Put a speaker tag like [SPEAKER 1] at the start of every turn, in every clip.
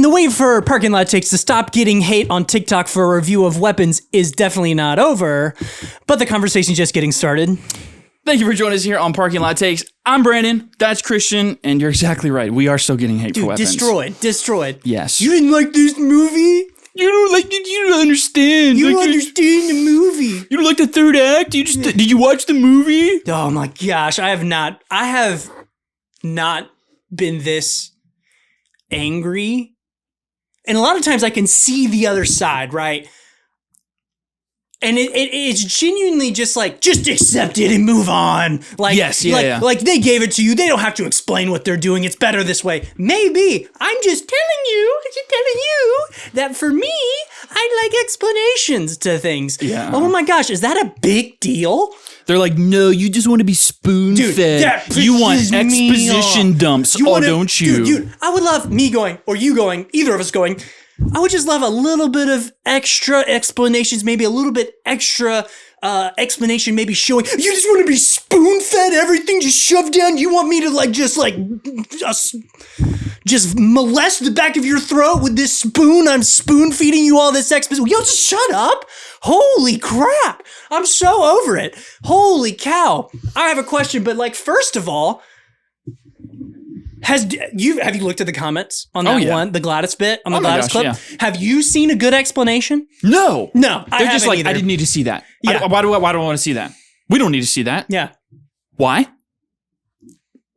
[SPEAKER 1] the wait for Parking Lot Takes to stop getting hate on TikTok for a review of weapons is definitely not over, but the conversation's just getting started.
[SPEAKER 2] Thank you for joining us here on Parking Lot Takes. I'm Brandon, that's Christian, and you're exactly right. We are still getting hate for weapons.
[SPEAKER 1] Destroyed.
[SPEAKER 2] Yes.
[SPEAKER 1] You didn't like this movie?
[SPEAKER 2] You don't understand.
[SPEAKER 1] You don't understand the movie.
[SPEAKER 2] You don't like the third act? Did you watch the movie?
[SPEAKER 1] Oh my gosh, I have not been this angry. And a lot of times I can see the other side, right? And it's genuinely just accept it and move on. Like,
[SPEAKER 2] yes,
[SPEAKER 1] like they gave it to you. They don't have to explain what they're doing. It's better this way. Maybe. I'm just telling you that for me, I like explanations to things.
[SPEAKER 2] Yeah.
[SPEAKER 1] Oh my gosh, is that a big deal?
[SPEAKER 2] They're like, no, you just want to be spoon-fed. You want exposition dumps, don't you?
[SPEAKER 1] Dude, I would love me going, or you going, either of us going, I would just love a little bit of extra explanations, maybe a little bit extra explanation, maybe showing, you just want to be spoon-fed, everything just shoved down, you want me to just molest the back of your throat with this spoon, I'm spoon-feeding you all this exposition. Yo, just shut up. Holy crap. I'm so over it. Holy cow. I have a question, but first of all, have you looked at the comments on that one, the Gladys bit on the Gladys clip? Yeah. Have you seen a good explanation?
[SPEAKER 2] No.
[SPEAKER 1] They're
[SPEAKER 2] just like, either. I didn't need to see that.
[SPEAKER 1] Yeah.
[SPEAKER 2] Why do I want to see that? We don't need to see that.
[SPEAKER 1] Yeah.
[SPEAKER 2] Why?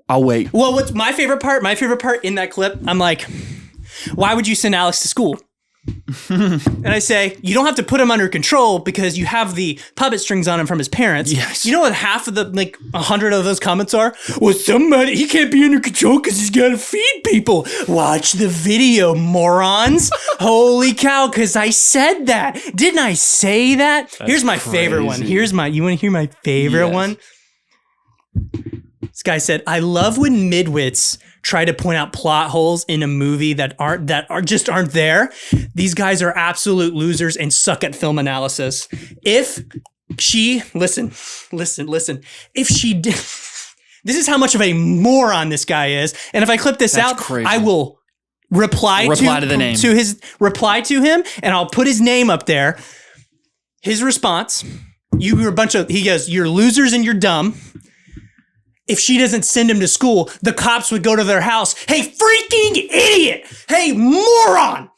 [SPEAKER 2] I'll wait.
[SPEAKER 1] Well, what's my favorite part? My favorite part in that clip, I'm like, why would you send Alex to school? And I say, you don't have to put him under control because you have the puppet strings on him from his parents.
[SPEAKER 2] Yes.
[SPEAKER 1] You know what half of the 100 of those comments are? Well, he can't be under control because he's got to feed people. Watch the video, morons. Holy cow, because I said that. Didn't I say that? Here's my favorite one. You want to hear my favorite one? This guy said, I love when midwits try to point out plot holes in a movie that aren't there. These guys are absolute losers and suck at film analysis. If she listen. If she did, this is how much of a moron this guy is. And if I clip this out, crazy. I will reply to the name to his reply to him, and I'll put his name up there. His response: he goes, you're losers and you're dumb. If she doesn't send him to school, the cops would go to their house. Hey, freaking idiot! Hey, moron!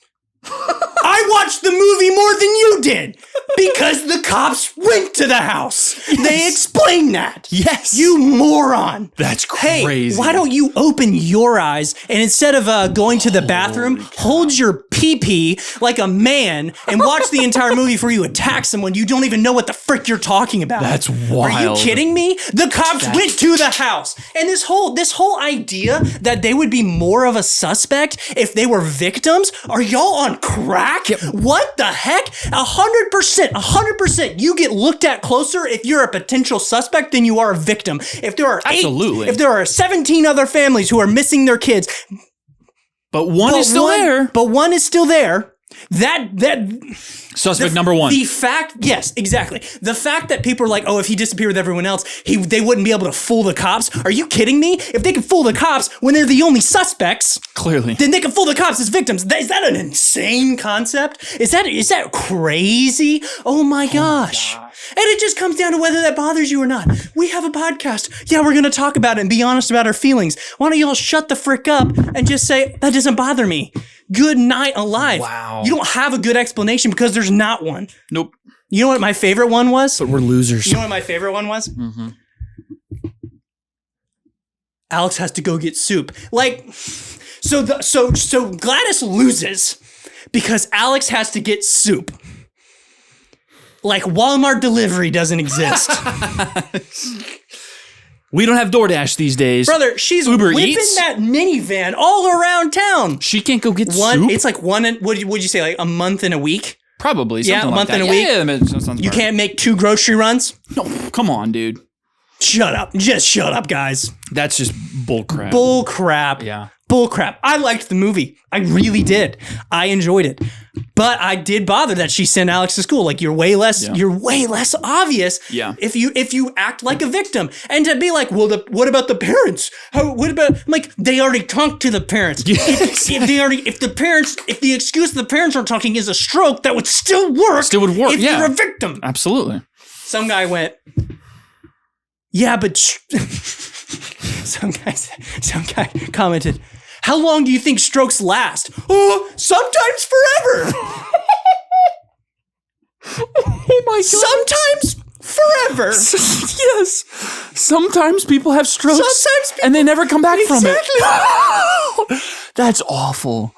[SPEAKER 1] I watched the movie more than you did because the cops went to the house. Yes. They explained that.
[SPEAKER 2] Yes.
[SPEAKER 1] You moron.
[SPEAKER 2] That's crazy.
[SPEAKER 1] Hey, why don't you open your eyes and instead of going to the bathroom, hold your pee-pee like a man and watch the entire movie before you attack someone you don't even know what the frick you're talking about.
[SPEAKER 2] That's wild.
[SPEAKER 1] Are you kidding me? The cops went to the house. And this whole idea that they would be more of a suspect if they were victims, are y'all on crack? What the heck? 100%, you get looked at closer if you're a potential suspect than you are a victim. If there are if there are 17 other families who are missing their kids,
[SPEAKER 2] but one is still there.
[SPEAKER 1] But one is still there. That
[SPEAKER 2] suspect number one.
[SPEAKER 1] Yes, exactly. The fact that people are like, oh, if he disappeared with everyone else, they wouldn't be able to fool the cops. Are you kidding me? If they can fool the cops when they're the only suspects,
[SPEAKER 2] clearly,
[SPEAKER 1] then they can fool the cops as victims. Is that an insane concept? Is that crazy? Oh my gosh. And it just comes down to whether that bothers you or not. We have a podcast. Yeah, we're going to talk about it and be honest about our feelings. Why don't y'all shut the frick up and just say, that doesn't bother me. Good night alive.
[SPEAKER 2] Wow.
[SPEAKER 1] You don't have a good explanation because there's not one.
[SPEAKER 2] Nope.
[SPEAKER 1] You know what my favorite one was?
[SPEAKER 2] But we're losers.
[SPEAKER 1] You know what my favorite one was?
[SPEAKER 2] Mm-hmm.
[SPEAKER 1] Alex has to go get soup. So Gladys loses because Alex has to get soup. Like Walmart delivery doesn't exist.
[SPEAKER 2] We don't have DoorDash these days.
[SPEAKER 1] Brother, she's
[SPEAKER 2] Uber
[SPEAKER 1] whipping
[SPEAKER 2] Eats?
[SPEAKER 1] that minivan all around town.
[SPEAKER 2] She can't go get soup?
[SPEAKER 1] It's like would you say, like a month and a week?
[SPEAKER 2] Probably.
[SPEAKER 1] Yeah, a month and a week.
[SPEAKER 2] Yeah,
[SPEAKER 1] you can't make 2 grocery runs?
[SPEAKER 2] No, come on, dude.
[SPEAKER 1] Shut up. Just shut up, guys.
[SPEAKER 2] That's just bull crap.
[SPEAKER 1] Bull crap.
[SPEAKER 2] Yeah.
[SPEAKER 1] bullcrap. I liked the movie. I really did. I enjoyed it. But I did bother that she sent Alex to school. Like, you're way less obvious if you act like a victim. And to be like, well, what about the parents? Like, they already talked to the parents. If the excuse the parents are talking is a stroke, that would still work.
[SPEAKER 2] Still would work,
[SPEAKER 1] if you're a victim.
[SPEAKER 2] Absolutely.
[SPEAKER 1] Some guy went, yeah, but some guy commented, how long do you think strokes last? Oh, sometimes forever.
[SPEAKER 2] Oh my God.
[SPEAKER 1] Sometimes forever.
[SPEAKER 2] Yes. Sometimes people have strokes and they never come back from it. That's awful.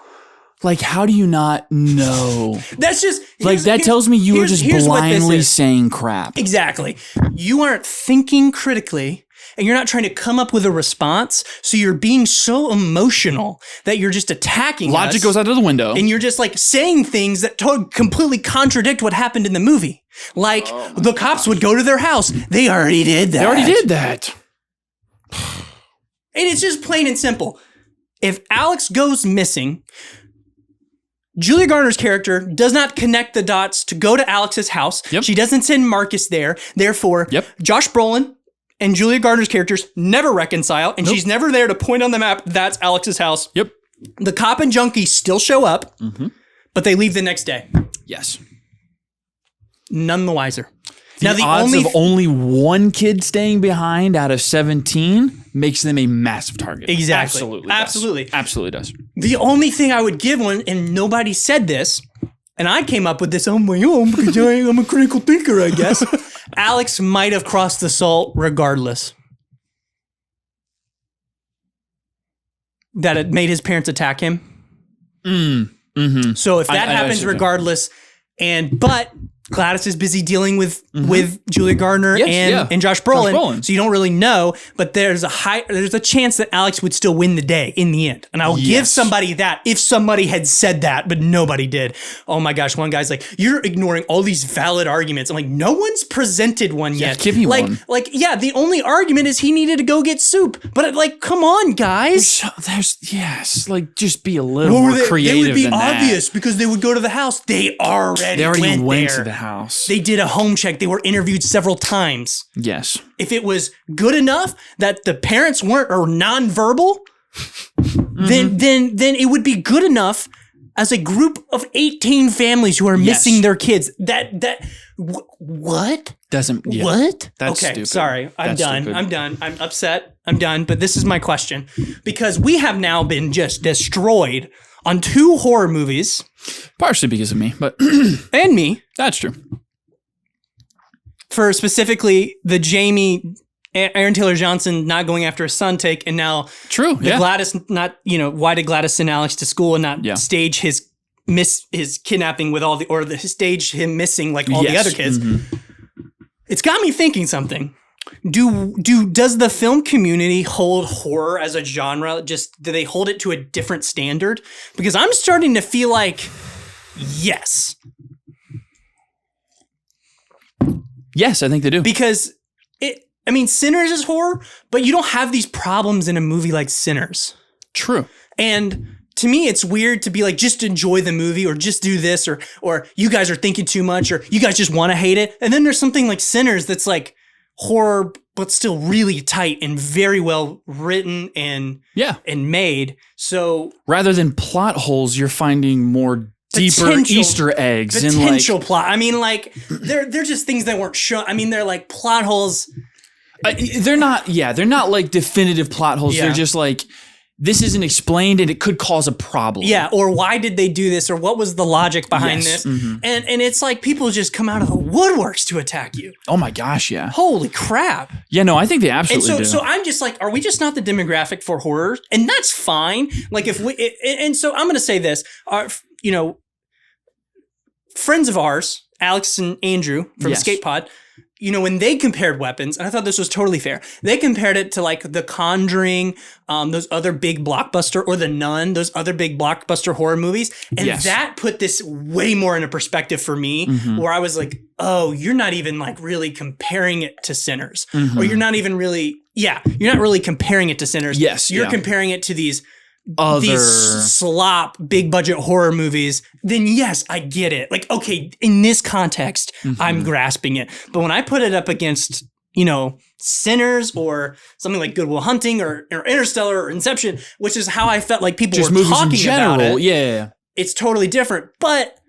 [SPEAKER 2] Like, how do you not know?
[SPEAKER 1] That's just...
[SPEAKER 2] Like, that tells me you were just blindly saying crap.
[SPEAKER 1] Exactly. You aren't thinking critically, and you're not trying to come up with a response, so you're being so emotional that you're just attacking
[SPEAKER 2] Logic
[SPEAKER 1] us,
[SPEAKER 2] goes out of the window.
[SPEAKER 1] and you're just, like, saying things that completely contradict what happened in the movie. Like, the cops would go to their house. They already did that.
[SPEAKER 2] They already did that.
[SPEAKER 1] And it's just plain and simple. If Alex goes missing... Julia Garner's character does not connect the dots to go to Alex's house.
[SPEAKER 2] Yep.
[SPEAKER 1] She doesn't send Marcus there. Therefore,
[SPEAKER 2] Yep.
[SPEAKER 1] Josh Brolin and Julia Garner's characters never reconcile, and she's never there to point on the map, that's Alex's house.
[SPEAKER 2] Yep.
[SPEAKER 1] The cop and junkie still show up, but they leave the next day.
[SPEAKER 2] Yes.
[SPEAKER 1] None the wiser.
[SPEAKER 2] The odds of only one kid staying behind out of 17 makes them a massive target.
[SPEAKER 1] Exactly.
[SPEAKER 2] Absolutely does.
[SPEAKER 1] The only thing I would give one, and nobody said this, and I came up with this on my own because I'm a critical thinker, I guess. Alex might have crossed the salt regardless. That it made his parents attack him. So if that happens regardless, but Gladys is busy dealing with Julia Garner and Josh Brolin, so you don't really know. But there's a chance that Alex would still win the day in the end. And I'll give somebody that if somebody had said that, but nobody did. Oh my gosh, one guy's like, "You're ignoring all these valid arguments." I'm like, no one's presented one yet.
[SPEAKER 2] Give me one.
[SPEAKER 1] The only argument is he needed to go get soup. But come on, guys.
[SPEAKER 2] Just be a little more creative.
[SPEAKER 1] It would be
[SPEAKER 2] than
[SPEAKER 1] obvious because they would go to the house. They already went
[SPEAKER 2] to
[SPEAKER 1] there.
[SPEAKER 2] The house.
[SPEAKER 1] They did a home check. They were interviewed several times.
[SPEAKER 2] Yes.
[SPEAKER 1] If it was good enough that the parents weren't or nonverbal, then it would be good enough as a group of 18 families who are missing their kids. What?
[SPEAKER 2] Doesn't. Yeah.
[SPEAKER 1] What?
[SPEAKER 2] That's
[SPEAKER 1] okay.
[SPEAKER 2] Stupid.
[SPEAKER 1] Sorry. I'm done.
[SPEAKER 2] Stupid.
[SPEAKER 1] I'm done. I'm upset. I'm done. But this is my question, because we have now been just destroyed on 2 horror movies.
[SPEAKER 2] Partially because of me, but
[SPEAKER 1] and me.
[SPEAKER 2] That's true.
[SPEAKER 1] For specifically the Jamie, Aaron Taylor Johnson not going after his son take, and now Gladys not, why did Gladys send Alex to school and not stage his kidnapping with stage him missing like all the other kids? It's got me thinking something. Does the film community hold horror as a genre? Do they hold it to a different standard? Because I'm starting to feel like yes.
[SPEAKER 2] Yes, I think they do.
[SPEAKER 1] Because Sinners is horror, but you don't have these problems in a movie like Sinners.
[SPEAKER 2] True.
[SPEAKER 1] And to me, it's weird to be like, just enjoy the movie or just do this or you guys are thinking too much or you guys just want to hate it. And then there's something like Sinners that's like horror, but still really tight and very well written and made. So
[SPEAKER 2] rather than plot holes, you're finding more deeper Easter eggs.
[SPEAKER 1] Potential plot. They're just things that weren't shown. They're like plot holes.
[SPEAKER 2] They're not like definitive plot holes. They're just like, this isn't explained and it could cause a problem.
[SPEAKER 1] Yeah, or why did they do this, or what was the logic behind this? And it's like people just come out of the woodworks to attack you.
[SPEAKER 2] Oh my gosh, yeah.
[SPEAKER 1] Holy crap.
[SPEAKER 2] Yeah, no, I think they absolutely do.
[SPEAKER 1] So I'm just like, are we just not the demographic for horror? And that's fine. Like so I'm going to say this, friends of ours, Alex and Andrew from Escape Pod, when they compared weapons, and I thought this was totally fair, they compared it to like The Conjuring, those other big blockbuster, or The Nun, those other big blockbuster horror movies. And that put this way more into perspective for me, where I was like, oh, you're not even like really comparing it to Sinners. Or you're not even really, you're not really comparing it to Sinners.
[SPEAKER 2] Yes.
[SPEAKER 1] You're comparing it to these these slop, big budget horror movies, then yes, I get it. Like, okay, in this context, I'm grasping it. But when I put it up against, Sinners or something like Good Will Hunting or Interstellar or Inception, which is how I felt like people
[SPEAKER 2] just
[SPEAKER 1] were talking about it.
[SPEAKER 2] Yeah.
[SPEAKER 1] It's totally different. But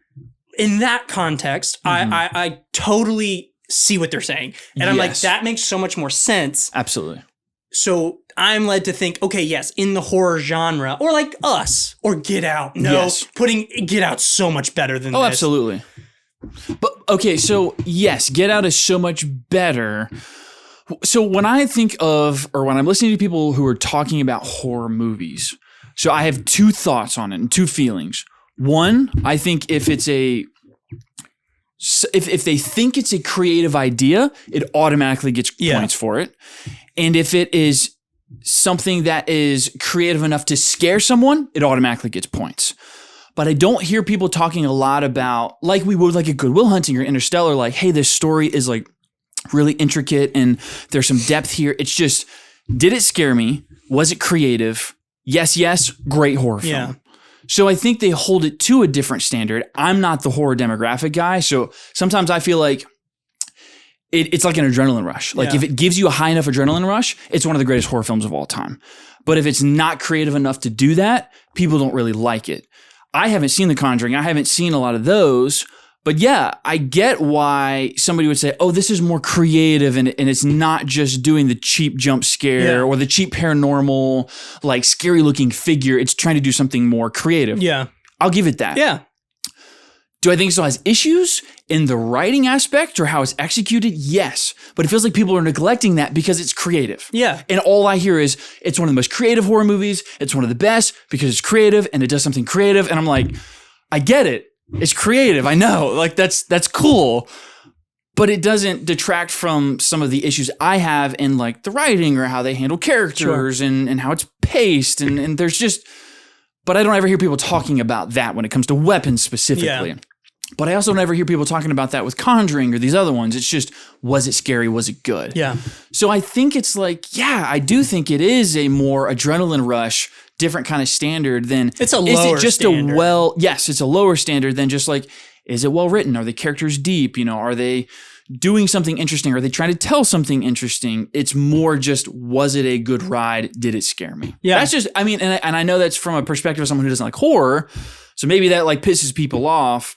[SPEAKER 1] in that context, I totally see what they're saying. And I'm like, that makes so much more sense.
[SPEAKER 2] Absolutely.
[SPEAKER 1] So I'm led to think, okay, yes, in the horror genre, or like Us, or Get Out. No, putting Get Out so much better than this.
[SPEAKER 2] Oh, absolutely. But okay, so yes, Get Out is so much better. So when I think of, or when I'm listening to people who are talking about horror movies, so I have two thoughts on it and two feelings. One, I think if it's if they think it's a creative idea, it automatically gets points for it. And if it is something that is creative enough to scare someone, it automatically gets points. But I don't hear people talking a lot about, like we would like a Good Will Hunting or Interstellar, like, hey, this story is like really intricate and there's some depth here. It's just, did it scare me? Was it creative? Yes, great horror film. Yeah. So I think they hold it to a different standard. I'm not the horror demographic guy, so sometimes I feel like it's like an adrenaline rush. Like if it gives you a high enough adrenaline rush, it's one of the greatest horror films of all time. But if it's not creative enough to do that, people don't really like it. I haven't seen The Conjuring. I haven't seen a lot of those. But yeah, I get why somebody would say, oh, this is more creative and it's not just doing the cheap jump scare or the cheap paranormal, like scary looking figure. It's trying to do something more creative.
[SPEAKER 1] Yeah.
[SPEAKER 2] I'll give it that.
[SPEAKER 1] Yeah.
[SPEAKER 2] Do I think it still has issues in the writing aspect or how it's executed? Yes. But it feels like people are neglecting that because it's creative.
[SPEAKER 1] Yeah.
[SPEAKER 2] And all I hear is it's one of the most creative horror movies. It's one of the best because it's creative and it does something creative. And I'm like, I get it. It's creative. I know. Like that's cool. But it doesn't detract from some of the issues I have in like the writing or how they handle characters and how it's paced. And there's just, but I don't ever hear people talking about that when it comes to weapons specifically. Yeah. But I also don't ever hear people talking about that with Conjuring or these other ones. It's just, was it scary? Was it good?
[SPEAKER 1] Yeah.
[SPEAKER 2] So I think it's like, yeah, I do think it is a more adrenaline rush, different kind of standard than
[SPEAKER 1] it's a lower standard.
[SPEAKER 2] It's a lower standard than just like, is it well written? Are the characters deep? Are they doing something interesting? Are they trying to tell something interesting? It's more just, was it a good ride? Did it scare me?
[SPEAKER 1] Yeah.
[SPEAKER 2] That's just, I mean, and I know that's from a perspective of someone who doesn't like horror. So maybe that like pisses people off.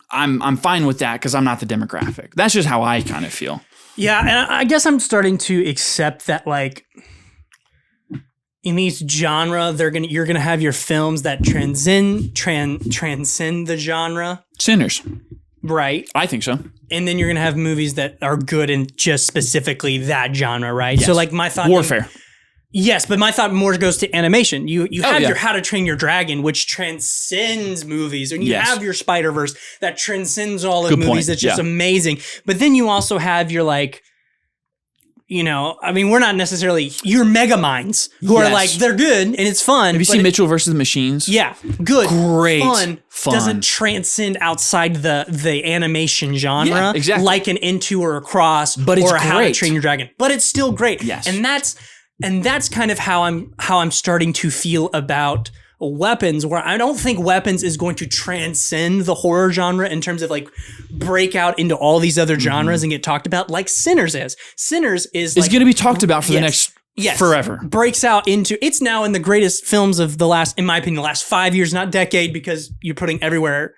[SPEAKER 2] I'm fine with that because I'm not the demographic. That's just how I kind of feel.
[SPEAKER 1] Yeah, and I guess I'm starting to accept that, like, in these genre, you're gonna have your films that transcend the genre.
[SPEAKER 2] Sinners,
[SPEAKER 1] right?
[SPEAKER 2] I think so.
[SPEAKER 1] And then you're gonna have movies that are good in just specifically that genre, right?
[SPEAKER 2] Yes.
[SPEAKER 1] So, like, my thought,
[SPEAKER 2] Warfare.
[SPEAKER 1] Yes, but my thought more goes to animation. You have your How to Train Your Dragon, which transcends movies, and you have your Spider-Verse that transcends all of movies. That's just amazing. But then you also have your, like, I mean, we're not necessarily your Megaminds who are like, they're good and it's fun.
[SPEAKER 2] Have you seen Mitchell versus the Machines?
[SPEAKER 1] Yeah, good,
[SPEAKER 2] great,
[SPEAKER 1] fun. Doesn't transcend outside the animation genre, like an Into or a Cross,
[SPEAKER 2] but it's
[SPEAKER 1] or a
[SPEAKER 2] great.
[SPEAKER 1] How to Train Your Dragon. But it's still great.
[SPEAKER 2] Yes,
[SPEAKER 1] and that's kind of how I'm starting to feel about Weapons, where I don't think Weapons is going to transcend the horror genre in terms of like break out into all these other genres and get talked about like Sinners is. Sinners is
[SPEAKER 2] it's going to be talked about for the next forever.
[SPEAKER 1] Breaks out into, it's now in the greatest films of the last, in my opinion, the last 5 years, not decade, because you're putting everywhere.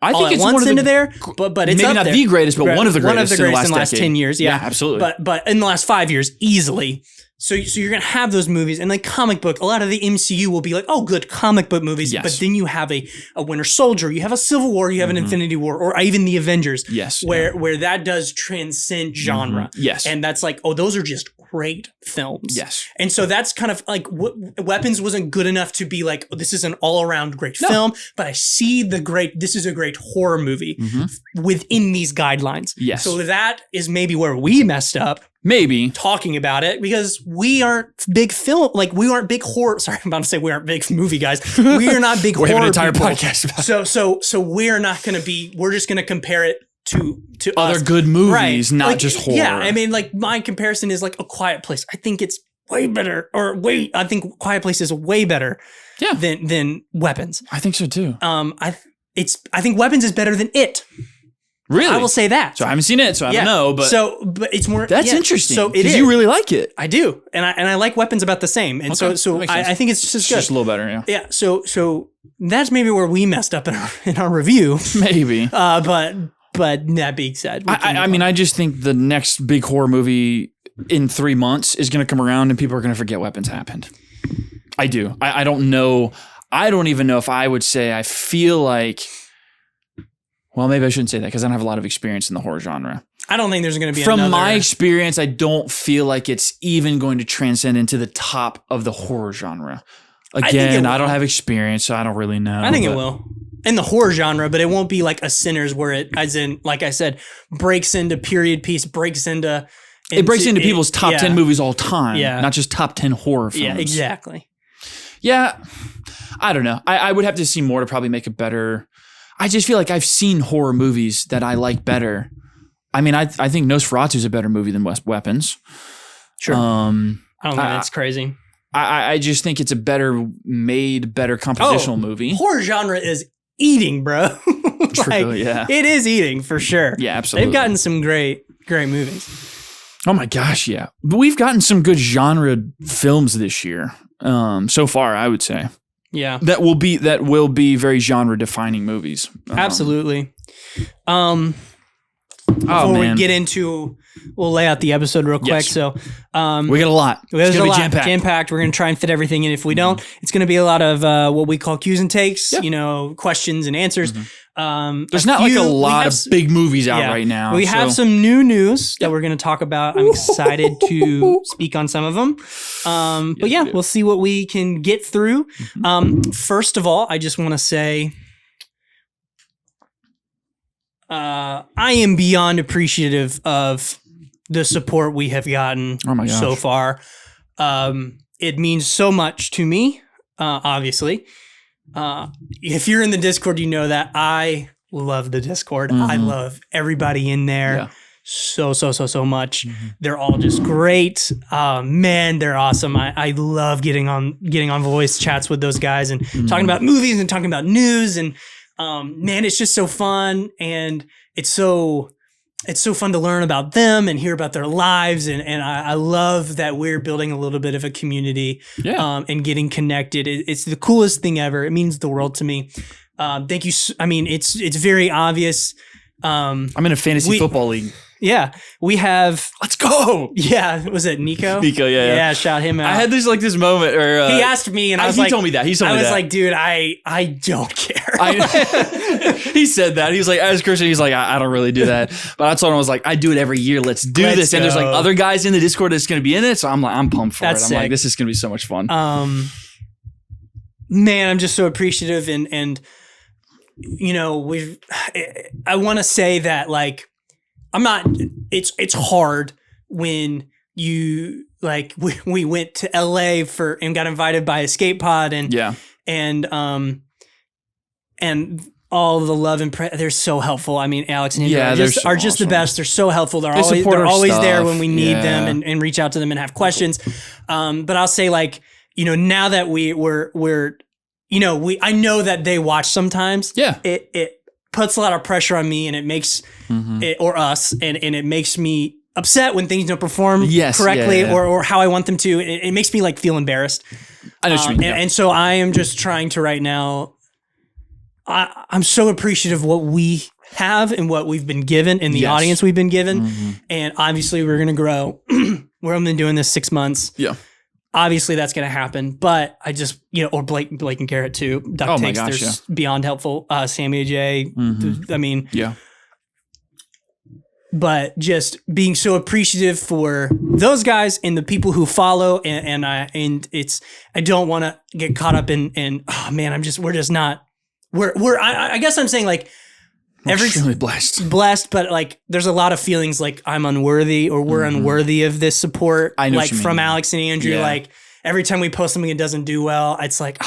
[SPEAKER 1] I think it's one of into there, but it's
[SPEAKER 2] maybe not
[SPEAKER 1] there.
[SPEAKER 2] The greatest, but one of the greatest in the last
[SPEAKER 1] 10 years. Yeah,
[SPEAKER 2] absolutely.
[SPEAKER 1] But in the last 5 years, easily. So you're going to have those movies, and like comic book, a lot of the MCU will be like, oh, good comic book movies. Yes. But then you have a Winter Soldier, you have a Civil War, you have an Infinity War, or even the Avengers.
[SPEAKER 2] Yes.
[SPEAKER 1] Where that does transcend genre.
[SPEAKER 2] Yes.
[SPEAKER 1] And that's like, oh, those are just great films.
[SPEAKER 2] Yes.
[SPEAKER 1] And so that's kind of like, Weapons wasn't good enough to be like, oh, this is an all-around great film, but I see this is a great horror movie within these guidelines.
[SPEAKER 2] Yes.
[SPEAKER 1] So that is maybe where we messed up.
[SPEAKER 2] Maybe
[SPEAKER 1] talking about it because we aren't big film, like we aren't big horror. Sorry, I'm about to say we aren't big movie guys. We are not big horror.
[SPEAKER 2] We have an entire
[SPEAKER 1] people.
[SPEAKER 2] podcast about
[SPEAKER 1] it. So we're not going to be. We're just going to compare it to
[SPEAKER 2] other
[SPEAKER 1] us.
[SPEAKER 2] good movies,
[SPEAKER 1] right.
[SPEAKER 2] not
[SPEAKER 1] like,
[SPEAKER 2] just horror.
[SPEAKER 1] Yeah, I mean, like my comparison is like A Quiet Place. I think it's way better, I think Quiet Place is way better than Weapons.
[SPEAKER 2] I think so too.
[SPEAKER 1] I think Weapons is better than It.
[SPEAKER 2] Really?
[SPEAKER 1] I will say that.
[SPEAKER 2] So I haven't seen it, so I don't know. But
[SPEAKER 1] it's more.
[SPEAKER 2] That's interesting.
[SPEAKER 1] So it is.
[SPEAKER 2] You really like it.
[SPEAKER 1] I do, and I like Weapons about the same. And
[SPEAKER 2] Okay.
[SPEAKER 1] so I think it's just as good.
[SPEAKER 2] Just a little better, yeah.
[SPEAKER 1] Yeah. So that's maybe where we messed up in our review.
[SPEAKER 2] Maybe.
[SPEAKER 1] But that being said,
[SPEAKER 2] I mean, I just think the next big horror movie in 3 months is going to come around and people are going to forget Weapons happened. I do. I don't know. I don't even know if I would say I feel like. Well, maybe I shouldn't say that because I don't have a lot of experience in the horror genre.
[SPEAKER 1] I don't think there's going to be
[SPEAKER 2] From my experience, I don't feel like it's even going to transcend into the top of the horror genre. Again, I don't have experience, so I don't really know.
[SPEAKER 1] I think it will. In the horror genre, but it won't be like a Sinners where it, as in, like I said, breaks into period piece, breaks into
[SPEAKER 2] people's top 10 movies all time, not just top 10 horror films.
[SPEAKER 1] Yeah, exactly.
[SPEAKER 2] Yeah, I don't know. I would have to see more to probably make it better. I just feel like I've seen horror movies that I like better. I mean, I think Nosferatu is a better movie than Weapons.
[SPEAKER 1] Sure. I don't think that's crazy.
[SPEAKER 2] I just think it's a better made, better compositional movie.
[SPEAKER 1] Horror genre is eating, bro.
[SPEAKER 2] True, yeah.
[SPEAKER 1] It is eating for sure.
[SPEAKER 2] Yeah, absolutely.
[SPEAKER 1] They've gotten some great movies.
[SPEAKER 2] Oh my gosh, yeah. But we've gotten some good genre films this year. So far, I would say.
[SPEAKER 1] Yeah.
[SPEAKER 2] That will be very genre defining movies.
[SPEAKER 1] Absolutely. Before we get into, we'll lay out the episode real quick.
[SPEAKER 2] Yes.
[SPEAKER 1] So,
[SPEAKER 2] we got a lot.
[SPEAKER 1] There's a lot
[SPEAKER 2] jam-packed.
[SPEAKER 1] Jam-packed. We're going to try and fit everything in. If we don't, it's going to be a lot of what we call Q's and takes, questions and answers.
[SPEAKER 2] There's not like a lot of big movies out right now.
[SPEAKER 1] We have some new news that we're going to talk about. I'm excited to speak on some of them. But yeah, we'll see what we can get through. First of all, I just want to say, I am beyond appreciative of the support we have gotten so far. It means so much to me, obviously. If you're in the Discord, you know that I love the Discord. I love everybody in there so much. They're all just great. Man, they're awesome. I love getting on voice chats with those guys and talking about movies and talking about news and man, it's just so fun, and it's so fun to learn about them and hear about their lives, and I love that we're building a little bit of a community, and getting connected. It's the coolest thing ever. It means the world to me. Thank you. I mean, it's very obvious.
[SPEAKER 2] I'm in a fantasy football league.
[SPEAKER 1] Yeah, we have.
[SPEAKER 2] Let's go.
[SPEAKER 1] Yeah, was it Nico?
[SPEAKER 2] Nico, yeah.
[SPEAKER 1] Yeah, shout him out.
[SPEAKER 2] I had this moment where
[SPEAKER 1] he asked me, and I was like,
[SPEAKER 2] he told me that. I
[SPEAKER 1] was like, dude, I don't care.
[SPEAKER 2] He said that. He was like, as a Christian, he's like, I don't really do that. But I told him, I was like, I do it every year. Let's do this. And there's like other guys in the Discord that's going to be in it. So I'm pumped for it. I'm like, this is going to be so much fun.
[SPEAKER 1] Man, I'm just so appreciative, and I want to say that like. I'm not. It's hard when you like. We went to LA and got invited by Escape Pod and all the love and they're so helpful. I mean, Alex and Andrew are just the best. They're so helpful. They're always there when we need them and reach out to them and have questions. But I'll say like now that we're I know that they watch sometimes.
[SPEAKER 2] Yeah.
[SPEAKER 1] It puts a lot of pressure on me, and it makes it, or us, and it makes me upset when things don't perform correctly or how I want them to. It makes me like feel embarrassed.
[SPEAKER 2] I know what you mean.
[SPEAKER 1] And so I am just trying to right now. I'm so appreciative of what we have and what we've been given and the audience we've been given, and obviously we're gonna grow. We're only doing this 6 months.
[SPEAKER 2] Yeah.
[SPEAKER 1] Obviously that's going to happen, but I just, or Blake and Garrett too. Duct Takes, they're beyond helpful. Sammy J. I mean, but just being so appreciative for those guys and the people who follow. I don't want to get caught up in, oh man, I guess I'm saying like,
[SPEAKER 2] extremely blessed,
[SPEAKER 1] but like there's a lot of feelings like I'm unworthy or we're unworthy of this support.
[SPEAKER 2] I know
[SPEAKER 1] like from Alex and Andrew. Like every time we post something it doesn't do well, it's like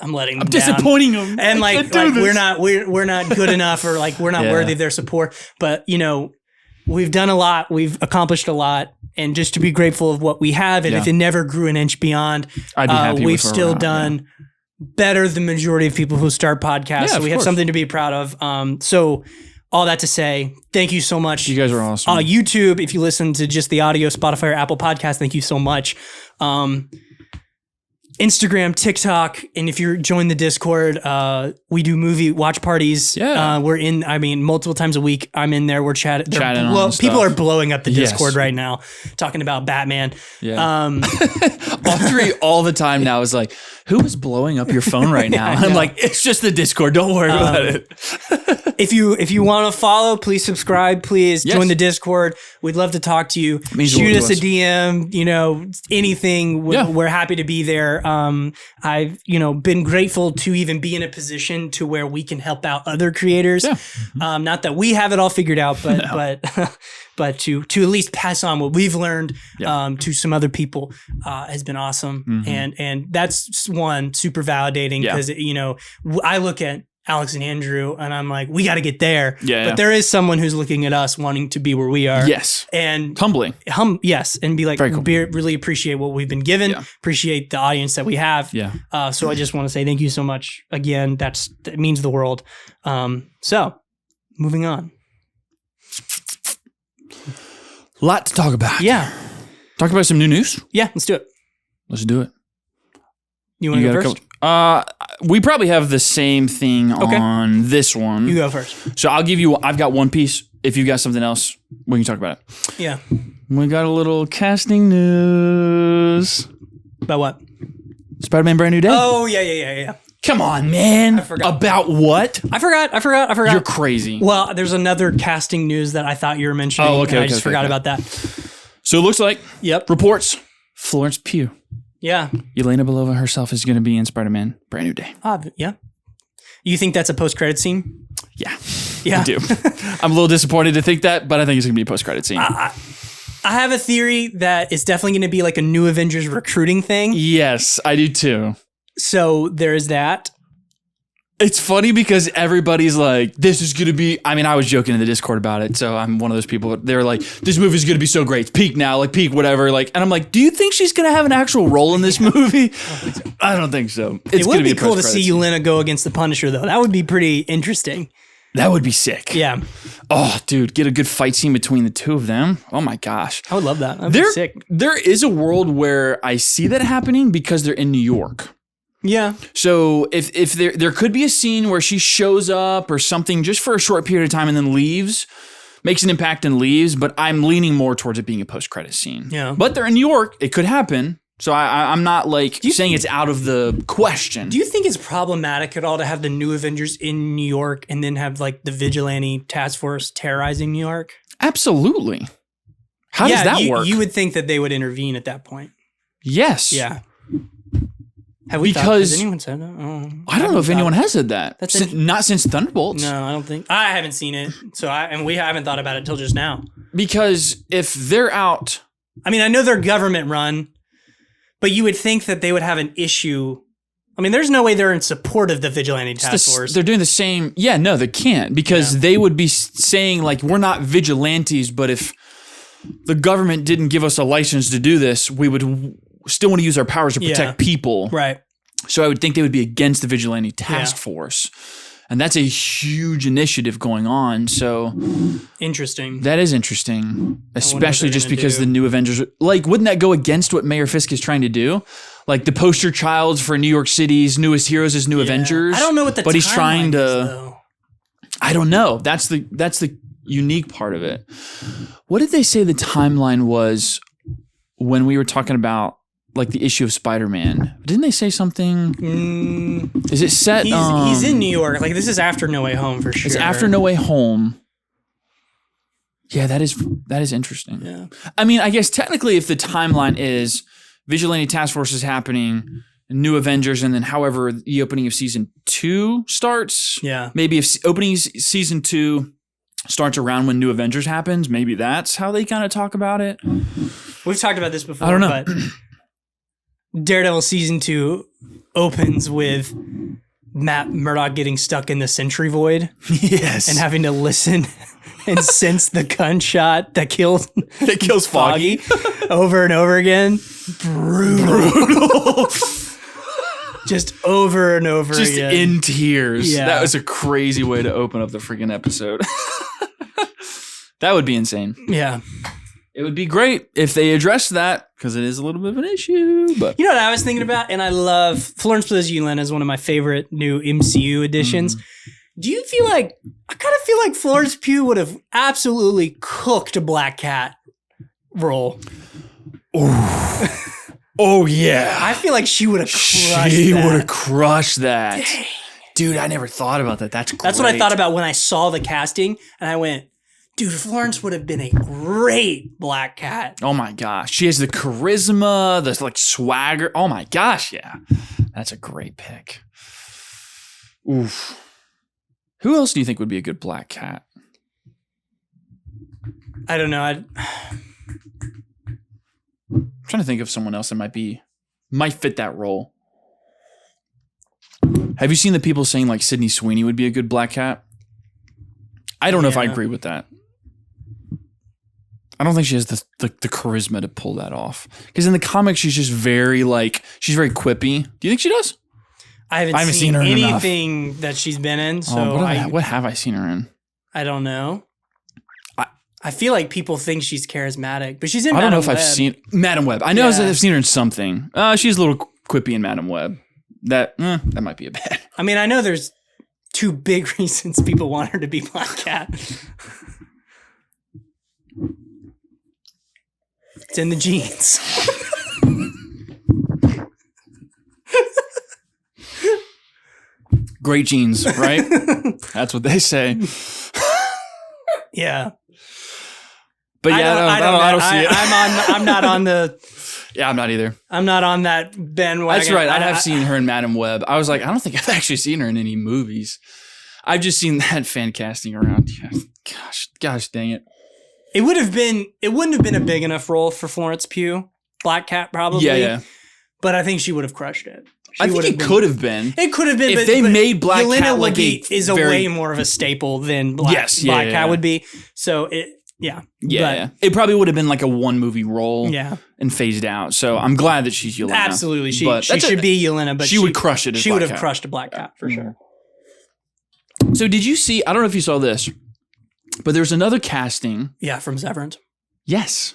[SPEAKER 1] I'm letting them down.
[SPEAKER 2] Disappointing them,
[SPEAKER 1] and like we're not good enough or like we're not worthy of their support. But we've done a lot, we've accomplished a lot, and just to be grateful of what we have. And if it never grew an inch beyond,
[SPEAKER 2] I'd be happy
[SPEAKER 1] we've
[SPEAKER 2] with where
[SPEAKER 1] still
[SPEAKER 2] we're at,
[SPEAKER 1] done better than the majority of people who start podcasts. So we have something to be proud of. So all that to say, thank you so much.
[SPEAKER 2] You guys are awesome.
[SPEAKER 1] YouTube, if you listen to just the audio, Spotify or Apple Podcast, thank you so much. Instagram, TikTok, and if you're join the Discord, we do movie watch parties.
[SPEAKER 2] Yeah.
[SPEAKER 1] We're in, multiple times a week. I'm in there. We're chatting.
[SPEAKER 2] On
[SPEAKER 1] people
[SPEAKER 2] stuff.
[SPEAKER 1] are blowing up the Discord right now, talking about Batman.
[SPEAKER 2] Yeah. Audrey all the time now is like, who is blowing up your phone right now? I'm like, it's just the Discord. Don't worry about it.
[SPEAKER 1] If you want to follow, please subscribe. Please join the Discord. We'd love to talk to you. Shoot us a DM. Anything. We're happy to be there. I've been grateful to even be in a position to where we can help out other creators. Yeah. Not that we have it all figured out, but but to at least pass on what we've learned to some other people has been awesome. Mm-hmm. And that's one super validating because I look at Alex and Andrew and I'm like, we got to get there. But there is someone who's looking at us wanting to be where we are.
[SPEAKER 2] Yes.
[SPEAKER 1] And
[SPEAKER 2] humbling.
[SPEAKER 1] Yes. And be like,
[SPEAKER 2] very cool.
[SPEAKER 1] Really appreciate what we've been given. Appreciate the audience that we have. Yeah. So I just want to say thank you so much again. That means the world. So moving on.
[SPEAKER 2] Lot to talk about.
[SPEAKER 1] Yeah.
[SPEAKER 2] Talk about some new news?
[SPEAKER 1] Yeah, let's do it.
[SPEAKER 2] Let's do it.
[SPEAKER 1] You want to go first?
[SPEAKER 2] We probably have the same thing on this one.
[SPEAKER 1] You go first.
[SPEAKER 2] So I've got one piece. If you got something else, we can talk about it.
[SPEAKER 1] Yeah.
[SPEAKER 2] We got a little casting news.
[SPEAKER 1] About what?
[SPEAKER 2] Spider-Man Brand New Day.
[SPEAKER 1] Oh, yeah.
[SPEAKER 2] Come on, man.
[SPEAKER 1] I forgot.
[SPEAKER 2] About what?
[SPEAKER 1] I forgot.
[SPEAKER 2] You're crazy.
[SPEAKER 1] Well, there's another casting news that I thought you were mentioning.
[SPEAKER 2] Oh, okay.
[SPEAKER 1] I just forgot about that.
[SPEAKER 2] So it looks like reports Florence Pugh.
[SPEAKER 1] Yeah.
[SPEAKER 2] Yelena Belova herself is going to be in Spider-Man Brand New Day.
[SPEAKER 1] Yeah. You think that's a post-credit scene?
[SPEAKER 2] Yeah.
[SPEAKER 1] Yeah.
[SPEAKER 2] I do. I'm a little disappointed to think that, but I think it's going to be a post-credit scene.
[SPEAKER 1] I have a theory that it's definitely going to be like a new Avengers recruiting thing.
[SPEAKER 2] Yes, I do too.
[SPEAKER 1] So there's that.
[SPEAKER 2] It's funny because everybody's like, this is going to be, I was joking in the Discord about it. So I'm one of those people. They're like, this movie's going to be so great. It's peak now, like peak, whatever. And I'm like, do you think she's going to have an actual role in this movie? I don't think so.
[SPEAKER 1] It would be cool to see Yelena go against the Punisher though. That would be pretty interesting.
[SPEAKER 2] That would be sick.
[SPEAKER 1] Yeah.
[SPEAKER 2] Oh, dude, get a good fight scene between the two of them. Oh my gosh.
[SPEAKER 1] I would love that. That'd be sick.
[SPEAKER 2] There is a world where I see that happening because they're in New York.
[SPEAKER 1] Yeah.
[SPEAKER 2] So if there could be a scene where she shows up or something just for a short period of time and then leaves, makes an impact and leaves, but I'm leaning more towards it being a post-credit scene.
[SPEAKER 1] Yeah.
[SPEAKER 2] But they're in New York. It could happen. So I'm not saying it's out of the question.
[SPEAKER 1] Do you think it's problematic at all to have the new Avengers in New York and then have like the vigilante task force terrorizing New York?
[SPEAKER 2] Absolutely. How does that work?
[SPEAKER 1] You would think that they would intervene at that point.
[SPEAKER 2] Yes.
[SPEAKER 1] Yeah. Has anyone said that? Oh,
[SPEAKER 2] I don't know if anyone has said that. Not since Thunderbolts.
[SPEAKER 1] No, I don't think. I haven't seen it. And we haven't thought about it until just now.
[SPEAKER 2] Because if they're out.
[SPEAKER 1] I know they're government run, but you would think that they would have an issue. There's no way they're in support of the vigilante task force.
[SPEAKER 2] They're doing the same. Yeah, no, they can't because they would be saying like, we're not vigilantes, but if the government didn't give us a license to do this, we would still want to use our powers to protect people.
[SPEAKER 1] Right.
[SPEAKER 2] So I would think they would be against the vigilante task force. And that's a huge initiative going on. So
[SPEAKER 1] interesting.
[SPEAKER 2] That is interesting, especially just because the new Avengers, wouldn't that go against what Mayor Fisk is trying to do? Like the poster child for New York City's newest heroes is new Avengers.
[SPEAKER 1] I don't know what the
[SPEAKER 2] but he's trying to.
[SPEAKER 1] Is, though.
[SPEAKER 2] I don't know. That's the unique part of it. What did they say the timeline was when we were talking about the issue of Spider-Man? Didn't they say something? Is it set?
[SPEAKER 1] He's in New York. This is after No Way Home for sure.
[SPEAKER 2] It's after No Way Home. Yeah, that is interesting.
[SPEAKER 1] Yeah.
[SPEAKER 2] I guess technically if the timeline is Vigilante Task Force is happening, New Avengers, and then however the opening of season 2 starts.
[SPEAKER 1] Yeah.
[SPEAKER 2] Maybe if opening season 2 starts around when New Avengers happens, maybe that's how they kind of talk about it.
[SPEAKER 1] We've talked about this before.
[SPEAKER 2] I don't know.
[SPEAKER 1] But Daredevil season 2 opens with Matt Murdock getting stuck in the Sentry Void.
[SPEAKER 2] Yes.
[SPEAKER 1] And having to listen and sense the gunshot that kills
[SPEAKER 2] Foggy
[SPEAKER 1] over and over again. Brutal. Just over and over
[SPEAKER 2] just
[SPEAKER 1] again.
[SPEAKER 2] in tears.
[SPEAKER 1] Yeah.
[SPEAKER 2] That was a crazy way to open up the freaking episode. That would be insane.
[SPEAKER 1] Yeah.
[SPEAKER 2] It would be great if they addressed that, because it is a little bit of an issue. But
[SPEAKER 1] You know what I was thinking about? And I love Florence Pugh as Yelena is one of my favorite new MCU additions. Do you feel like, I kind of feel like Florence Pugh would have absolutely cooked a Black Cat role.
[SPEAKER 2] oh yeah,
[SPEAKER 1] I feel like she would have crushed
[SPEAKER 2] she
[SPEAKER 1] that.
[SPEAKER 2] would have crushed that.
[SPEAKER 1] Dang.
[SPEAKER 2] Dude, I never thought about that. That's great.
[SPEAKER 1] That's what I thought about when I saw the casting, and I went, dude, Florence would have been a great Black Cat.
[SPEAKER 2] Oh my gosh, she has the charisma, the like swagger. Oh my gosh, yeah, that's a great pick. Oof. Who else do you think would be a good Black Cat?
[SPEAKER 1] I don't know.
[SPEAKER 2] I'm trying to think of someone else that might fit that role. Have you seen the people saying like Sydney Sweeney would be a good Black Cat? I don't know if I agree with that. I don't think she has the charisma to pull that off. Because in the comics, she's just she's very quippy. Do you think she does?
[SPEAKER 1] I haven't seen
[SPEAKER 2] her in
[SPEAKER 1] anything that she's been in, so
[SPEAKER 2] what have I seen her in?
[SPEAKER 1] I don't know. I feel like people think she's charismatic, but she's in
[SPEAKER 2] I don't know
[SPEAKER 1] Madam
[SPEAKER 2] if I've
[SPEAKER 1] Web.
[SPEAKER 2] seen Madam Web. I know I've seen her in something. She's a little quippy in Madam Web. That might be a bad.
[SPEAKER 1] I mean, I know there's two big reasons people want her to be Black Cat. It's in the genes.
[SPEAKER 2] Great genes, right? That's what they say.
[SPEAKER 1] Yeah.
[SPEAKER 2] But yeah, I don't see it.
[SPEAKER 1] I'm not on the.
[SPEAKER 2] Yeah, I'm not either.
[SPEAKER 1] I'm not on that bandwagon.
[SPEAKER 2] That's right. I have seen her in Madam Web. I was like, I don't think I've actually seen her in any movies. I've just seen that fan casting around. Gosh, dang it.
[SPEAKER 1] It wouldn't have been a big enough role for Florence Pugh. Black Cat probably.
[SPEAKER 2] Yeah.
[SPEAKER 1] But I think she would have crushed it.
[SPEAKER 2] I think it could have been.
[SPEAKER 1] It could have been.
[SPEAKER 2] If they made Black
[SPEAKER 1] Yelena
[SPEAKER 2] Cat like
[SPEAKER 1] is way more of a staple than Black Cat would be. So yeah.
[SPEAKER 2] It probably would have been like a one movie role.
[SPEAKER 1] Yeah.
[SPEAKER 2] And phased out. So I'm glad that she's Yelena.
[SPEAKER 1] Absolutely, she should be Yelena, but
[SPEAKER 2] she would crush it.
[SPEAKER 1] She would have crushed a Black Cat for sure.
[SPEAKER 2] So did you see? I don't know if you saw this, but there's another casting.
[SPEAKER 1] Yeah, from Severance.
[SPEAKER 2] Yes.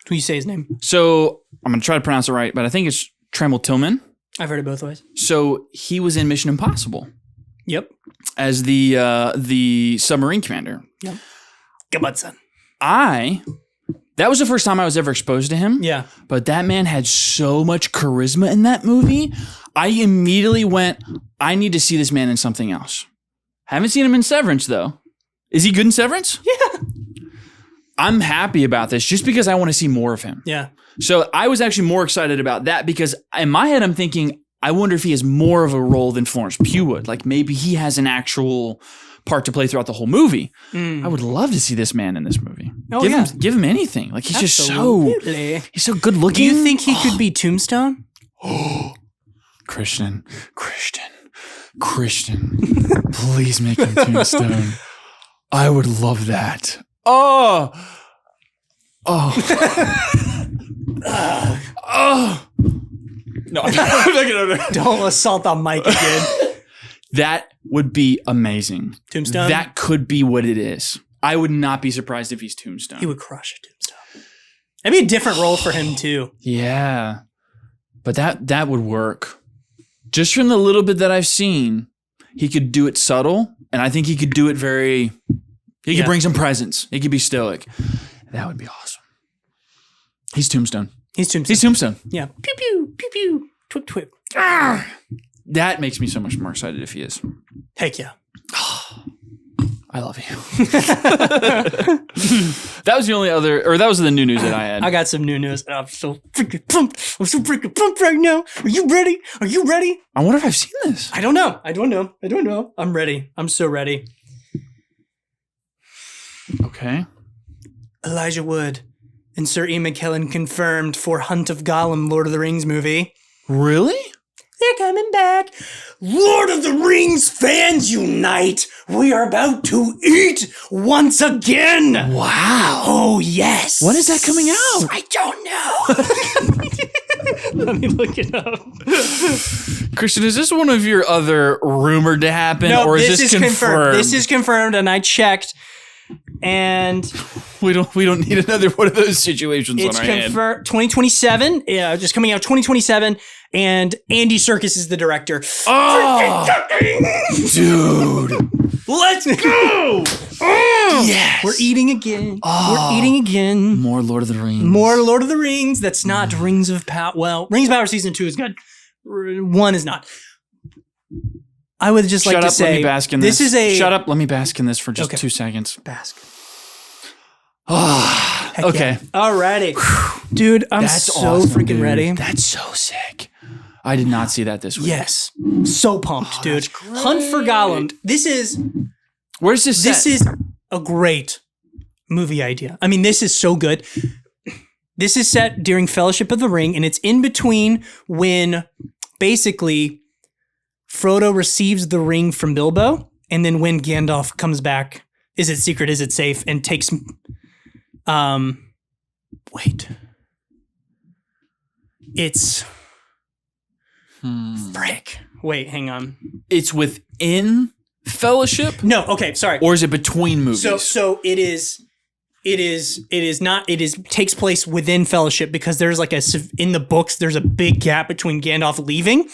[SPEAKER 1] Can you say his name? So
[SPEAKER 2] I'm gonna try to pronounce it right, but I think it's Trammell Tillman.
[SPEAKER 1] I've heard it both ways.
[SPEAKER 2] So he was in Mission Impossible.
[SPEAKER 1] Yep.
[SPEAKER 2] As the submarine commander.
[SPEAKER 1] Yep. Come on, son.
[SPEAKER 2] That was the first time I was ever exposed to him.
[SPEAKER 1] Yeah.
[SPEAKER 2] But that man had so much charisma in that movie. I immediately went, I need to see this man in something else. Haven't seen him in Severance, though. Is he good in Severance?
[SPEAKER 1] Yeah.
[SPEAKER 2] I'm happy about this just because I want to see more of him.
[SPEAKER 1] Yeah.
[SPEAKER 2] So I was actually more excited about that because in my head, I'm thinking, I wonder if he has more of a role than Florence Pugh would. Like maybe he has an actual part to play throughout the whole movie. I would love to see this man in this movie.
[SPEAKER 1] Oh,
[SPEAKER 2] give him anything. Like he's
[SPEAKER 1] Absolutely.
[SPEAKER 2] he's so good looking.
[SPEAKER 1] Do you think he could be Tombstone?
[SPEAKER 2] Christian, please make him Tombstone. I would love that. Oh. No, I'm not gonna.
[SPEAKER 1] Don't assault the mic again.
[SPEAKER 2] That would be amazing.
[SPEAKER 1] Tombstone?
[SPEAKER 2] That could be what it is. I would not be surprised if he's Tombstone.
[SPEAKER 1] He would crush a Tombstone. That'd be a different role for him too.
[SPEAKER 2] Yeah. But that would work. Just from the little bit that I've seen, he could do it subtle, and I think he could do it he could bring some presence. He could be stoic. That would be awesome. He's Tombstone.
[SPEAKER 1] He's Tombstone.
[SPEAKER 2] He's Tombstone.
[SPEAKER 1] Yeah. Pew pew pew pew. Twip twip.
[SPEAKER 2] That makes me so much more excited if he is.
[SPEAKER 1] Heck yeah.
[SPEAKER 2] I love you. That was the only that was the new news that I had.
[SPEAKER 1] I got some new news. I'm so freaking pumped. I'm so freaking pumped right now. Are you ready? Are you ready?
[SPEAKER 2] I wonder if I've seen this.
[SPEAKER 1] I don't know. I'm ready. I'm so ready.
[SPEAKER 2] Okay.
[SPEAKER 1] Elijah Wood and Sir Ian McKellen confirmed for Hunt of Gollum, Lord of the Rings movie.
[SPEAKER 2] Really?
[SPEAKER 1] They're coming back. Lord of the Rings fans unite. We are about to eat once again.
[SPEAKER 2] Wow.
[SPEAKER 1] Oh, yes.
[SPEAKER 2] When is that coming out?
[SPEAKER 1] I don't know. Let me look it up.
[SPEAKER 2] Christian, is this one of your other rumored to happen, or is this confirmed?
[SPEAKER 1] This is confirmed, and I checked, and
[SPEAKER 2] we don't need another one of those situations
[SPEAKER 1] it's
[SPEAKER 2] on our hand.
[SPEAKER 1] 2027. Yeah, just coming out 2027, and Andy Serkis is the director.
[SPEAKER 2] Oh, dude,
[SPEAKER 1] let's go! Oh,
[SPEAKER 2] yes,
[SPEAKER 1] we're eating again.
[SPEAKER 2] Oh,
[SPEAKER 1] we're eating again.
[SPEAKER 2] More Lord of the Rings.
[SPEAKER 1] More Lord of the Rings. That's not Rings of Power. Well, Rings of Power season 2 is good. 1 is not. I would just like to say,
[SPEAKER 2] let me bask in
[SPEAKER 1] this is a
[SPEAKER 2] shut up. Let me bask in this for just 2 seconds.
[SPEAKER 1] Bask.
[SPEAKER 2] Oh, okay.
[SPEAKER 1] Yeah. Alrighty, dude. I'm
[SPEAKER 2] That's
[SPEAKER 1] so
[SPEAKER 2] awesome,
[SPEAKER 1] freaking
[SPEAKER 2] dude.
[SPEAKER 1] ready.
[SPEAKER 2] That's so sick. I did not see that this week.
[SPEAKER 1] Yes, so pumped, dude. Hunt for Gollum.
[SPEAKER 2] Where's this?
[SPEAKER 1] This is a great movie idea. I mean, this is so good. This is set during Fellowship of the Ring, and it's in between when basically Frodo receives the ring from Bilbo, and then when Gandalf comes back, is it secret, is it safe, and takes wait. It's frick. Wait, hang on.
[SPEAKER 2] It's within Fellowship?
[SPEAKER 1] No, okay, sorry.
[SPEAKER 2] Or is it between movies?
[SPEAKER 1] So it takes place within Fellowship, because there's like in the books there's a big gap between Gandalf leaving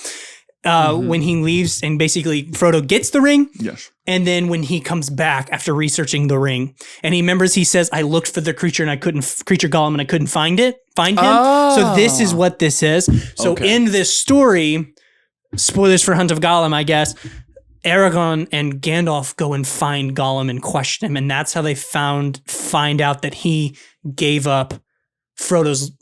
[SPEAKER 1] when he leaves, and basically Frodo gets the ring.
[SPEAKER 2] Yes.
[SPEAKER 1] And then when he comes back after researching the ring, and he remembers, he says, I looked for the creature and I couldn't creature Gollum and I couldn't find him. So this is what this is. So in this story, spoilers for Hunt of Gollum, I guess, Aragorn and Gandalf go and find Gollum and question him, and that's how they find out that he gave up Frodo's.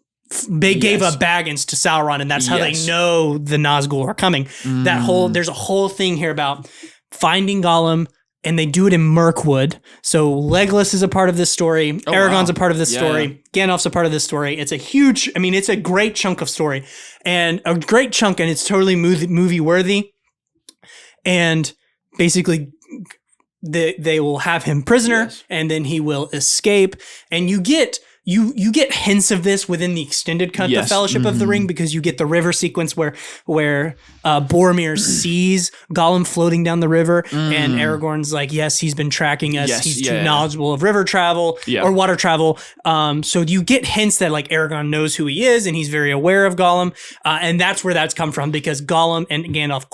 [SPEAKER 1] They gave up Baggins to Sauron, and that's how they know the Nazgul are coming. There's a whole thing here about finding Gollum, and they do it in Mirkwood. So Legolas is a part of this story. Aragorn's a part of this story. Gandalf's a part of this story. It's it's a great chunk of story, and it's totally movie worthy. And basically, they will have him prisoner, and then he will escape. And you get hints of this within the extended cut, the Fellowship of the Ring, because you get the river sequence where Boromir sees Gollum floating down the river, and Aragorn's like, yes, he's been tracking us. He's too knowledgeable of river travel or water travel. So you get hints that like Aragorn knows who he is, and he's very aware of Gollum. And that's where that's come from, because Gollum and Gandalf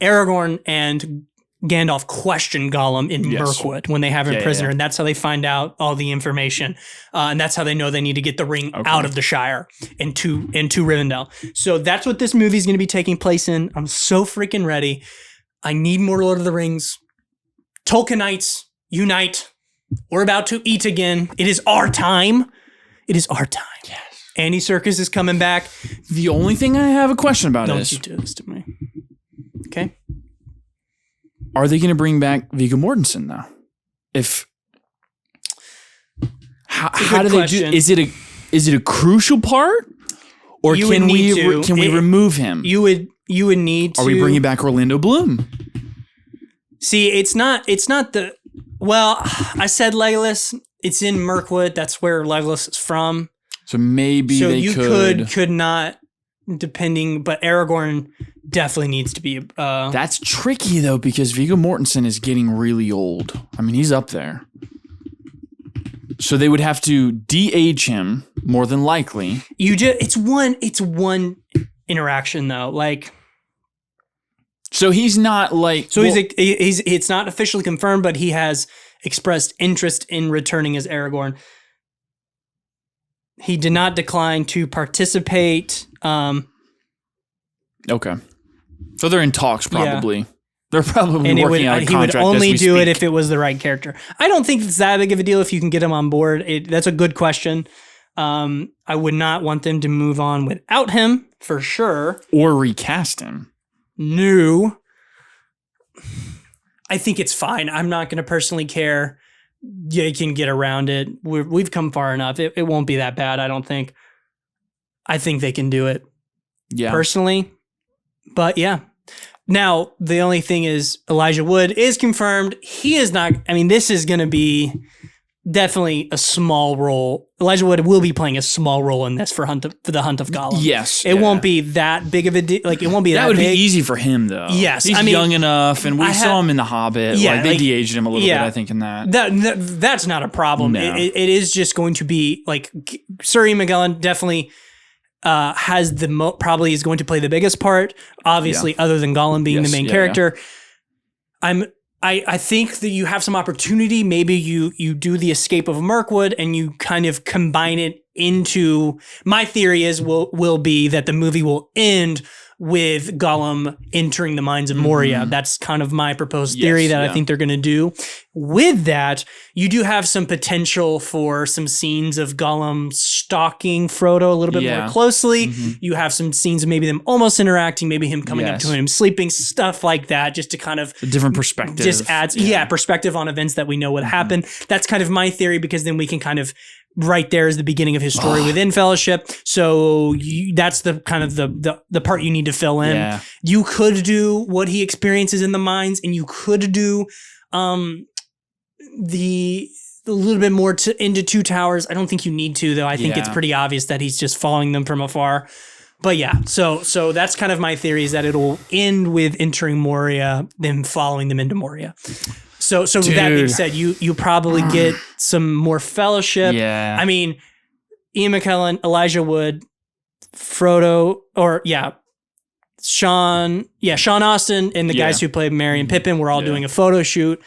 [SPEAKER 1] Aragorn and Gandalf questioned Gollum in Mirkwood when they have him prisoner, and that's how they find out all the information, and that's how they know they need to get the ring out of the Shire into Rivendell. So that's what this movie is going to be taking place in. I'm so freaking ready. I need more Lord of the Rings. Tolkienites, unite. We're about to eat again. It is our time. It is our time. Yes. Andy Serkis is coming back.
[SPEAKER 2] The only thing I have a question about
[SPEAKER 1] Don't
[SPEAKER 2] is,
[SPEAKER 1] you do this to me. Okay.
[SPEAKER 2] Are they going to bring back Viggo Mortensen though? How do they do? Is it a crucial part, or can we remove him?
[SPEAKER 1] You would need to.
[SPEAKER 2] Are we bringing back Orlando Bloom?
[SPEAKER 1] See, it's not the. Well, I said Legolas. It's in Mirkwood. That's where Legolas is from.
[SPEAKER 2] So maybe they
[SPEAKER 1] could not, depending. But Aragorn definitely needs to be.
[SPEAKER 2] That's tricky though, because Viggo Mortensen is getting really old. I mean, he's up there. So they would have to de-age him more than likely.
[SPEAKER 1] It's one interaction though. Like,
[SPEAKER 2] so he's not like.
[SPEAKER 1] So it's not officially confirmed, but he has expressed interest in returning as Aragorn. He did not decline to participate.
[SPEAKER 2] Okay. So they're in talks probably. Yeah. They're probably working out a contract.
[SPEAKER 1] He would only do it if it was the right character. I don't think it's that big of a deal if you can get him on board. That's a good question. I would not want them to move on without him, for sure.
[SPEAKER 2] Or recast him.
[SPEAKER 1] No. I think it's fine. I'm not going to personally care. You can get around it. We've come far enough. It won't be that bad, I don't think. I think they can do it.
[SPEAKER 2] Yeah.
[SPEAKER 1] Personally, But yeah. Now, the only thing is Elijah Wood is confirmed. He is not, I mean, this is going to be definitely a small role. Elijah Wood will be playing a small role in this for the Hunt of Gollum.
[SPEAKER 2] Yes.
[SPEAKER 1] It won't be that big of a deal. Like, it won't be that
[SPEAKER 2] would
[SPEAKER 1] big.
[SPEAKER 2] be easy for him, though.
[SPEAKER 1] Yes.
[SPEAKER 2] He's young enough, and we saw him in The Hobbit.
[SPEAKER 1] Yeah,
[SPEAKER 2] like, they de-aged him a little bit, I think, in that.
[SPEAKER 1] That's not a problem.
[SPEAKER 2] No.
[SPEAKER 1] It is just going to be, like, Sir Ian McKellen definitely has probably is going to play the biggest part, obviously, other than Gollum being the main character. I think that you have some opportunity. Maybe you do the escape of Mirkwood and you kind of combine it into, my theory is will be that the movie will end with Gollum entering the mines of Moria. That's kind of my proposed theory that I think they're going to do. With that, you do have some potential for some scenes of Gollum stalking Frodo a little bit more closely. You have some scenes of maybe them almost interacting, maybe him coming up to him, sleeping, stuff like that, just to kind of
[SPEAKER 2] a different perspective.
[SPEAKER 1] Just adds perspective on events that we know would happen. That's kind of my theory, because then we can kind of right there is the beginning of his story within Fellowship. So that's the kind of the part you need to fill in. Yeah. You could do what he experiences in the mines, and you could do the a little bit more into Two Towers. I don't think you need to, though. I think it's pretty obvious that he's just following them from afar. But yeah, so that's kind of my theory, is that it'll end with entering Moria, then following them into Moria. So with that being said, you probably get some more Fellowship.
[SPEAKER 2] Yeah.
[SPEAKER 1] I mean, Ian McKellen, Elijah Wood, Frodo, Sean Austin, and the guys who played Merry and Pippin. We're all doing a photo shoot.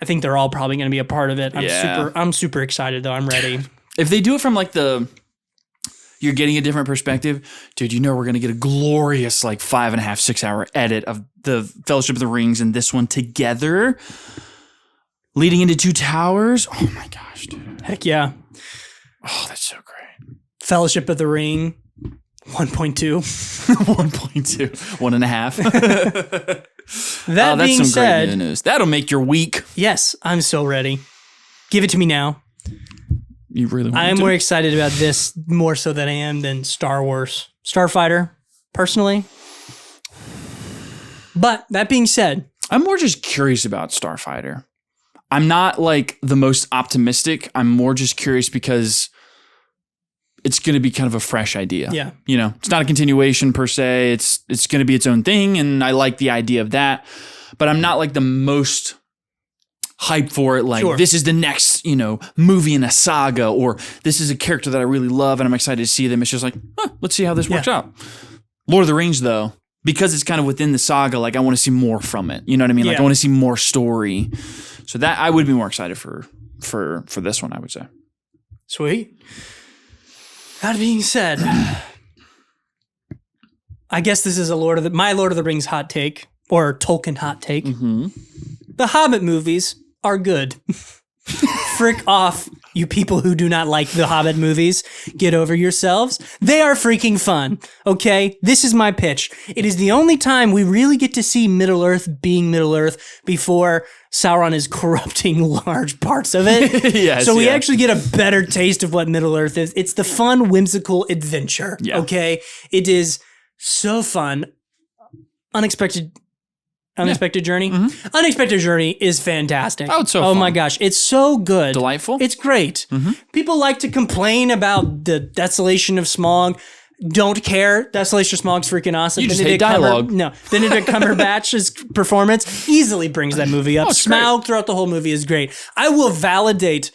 [SPEAKER 1] I think they're all probably going to be a part of it. I'm super excited, though. I'm ready.
[SPEAKER 2] If they do it from like you're getting a different perspective, dude, we're going to get a glorious like 5.5, 6 hour edit of the Fellowship of the Rings and this one together, leading into Two Towers. Oh my gosh, dude.
[SPEAKER 1] Heck yeah.
[SPEAKER 2] Oh, that's so great.
[SPEAKER 1] Fellowship of the Ring 1.2.
[SPEAKER 2] 1.2. 1.5.
[SPEAKER 1] That being
[SPEAKER 2] some
[SPEAKER 1] said,
[SPEAKER 2] great news. That'll make your week.
[SPEAKER 1] Yes, I'm so ready. Give it to me now.
[SPEAKER 2] You really want
[SPEAKER 1] I am more excited about this more so than I am than Star Wars. Starfighter, personally. But that being said,
[SPEAKER 2] I'm more just curious about Starfighter. I'm not like the most optimistic. I'm more just curious because it's going to be kind of a fresh idea.
[SPEAKER 1] Yeah.
[SPEAKER 2] It's not a continuation per se. It's going to be its own thing. And I like the idea of that, but I'm not like the most hyped for it. Like this is the next, movie in a saga, or this is a character that I really love and I'm excited to see them. It's just like, let's see how this works out. Lord of the Rings, though, because it's kind of within the saga, like I want to see more from it. You know what I mean? Like I want to see more story. So that I would be more excited for this one, I would say.
[SPEAKER 1] Sweet. That being said, I guess this is my Lord of the Rings hot take, or Tolkien hot take. Mm-hmm. The Hobbit movies are good. Frick off, you people who do not like the Hobbit movies. Get over yourselves. They are freaking fun, okay? This is my pitch. It is the only time we really get to see Middle-earth being Middle-earth before Sauron is corrupting large parts of it. So we actually get a better taste of what Middle-earth is. It's the fun, whimsical adventure, okay? It is so fun. Unexpected Journey. Mm-hmm. Unexpected Journey is fantastic.
[SPEAKER 2] Oh, it's so fun.
[SPEAKER 1] My gosh. It's so good.
[SPEAKER 2] Delightful.
[SPEAKER 1] It's great. Mm-hmm. People like to complain about the Desolation of Smaug. Don't care. Desolation of Smog's freaking awesome.
[SPEAKER 2] You just hate dialogue.
[SPEAKER 1] Benedict Cumberbatch's performance easily brings that movie up. Smaug throughout the whole movie is great. I will validate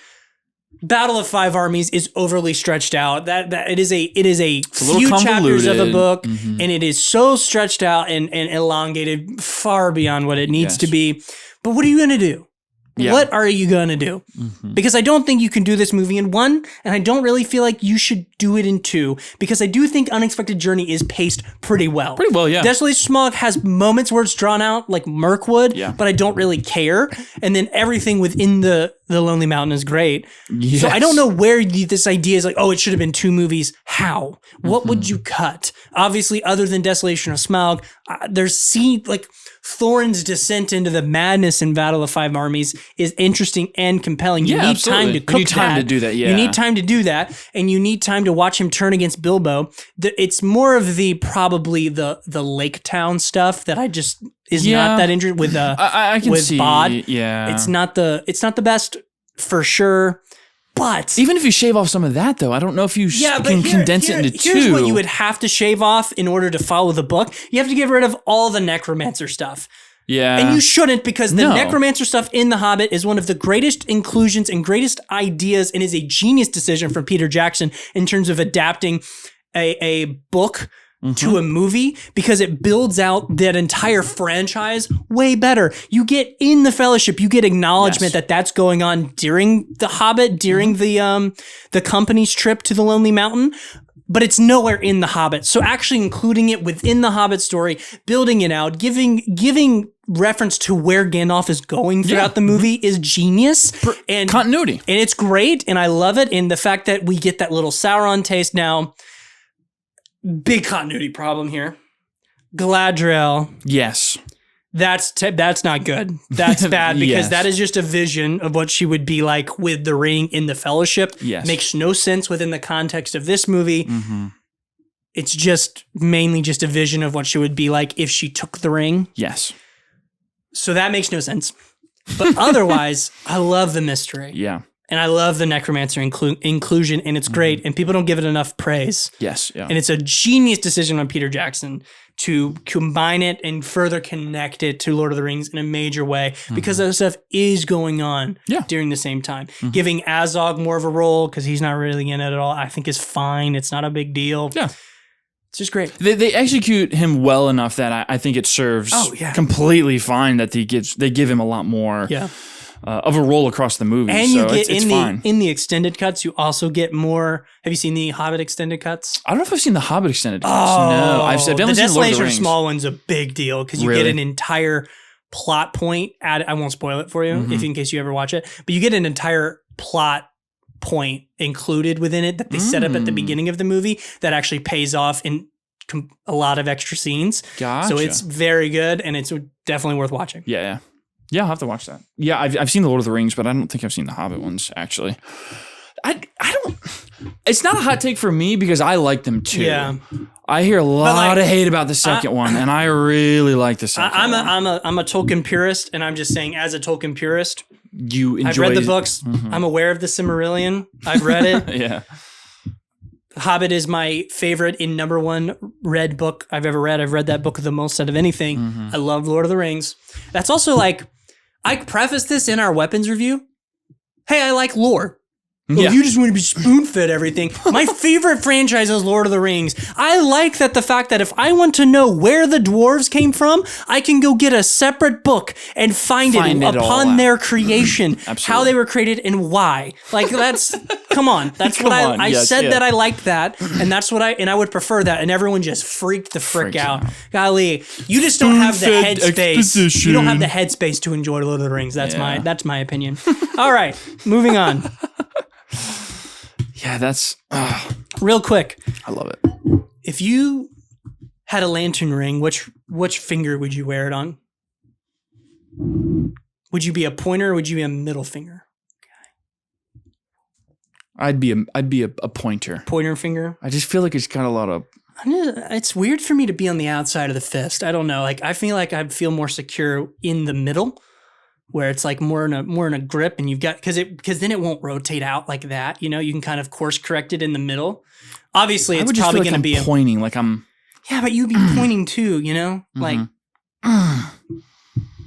[SPEAKER 1] Battle of Five Armies is overly stretched out. That it is a few chapters of a book, and it is so stretched out and elongated far beyond what it needs to be. But what are you going to do? Yeah. What are you going to do? Mm-hmm. Because I don't think you can do this movie in one, and I don't really feel like you should do it in two, because I do think Unexpected Journey is paced pretty well.
[SPEAKER 2] Pretty well, yeah.
[SPEAKER 1] Desolation Smog has moments where it's drawn out like Mirkwood, but I don't really care. And then everything within the Lonely Mountain is great. Yes. So I don't know where this idea is like, oh, it should have been two movies. How? What would you cut? Obviously, other than Desolation of Smaug, there's Thorin's descent into the madness in Battle of Five Armies is interesting and compelling. You need time to cook
[SPEAKER 2] You need time to do that, yeah.
[SPEAKER 1] You need time to do that, and you need time to watch him turn against Bilbo. It's more of probably the Lake Town stuff that I just is not that interesting with
[SPEAKER 2] I can
[SPEAKER 1] with
[SPEAKER 2] see,
[SPEAKER 1] Bod.
[SPEAKER 2] yeah.
[SPEAKER 1] It's not the best for sure. But
[SPEAKER 2] even if you shave off some of that, though, I don't know if you can condense it into two.
[SPEAKER 1] Here's what you would have to shave off in order to follow the book. You have to get rid of all the necromancer stuff.
[SPEAKER 2] Yeah.
[SPEAKER 1] And you shouldn't, because the necromancer stuff in The Hobbit is one of the greatest inclusions and greatest ideas, and is a genius decision from Peter Jackson in terms of adapting a book to a movie, because it builds out that entire franchise way better. You get in the Fellowship, you get acknowledgement that that's going on during The Hobbit, during the company's trip to the Lonely Mountain, but it's nowhere in The Hobbit. So actually including it within the Hobbit story, building it out, giving reference to where Gandalf is going throughout the movie is genius. And
[SPEAKER 2] continuity.
[SPEAKER 1] And it's great, and I love it. And the fact that we get that little Sauron taste now, big continuity problem here. Galadriel.
[SPEAKER 2] Yes.
[SPEAKER 1] That's not good. That's bad, because that is just a vision of what she would be like with the ring in the Fellowship.
[SPEAKER 2] Yes.
[SPEAKER 1] Makes no sense within the context of this movie. It's just mainly just a vision of what she would be like if she took the ring.
[SPEAKER 2] Yes.
[SPEAKER 1] So that makes no sense. But otherwise, I love the mystery.
[SPEAKER 2] Yeah.
[SPEAKER 1] And I love the necromancer inclusion, and it's great, and people don't give it enough praise.
[SPEAKER 2] Yes, yeah.
[SPEAKER 1] And it's a genius decision on Peter Jackson to combine it and further connect it to Lord of the Rings in a major way, because that stuff is going on during the same time. Giving Azog more of a role, because he's not really in it at all, I think is fine. It's not a big deal.
[SPEAKER 2] Yeah.
[SPEAKER 1] It's just great.
[SPEAKER 2] They execute him well enough that I think it serves completely fine that they give him a lot more. Yeah. Of a role across the movie,
[SPEAKER 1] and
[SPEAKER 2] so
[SPEAKER 1] you get
[SPEAKER 2] it's fine.
[SPEAKER 1] In the extended cuts, you also get more. Have you seen the Hobbit extended cuts?
[SPEAKER 2] I don't know if I've seen the Hobbit extended cuts. No, I've definitely seen Lord of the Rings.
[SPEAKER 1] Small one's a big deal, because you get an entire plot point. I won't spoil it for you in case you ever watch it, but you get an entire plot point included within it that they set up at the beginning of the movie that actually pays off in a lot of extra scenes.
[SPEAKER 2] Gotcha.
[SPEAKER 1] So it's very good, and it's definitely worth watching.
[SPEAKER 2] Yeah. Yeah, I'll have to watch that. Yeah, I've seen the Lord of the Rings, but I don't think I've seen the Hobbit ones, actually. I don't... It's not a hot take for me, because I like them too. Yeah. I hear a lot of hate about the second one, and I really like the second one.
[SPEAKER 1] I'm a Tolkien purist, and I'm just saying, as a Tolkien purist,
[SPEAKER 2] I've
[SPEAKER 1] read the books. I'm aware of the Silmarillion. I've read it.
[SPEAKER 2] Yeah.
[SPEAKER 1] Hobbit is my favorite in number one read book I've ever read. I've read that book the most out of anything. I love Lord of the Rings. That's also like... I prefaced this in our weapons review. Hey, I like lore. Well, you just want to be spoon-fed everything. My favorite franchise is Lord of the Rings. I like the fact that if I want to know where the dwarves came from, I can go get a separate book and find it upon their creation, how they were created and why. Like, that's, come on. That's what I said that I liked that, and that's what I would prefer that, and everyone just freaked the frick out. Golly, you just don't have the headspace. You don't have the headspace to enjoy Lord of the Rings. That's my opinion. All right, moving on.
[SPEAKER 2] Yeah, that's...
[SPEAKER 1] Real quick.
[SPEAKER 2] I love it.
[SPEAKER 1] If you had a lantern ring, which finger would you wear it on? Would you be a pointer or would you be a middle finger?
[SPEAKER 2] I'd be a pointer.
[SPEAKER 1] Pointer finger?
[SPEAKER 2] I just feel like it's got a lot of...
[SPEAKER 1] It's weird for me to be on the outside of the fist. I don't know. Like, I feel like I'd feel more secure in the middle, where it's like more in a grip, and you've got, because then it won't rotate out like that. You know, you can kind of course correct it in the middle. Obviously, it's probably going to be
[SPEAKER 2] pointing like I'm.
[SPEAKER 1] Yeah, but you'd be pointing too. You know, like.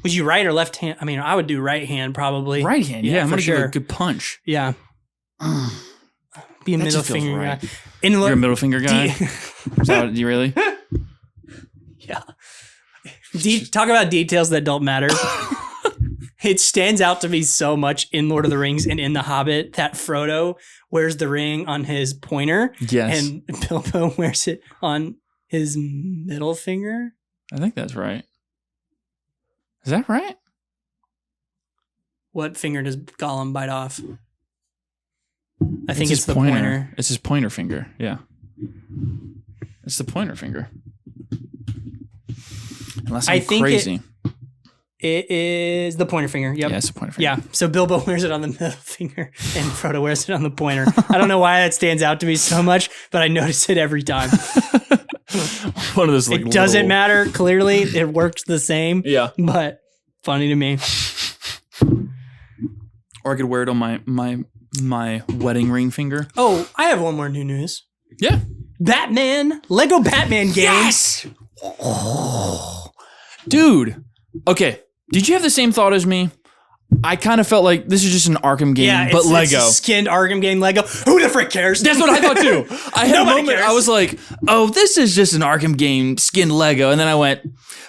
[SPEAKER 1] Would you right or left hand? I mean, I would do right hand probably.
[SPEAKER 2] Right hand, yeah. I'm gonna give it a good punch.
[SPEAKER 1] Yeah. Be a middle finger guy.
[SPEAKER 2] You're a middle finger guy. Is that you really?
[SPEAKER 1] Yeah. Talk about details that don't matter. It stands out to me so much in Lord of the Rings and in The Hobbit that Frodo wears the ring on his pointer.
[SPEAKER 2] Yes.
[SPEAKER 1] And Bilbo wears it on his middle finger.
[SPEAKER 2] I think that's right. Is that right?
[SPEAKER 1] What finger does Gollum bite off? I think it's the pointer.
[SPEAKER 2] It's his pointer finger. Yeah. It's the pointer finger. Unless I'm crazy.
[SPEAKER 1] It is the pointer finger. Yep.
[SPEAKER 2] Yeah, it's a pointer finger.
[SPEAKER 1] Yeah. So Bilbo wears it on the middle finger and Frodo wears it on the pointer. I don't know why that stands out to me so much, but I notice it every time.
[SPEAKER 2] One of those like
[SPEAKER 1] it doesn't matter. Clearly, it works the same.
[SPEAKER 2] Yeah.
[SPEAKER 1] But funny to me.
[SPEAKER 2] Or I could wear it on my wedding ring finger.
[SPEAKER 1] Oh, I have one more new news.
[SPEAKER 2] Yeah.
[SPEAKER 1] Lego Batman games.
[SPEAKER 2] Yes. Oh. Dude. Okay. Did you have the same thought as me? I kind of felt like this is just an Arkham game, but Lego.
[SPEAKER 1] It's a skinned Arkham game Lego. Who the frick cares?
[SPEAKER 2] That's what I thought too. I had a
[SPEAKER 1] Nobody
[SPEAKER 2] moment,
[SPEAKER 1] cares.
[SPEAKER 2] I was like, oh, this is just an Arkham game, skinned Lego. And then I went,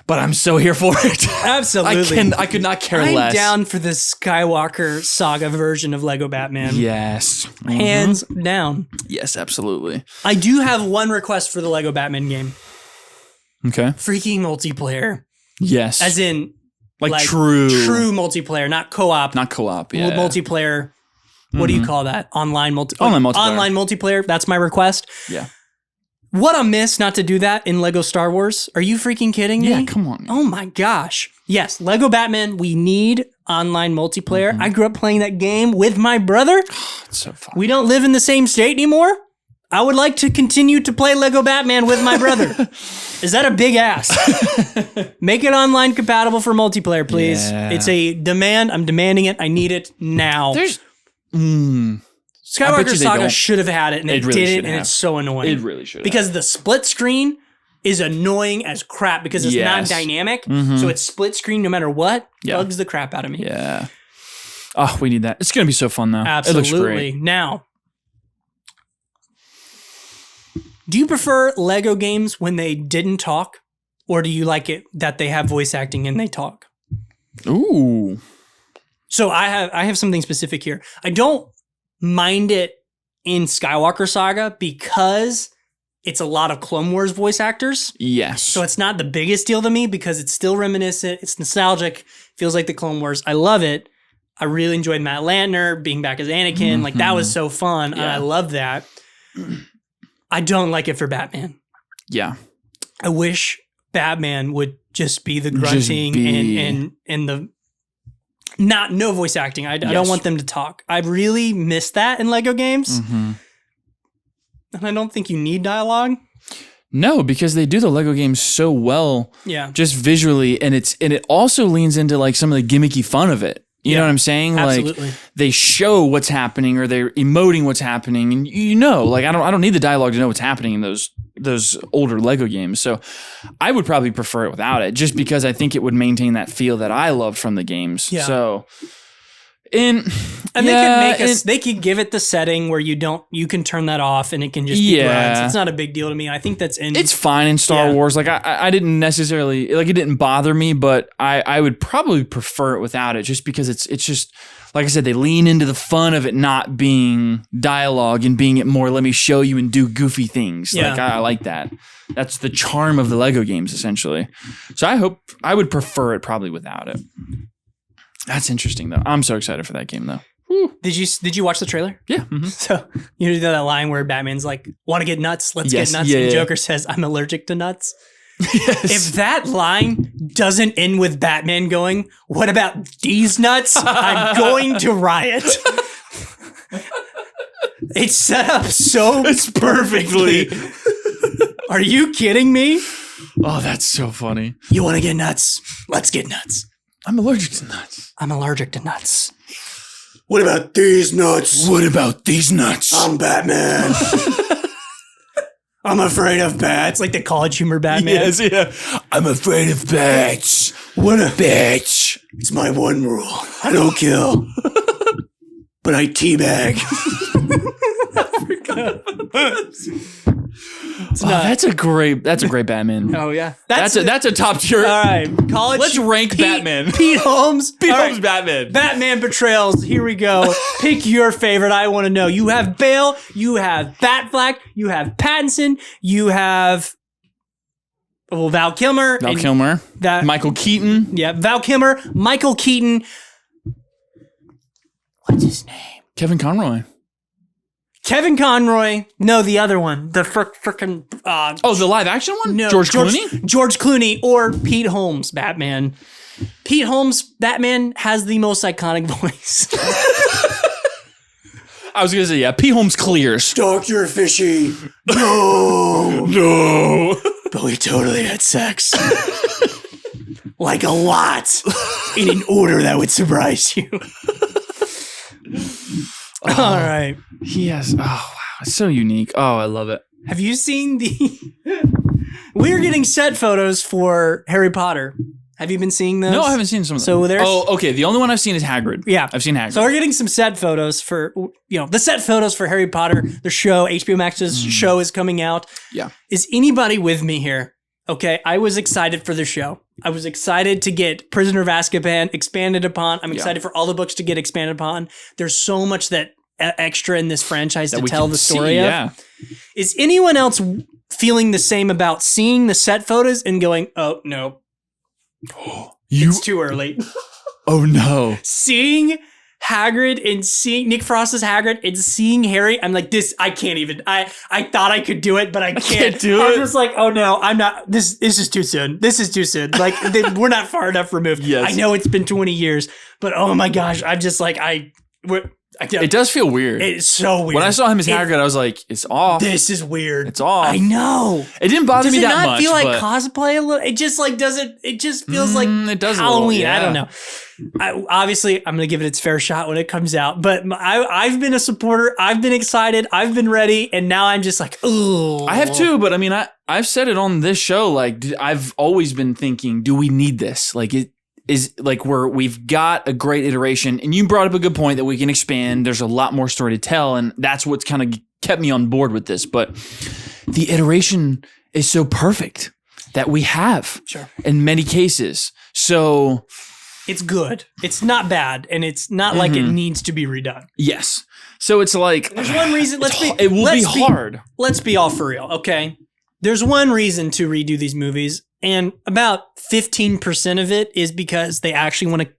[SPEAKER 2] but I'm so here for it.
[SPEAKER 1] Absolutely.
[SPEAKER 2] I could not care
[SPEAKER 1] I'm
[SPEAKER 2] less.
[SPEAKER 1] down for the Skywalker saga version of Lego Batman.
[SPEAKER 2] Yes.
[SPEAKER 1] Hands down.
[SPEAKER 2] Yes, absolutely.
[SPEAKER 1] I do have one request for the Lego Batman game.
[SPEAKER 2] Okay.
[SPEAKER 1] Freaking multiplayer.
[SPEAKER 2] Yes.
[SPEAKER 1] As in,
[SPEAKER 2] like true
[SPEAKER 1] multiplayer, not co-op.
[SPEAKER 2] Not co-op, yeah.
[SPEAKER 1] Multiplayer. What do you call that? Online multiplayer. Online multiplayer. That's my request.
[SPEAKER 2] Yeah.
[SPEAKER 1] What a miss not to do that in Lego Star Wars. Are you freaking kidding me?
[SPEAKER 2] Yeah, come on.
[SPEAKER 1] Oh my gosh. Yes, Lego Batman, we need online multiplayer. I grew up playing that game with my brother.
[SPEAKER 2] It's so fun.
[SPEAKER 1] We don't live in the same state anymore. I would like to continue to play Lego Batman with my brother. Is that a big ask? Make it online compatible for multiplayer, please.
[SPEAKER 2] Yeah.
[SPEAKER 1] It's a demand. I'm demanding it. I need it now.
[SPEAKER 2] There's
[SPEAKER 1] Skywalker Saga should have had it, and it
[SPEAKER 2] really
[SPEAKER 1] didn't, and it's so annoying.
[SPEAKER 2] It really should have.
[SPEAKER 1] Because the split screen is annoying as crap because it's not dynamic. So it's split screen no matter what. Bugs the crap out of me.
[SPEAKER 2] Yeah. Oh, we need that. It's going to be so fun, though.
[SPEAKER 1] Absolutely.
[SPEAKER 2] It looks great.
[SPEAKER 1] Now, do you prefer Lego games when they didn't talk? Or do you like it that they have voice acting and they talk?
[SPEAKER 2] Ooh.
[SPEAKER 1] So I have something specific here. I don't mind it in Skywalker Saga because it's a lot of Clone Wars voice actors.
[SPEAKER 2] Yes.
[SPEAKER 1] So it's not the biggest deal to me because it's still reminiscent. It's nostalgic. Feels like the Clone Wars. I love it. I really enjoyed Matt Lantner being back as Anakin. Like that was so fun.
[SPEAKER 2] Yeah.
[SPEAKER 1] I love that. I don't like it for Batman.
[SPEAKER 2] Yeah.
[SPEAKER 1] I wish Batman would just be the grunting and the no voice acting. I don't want them to talk. I really miss that in Lego games. And I don't think you need dialogue.
[SPEAKER 2] No, because they do the Lego games so well.
[SPEAKER 1] Yeah. Just
[SPEAKER 2] visually, and it also leans into like some of the gimmicky fun of it. You know what I'm saying?
[SPEAKER 1] Absolutely.
[SPEAKER 2] Like they show what's happening or they're emoting what's happening. And like I don't need the dialogue to know what's happening in those older Lego games. So I would probably prefer it without it just because I think it would maintain that feel that I loved from the games.
[SPEAKER 1] Yeah.
[SPEAKER 2] So
[SPEAKER 1] they could give it the setting where you can turn that off and it can just be grunts. It's not a big deal to me. I think it's
[SPEAKER 2] fine in Star Wars. Like I didn't necessarily like it didn't bother me, but I would probably prefer it without it just because it's just like I said, they lean into the fun of it not being dialogue and being it more let me show you and do goofy things.
[SPEAKER 1] Yeah.
[SPEAKER 2] Like I like that. That's the charm of the Lego games essentially. So I would prefer it probably without it. That's interesting though. I'm so excited for that game though.
[SPEAKER 1] Woo. Did you watch the trailer?
[SPEAKER 2] Yeah. Mm-hmm.
[SPEAKER 1] So you know that line where Batman's like, "Want to get nuts? Let's get nuts." And Joker says, "I'm allergic to nuts."
[SPEAKER 2] Yes.
[SPEAKER 1] If that line doesn't end with Batman going, "What about these nuts?" I'm going to riot. It's set up so perfectly. Are you kidding me?
[SPEAKER 2] Oh, that's so funny.
[SPEAKER 1] You want to get nuts? Let's get nuts.
[SPEAKER 2] I'm allergic to nuts.
[SPEAKER 1] I'm allergic to nuts.
[SPEAKER 3] What about these nuts?
[SPEAKER 2] What about these nuts?
[SPEAKER 3] I'm Batman.
[SPEAKER 1] I'm afraid of bats. Like the college humor Batman.
[SPEAKER 2] Yes, yeah. I'm afraid of bats.
[SPEAKER 3] What a
[SPEAKER 2] Bitch.
[SPEAKER 3] It's my one rule. I don't kill. But I teabag.
[SPEAKER 2] That's a great Batman.
[SPEAKER 1] Oh yeah.
[SPEAKER 2] That's a top tier.
[SPEAKER 1] All right. College.
[SPEAKER 2] Let's rank Batman.
[SPEAKER 1] Pete Holmes.
[SPEAKER 2] Pete
[SPEAKER 1] All
[SPEAKER 2] Holmes
[SPEAKER 1] right.
[SPEAKER 2] Batman.
[SPEAKER 1] Batman betrayals. Here we go. Pick your favorite. I want to know. You have Bale. You have Batfleck. You have Pattinson. You have Val Kilmer.
[SPEAKER 2] Val Kilmer. Michael Keaton.
[SPEAKER 1] Yeah, Val Kilmer. Michael Keaton. What's his name?
[SPEAKER 2] Kevin Conroy.
[SPEAKER 1] Kevin Conroy. No, the other one. The frickin'
[SPEAKER 2] the live action one?
[SPEAKER 1] no,
[SPEAKER 2] George Clooney?
[SPEAKER 1] George Clooney or Pete Holmes Batman. Pete Holmes Batman has the most iconic voice.
[SPEAKER 2] I was going to say, yeah, P. Holmes clears.
[SPEAKER 3] Dr. Fishy. No.
[SPEAKER 2] No.
[SPEAKER 3] But we totally had sex. Like a lot. In an order that would surprise you.
[SPEAKER 1] All right.
[SPEAKER 2] Yes. Oh, wow. It's so unique. Oh, I love it.
[SPEAKER 1] Have you seen We're getting set photos for Harry Potter. Have you been seeing those?
[SPEAKER 2] No, I haven't seen some of them.
[SPEAKER 1] So there's...
[SPEAKER 2] Oh, okay. The only one I've seen is Hagrid.
[SPEAKER 1] Yeah.
[SPEAKER 2] I've seen Hagrid.
[SPEAKER 1] So we're getting some set photos for, the set photos for Harry Potter, the show. HBO Max's show is coming out.
[SPEAKER 2] Yeah.
[SPEAKER 1] Is anybody with me here? Okay, I was excited for the show. I was excited to get Prisoner of Azkaban expanded upon. I'm excited for all the books to get expanded upon. There's so much that extra in this franchise to tell the story of.
[SPEAKER 2] Yeah.
[SPEAKER 1] Is anyone else feeling the same about seeing the set photos and going, oh, no, it's too early?
[SPEAKER 2] Oh, no.
[SPEAKER 1] Seeing Hagrid and seeing Nick Frost's Hagrid and seeing Harry, I'm like, this, I can't even, I thought I could do it, but I can't
[SPEAKER 2] do it.
[SPEAKER 1] I'm just like, oh no, I'm not, this is too soon. This is too soon. Like, we're not far enough removed.
[SPEAKER 2] Yes.
[SPEAKER 1] I know it's been 20 years, but oh my gosh, I'm just like,
[SPEAKER 2] It does feel weird.
[SPEAKER 1] It's so weird.
[SPEAKER 2] When I saw him as Hagrid, I was like, it's off.
[SPEAKER 1] This is weird.
[SPEAKER 2] It's off.
[SPEAKER 1] I know.
[SPEAKER 2] It didn't bother me that much.
[SPEAKER 1] Does it not feel like
[SPEAKER 2] but
[SPEAKER 1] cosplay a little? It just like doesn't. It just feels like
[SPEAKER 2] it does
[SPEAKER 1] Halloween.
[SPEAKER 2] a little, yeah.
[SPEAKER 1] I don't know. Obviously, I'm gonna give it its fair shot when it comes out. But I've been a supporter. I've been excited. I've been ready, and now I'm just like, ooh.
[SPEAKER 2] I have too, but I mean, I've said it on this show. Like, I've always been thinking, do we need this? Like, it is like we've got a great iteration, and you brought up a good point that we can expand. There's a lot more story to tell, and that's what's kind of kept me on board with this. But the iteration is so perfect that we have in many cases. So
[SPEAKER 1] it's good. It's not bad, and it's not like it needs to be redone.
[SPEAKER 2] Yes. So it's like
[SPEAKER 1] there's one reason.
[SPEAKER 2] It will be hard.
[SPEAKER 1] Let's be all for real, okay? There's one reason to redo these movies. And about 15% of it is because they actually want to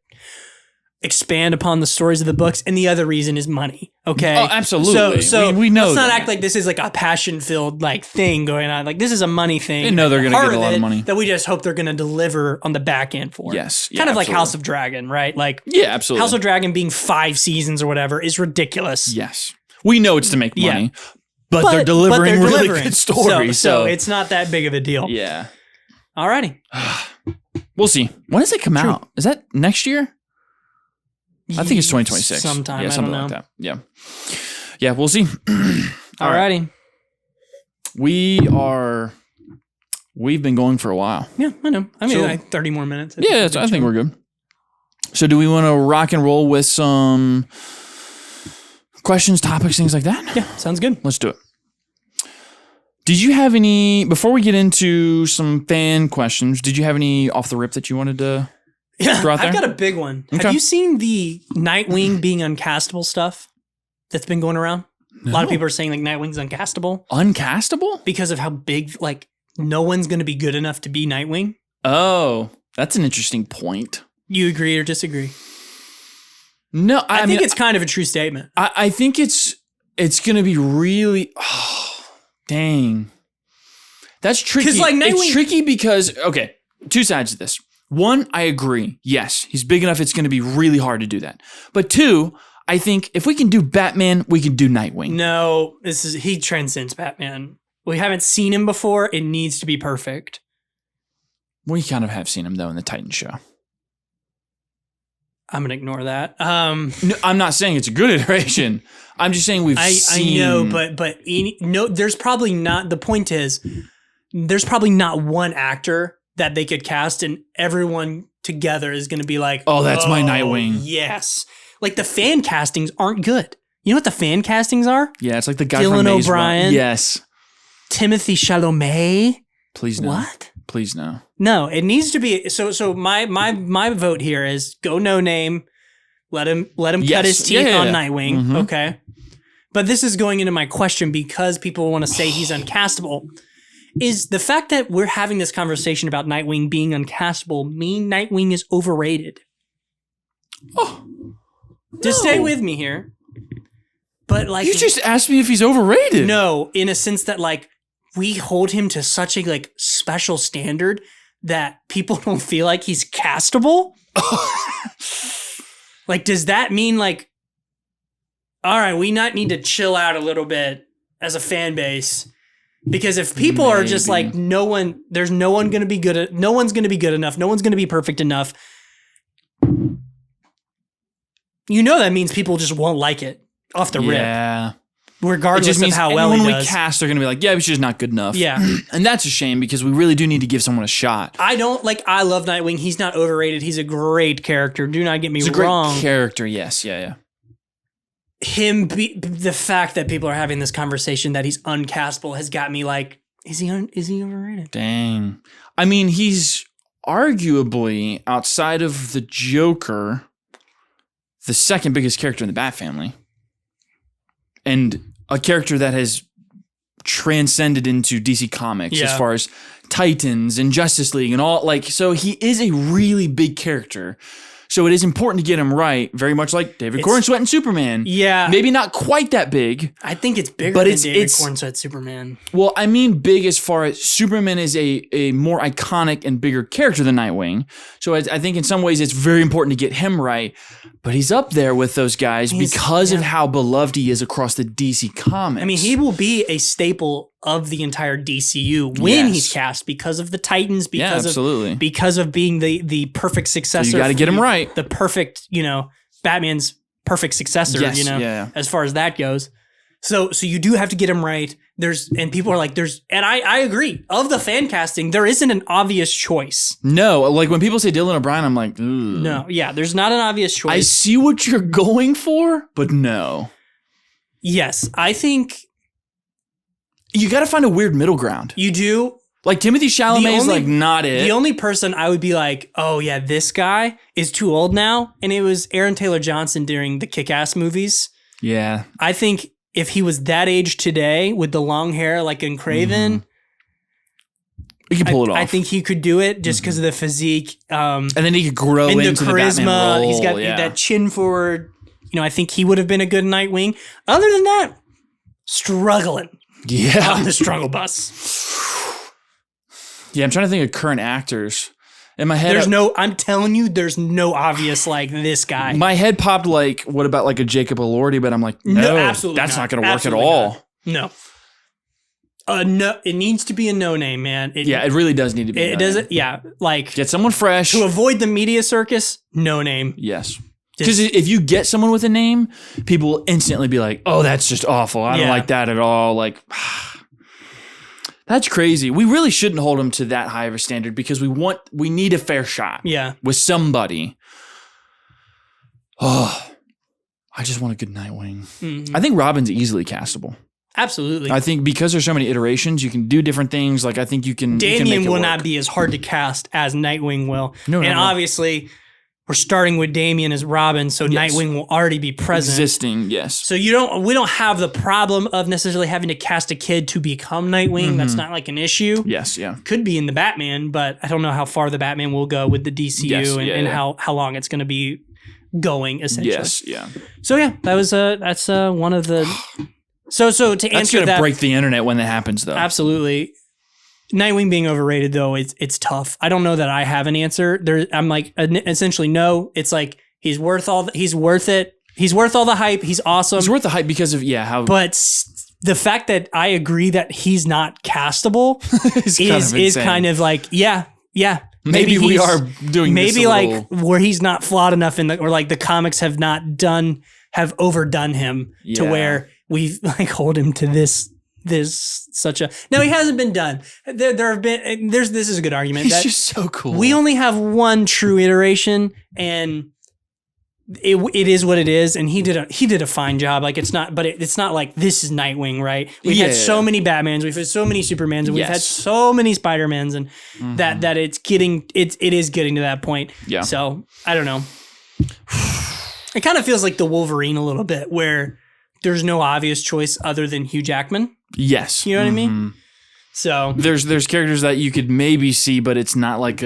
[SPEAKER 1] expand upon the stories of the books. And the other reason is money. Okay.
[SPEAKER 2] Oh, absolutely. So we know
[SPEAKER 1] let's not act like this is like a passion-filled like thing going on. Like this is a money thing.
[SPEAKER 2] They know they're going to get a lot of money.
[SPEAKER 1] That we just hope they're going to deliver on the back end for.
[SPEAKER 2] Yes.
[SPEAKER 1] Kind of like House of Dragon, right? Like
[SPEAKER 2] absolutely.
[SPEAKER 1] House of Dragon being 5 seasons or whatever is ridiculous.
[SPEAKER 2] Yes. We know it's to make money. But they're delivering really good stories.
[SPEAKER 1] So it's not that big of a deal.
[SPEAKER 2] Yeah.
[SPEAKER 1] Alrighty.
[SPEAKER 2] We'll see. When does it come out? Is that next year? I think it's 2026.
[SPEAKER 1] Sometime.
[SPEAKER 2] Yeah, something
[SPEAKER 1] I don't know.
[SPEAKER 2] like that. Yeah. Yeah, we'll see.
[SPEAKER 1] Alrighty.
[SPEAKER 2] We've been going for a while.
[SPEAKER 1] Yeah, I know. I mean, like 30 more minutes.
[SPEAKER 2] Yeah, I think we're good. So do we want to rock and roll with some questions, topics, things like that?
[SPEAKER 1] Yeah, sounds good.
[SPEAKER 2] Let's do it. Did you have any, before we get into some fan questions, did you have any off the rip that you wanted to throw out there?
[SPEAKER 1] I've got a big one. Okay. Have you seen the Nightwing being uncastable stuff that's been going around? No. A lot of people are saying like Nightwing's uncastable.
[SPEAKER 2] Uncastable?
[SPEAKER 1] Because of how big, like no one's going to be good enough to be Nightwing.
[SPEAKER 2] Oh, that's an interesting point.
[SPEAKER 1] You agree or disagree?
[SPEAKER 2] No,
[SPEAKER 1] I think it's kind of a true statement.
[SPEAKER 2] I think it's going to be really... Dang. That's tricky.
[SPEAKER 1] Like
[SPEAKER 2] it's tricky because, okay, 2 sides of this. 1, I agree. Yes, he's big enough. It's going to be really hard to do that. But 2, I think if we can do Batman, we can do Nightwing.
[SPEAKER 1] No, he transcends Batman. We haven't seen him before. It needs to be perfect.
[SPEAKER 2] We kind of have seen him, though, in the Titan show.
[SPEAKER 1] I'm going to ignore that.
[SPEAKER 2] No, I'm not saying it's a good iteration. I'm just saying we've seen...
[SPEAKER 1] I know, but there's probably not... The point is, there's probably not one actor that they could cast and everyone together is going to be like,
[SPEAKER 2] oh, that's my Nightwing.
[SPEAKER 1] Yes. Like the fan castings aren't good. You know what the fan castings are?
[SPEAKER 2] Yeah, it's like the guy
[SPEAKER 1] Dylan
[SPEAKER 2] from Maze
[SPEAKER 1] O'Brien.
[SPEAKER 2] Runner. Yes.
[SPEAKER 1] Timothy Chalamet.
[SPEAKER 2] Please no.
[SPEAKER 1] What?
[SPEAKER 2] Please no.
[SPEAKER 1] No, it needs to be. So my vote here is go no name. Let him cut his teeth on Nightwing. Mm-hmm. Okay. But this is going into my question because people want to say he's uncastable. Is the fact that we're having this conversation about Nightwing being uncastable mean Nightwing is overrated?
[SPEAKER 2] Oh.
[SPEAKER 1] Just stay with me here. But like,
[SPEAKER 2] You just asked me if he's overrated.
[SPEAKER 1] no, in a sense that like we hold him to such a like special standard that people don't feel like he's castable. Like, does that mean like, all right, we not need to chill out a little bit as a fan base? Because if people are just like, there's no one going to be good no one's going to be good enough. No one's going to be perfect enough. You know, that means people just won't like it off the rip.
[SPEAKER 2] Yeah.
[SPEAKER 1] Regardless of how well he
[SPEAKER 2] when
[SPEAKER 1] does.
[SPEAKER 2] we cast, they're going to be like, yeah, he's just not good enough.
[SPEAKER 1] Yeah.
[SPEAKER 2] And that's a shame because we really do need to give someone a shot.
[SPEAKER 1] I love Nightwing. He's not overrated. He's a great character. Do not get me
[SPEAKER 2] He's a
[SPEAKER 1] wrong.
[SPEAKER 2] great character, yes. Yeah.
[SPEAKER 1] The fact that people are having this conversation that he's uncastable has got me like, is he overrated?
[SPEAKER 2] Dang. I mean, he's arguably, outside of the Joker, the second biggest character in the Bat family. And a character that has transcended into DC Comics as far as Titans and Justice League and all, like, so he is a really big character. So it is important to get him right, very much like David Cornsweet and Superman.
[SPEAKER 1] Yeah.
[SPEAKER 2] Maybe not quite that big.
[SPEAKER 1] I think it's bigger
[SPEAKER 2] but
[SPEAKER 1] than David Cornsweet Superman.
[SPEAKER 2] Well, I mean big as far as Superman is a more iconic and bigger character than Nightwing. So I think in some ways it's very important to get him right. But he's up there with those guys because of how beloved he is across the DC Comics.
[SPEAKER 1] I mean, he will be a staple of the entire DCU when he's cast because of the Titans, because of being the perfect successor.
[SPEAKER 2] So you got to get him right.
[SPEAKER 1] The perfect, Batman's perfect successor, as far as that goes. So you do have to get him right. And people are like, and I agree. Of the fan casting, there isn't an obvious choice.
[SPEAKER 2] No, like when people say Dylan O'Brien, I'm like, ugh.
[SPEAKER 1] No, yeah, there's not an obvious choice.
[SPEAKER 2] I see what you're going for, but no.
[SPEAKER 1] Yes, I think
[SPEAKER 2] you got to find a weird middle ground.
[SPEAKER 1] You do.
[SPEAKER 2] Like Timothy Chalamet is like not it.
[SPEAKER 1] The only person I would be like, oh yeah, this guy is too old now, and it was Aaron Taylor Johnson during the Kick-Ass movies.
[SPEAKER 2] Yeah.
[SPEAKER 1] I think if he was that age today with the long hair like in Craven,
[SPEAKER 2] he could pull it off.
[SPEAKER 1] I think he could do it just because of the physique.
[SPEAKER 2] And then he could grow
[SPEAKER 1] and
[SPEAKER 2] into
[SPEAKER 1] the charisma.
[SPEAKER 2] The Batman role.
[SPEAKER 1] He's got that chin forward. I think he would have been a good Nightwing. Other than that, struggling.
[SPEAKER 2] Yeah.
[SPEAKER 1] On the struggle bus.
[SPEAKER 2] Yeah, I'm trying to think of current actors. In my head,
[SPEAKER 1] I'm telling you, there's no obvious like this guy.
[SPEAKER 2] My head popped like, what about like a Jacob Elordi? But I'm like, no, absolutely that's not going to work at all.
[SPEAKER 1] No. No, it needs to be a no name, man.
[SPEAKER 2] It really does need to be.
[SPEAKER 1] It doesn't. Yeah, like
[SPEAKER 2] get someone fresh
[SPEAKER 1] to avoid the media circus. No name.
[SPEAKER 2] Yes. Because if you get someone with a name, people will instantly be like, oh, that's just awful. I don't like that at all. Like, that's crazy. We really shouldn't hold them to that high of a standard because we need a fair shot.
[SPEAKER 1] Yeah.
[SPEAKER 2] With somebody. Oh, I just want a good Nightwing. Mm-hmm. I think Robin's easily castable.
[SPEAKER 1] Absolutely.
[SPEAKER 2] I think because there's so many iterations, you can do different things. Like I think you can.
[SPEAKER 1] Damian will not be as hard to cast as Nightwing will. No, obviously, we're starting with Damian as Robin, so Nightwing will already be present.
[SPEAKER 2] Existing, yes.
[SPEAKER 1] So we don't have the problem of necessarily having to cast a kid to become Nightwing. Mm-hmm. That's not like an issue.
[SPEAKER 2] Yes, yeah.
[SPEAKER 1] Could be in the Batman, but I don't know how far the Batman will go with the DCU and how long it's going to be going, essentially.
[SPEAKER 2] Yes, yeah.
[SPEAKER 1] So yeah, that's one of the. So to answer that,
[SPEAKER 2] that's going to break the internet when that happens, though.
[SPEAKER 1] Absolutely. Nightwing being overrated, though, it's tough. I don't know that I have an answer. I'm like essentially no. It's like he's worth it. He's worth all the hype. He's awesome.
[SPEAKER 2] He's worth the hype because of how.
[SPEAKER 1] But the fact that I agree that he's not castable is kind of like yeah.
[SPEAKER 2] Maybe we are doing
[SPEAKER 1] maybe
[SPEAKER 2] this
[SPEAKER 1] like where he's not flawed enough or like the comics have overdone him to where we like hold him to this such a. Now he hasn't been done. There have been. This is a good argument.
[SPEAKER 2] He's just so cool.
[SPEAKER 1] We only have one true iteration, and it is what it is. And he did a fine job. Like it's not like this is Nightwing, right? We've had so many Batmans, we've had so many Supermans, and we've had so many Spider-Mans, and that it is getting to that point. Yeah. So I don't know. It kind of feels like the Wolverine a little bit, where there's no obvious choice other than Hugh Jackman.
[SPEAKER 2] Yes.
[SPEAKER 1] You know what I mean? So
[SPEAKER 2] there's characters that you could maybe see, but it's not like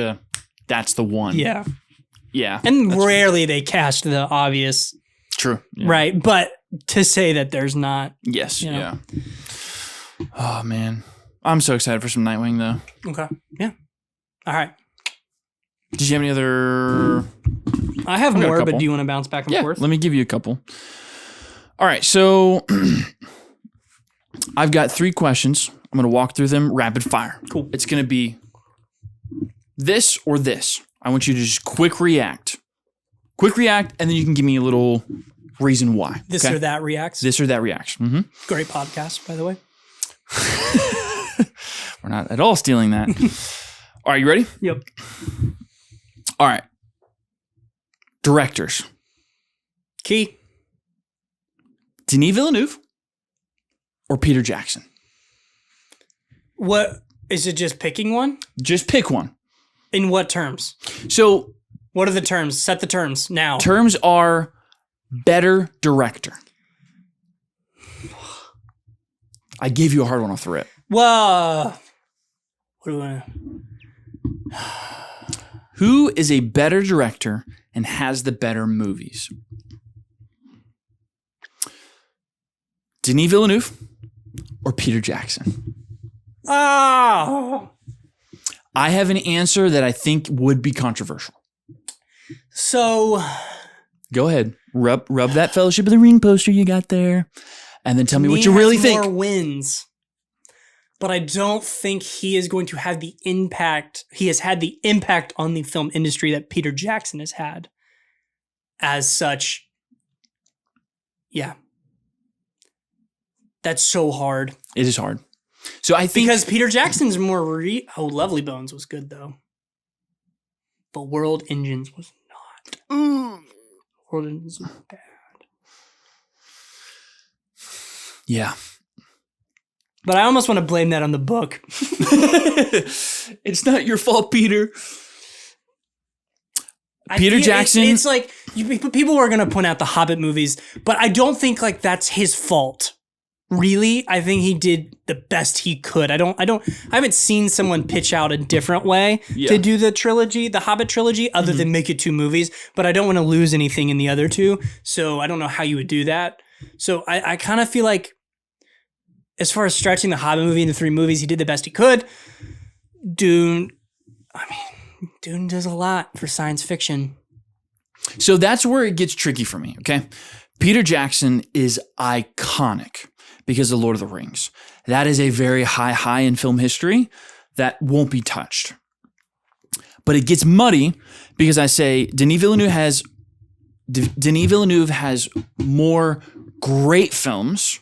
[SPEAKER 2] that's the one.
[SPEAKER 1] Yeah.
[SPEAKER 2] Yeah.
[SPEAKER 1] And rarely they cast the obvious.
[SPEAKER 2] True.
[SPEAKER 1] Yeah. Right. But to say that there's not.
[SPEAKER 2] Yes.
[SPEAKER 1] You know.
[SPEAKER 2] Yeah. Oh man, I'm so excited for some Nightwing though.
[SPEAKER 1] Okay. Yeah. All right.
[SPEAKER 2] Did you have any other?
[SPEAKER 1] I have
[SPEAKER 2] got a
[SPEAKER 1] more, but
[SPEAKER 2] couple.
[SPEAKER 1] do you want to bounce back and forth?
[SPEAKER 2] Let me give you a couple. All right, so I've got 3 questions. I'm going to walk through them rapid fire.
[SPEAKER 1] Cool.
[SPEAKER 2] It's going to be this or this. I want you to just quick react. Quick react, and then you can give me a little reason why.
[SPEAKER 1] This
[SPEAKER 2] okay?
[SPEAKER 1] or that reacts.
[SPEAKER 2] This or that reaction. Mm-hmm.
[SPEAKER 1] Great podcast, by the way.
[SPEAKER 2] We're not at all stealing that. All right, you ready?
[SPEAKER 1] Yep.
[SPEAKER 2] All right. Directors.
[SPEAKER 1] Key.
[SPEAKER 2] Denis Villeneuve or Peter Jackson?
[SPEAKER 1] What is it? Just picking one?
[SPEAKER 2] Just pick one.
[SPEAKER 1] In what terms?
[SPEAKER 2] So
[SPEAKER 1] What are the terms? Set the terms now.
[SPEAKER 2] terms are better director. I gave you a hard one off the rip.
[SPEAKER 1] Well, what do we want to?
[SPEAKER 2] Who is a better director and has the better movies? Denis Villeneuve or Peter Jackson?
[SPEAKER 1] Oh.
[SPEAKER 2] I have an answer that I think would be controversial.
[SPEAKER 1] So
[SPEAKER 2] Go ahead. Rub that Fellowship of the Ring poster you got there. And then tell me what you really think.
[SPEAKER 1] More wins, but I don't think he is going to have the impact. He has had the impact on the film industry that Peter Jackson has had. As such, yeah, that's so hard.
[SPEAKER 2] It is hard. So I think
[SPEAKER 1] Because Peter Jackson's more Lovely Bones was good though, but World Engines was not. World Engines was bad.
[SPEAKER 2] yeah.
[SPEAKER 1] But I almost want to blame that on the book.
[SPEAKER 2] It's not your fault, Peter. Peter Jackson.
[SPEAKER 1] It's like people were going to point out the Hobbit movies, but I don't think like that's his fault. Really, I think he did the best he could. I haven't seen someone pitch out a different way to do the trilogy, the Hobbit trilogy, other than make it 2 movies. But I don't want to lose anything in the other 2, so I don't know how you would do that. So I kind of feel like, as far as stretching the Hobbit movie into 3 movies, he did the best he could. Dune does a lot for science fiction.
[SPEAKER 2] So that's where it gets tricky for me, okay? Peter Jackson is iconic because of Lord of the Rings. That is a very high in film history that won't be touched. But it gets muddy because I say Denis Villeneuve has more great films,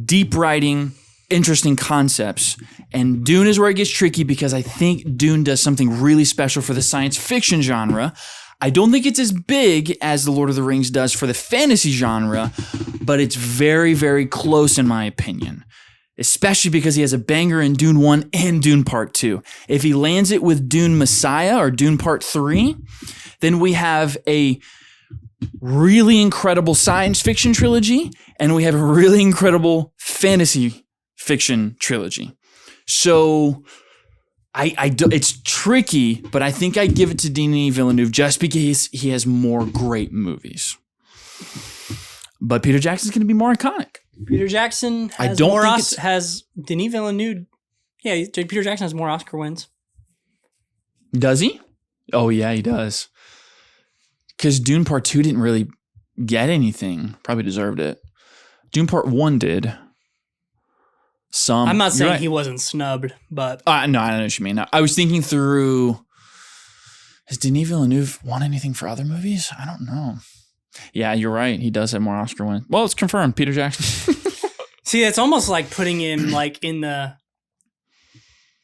[SPEAKER 2] deep writing, interesting concepts. And Dune is where it gets tricky because I think Dune does something really special for the science fiction genre. I don't think it's as big as The Lord of the Rings does for the fantasy genre, but it's very, very close in my opinion, especially because he has a banger in Dune 1 and Dune Part 2. If he lands it with Dune Messiah or Dune Part 3, then we have a really incredible science fiction trilogy and we have a really incredible fantasy fiction trilogy. So it's tricky, but I think I give it to Denis Villeneuve just because he has more great movies. But Peter Jackson's going to be more iconic.
[SPEAKER 1] Peter Jackson has has Denis Villeneuve. Yeah, Peter Jackson has more Oscar wins.
[SPEAKER 2] Does he? Oh yeah, he does. Because Dune Part 2 didn't really get anything. Probably deserved it. Dune Part 1 did.
[SPEAKER 1] I'm not saying he wasn't snubbed, but
[SPEAKER 2] no, I know what you mean. I was thinking through. Has Denis Villeneuve won anything for other movies? I don't know. Yeah, you're right. He does have more Oscar wins. Well, it's confirmed. Peter Jackson.
[SPEAKER 1] See, it's almost like putting him like in the.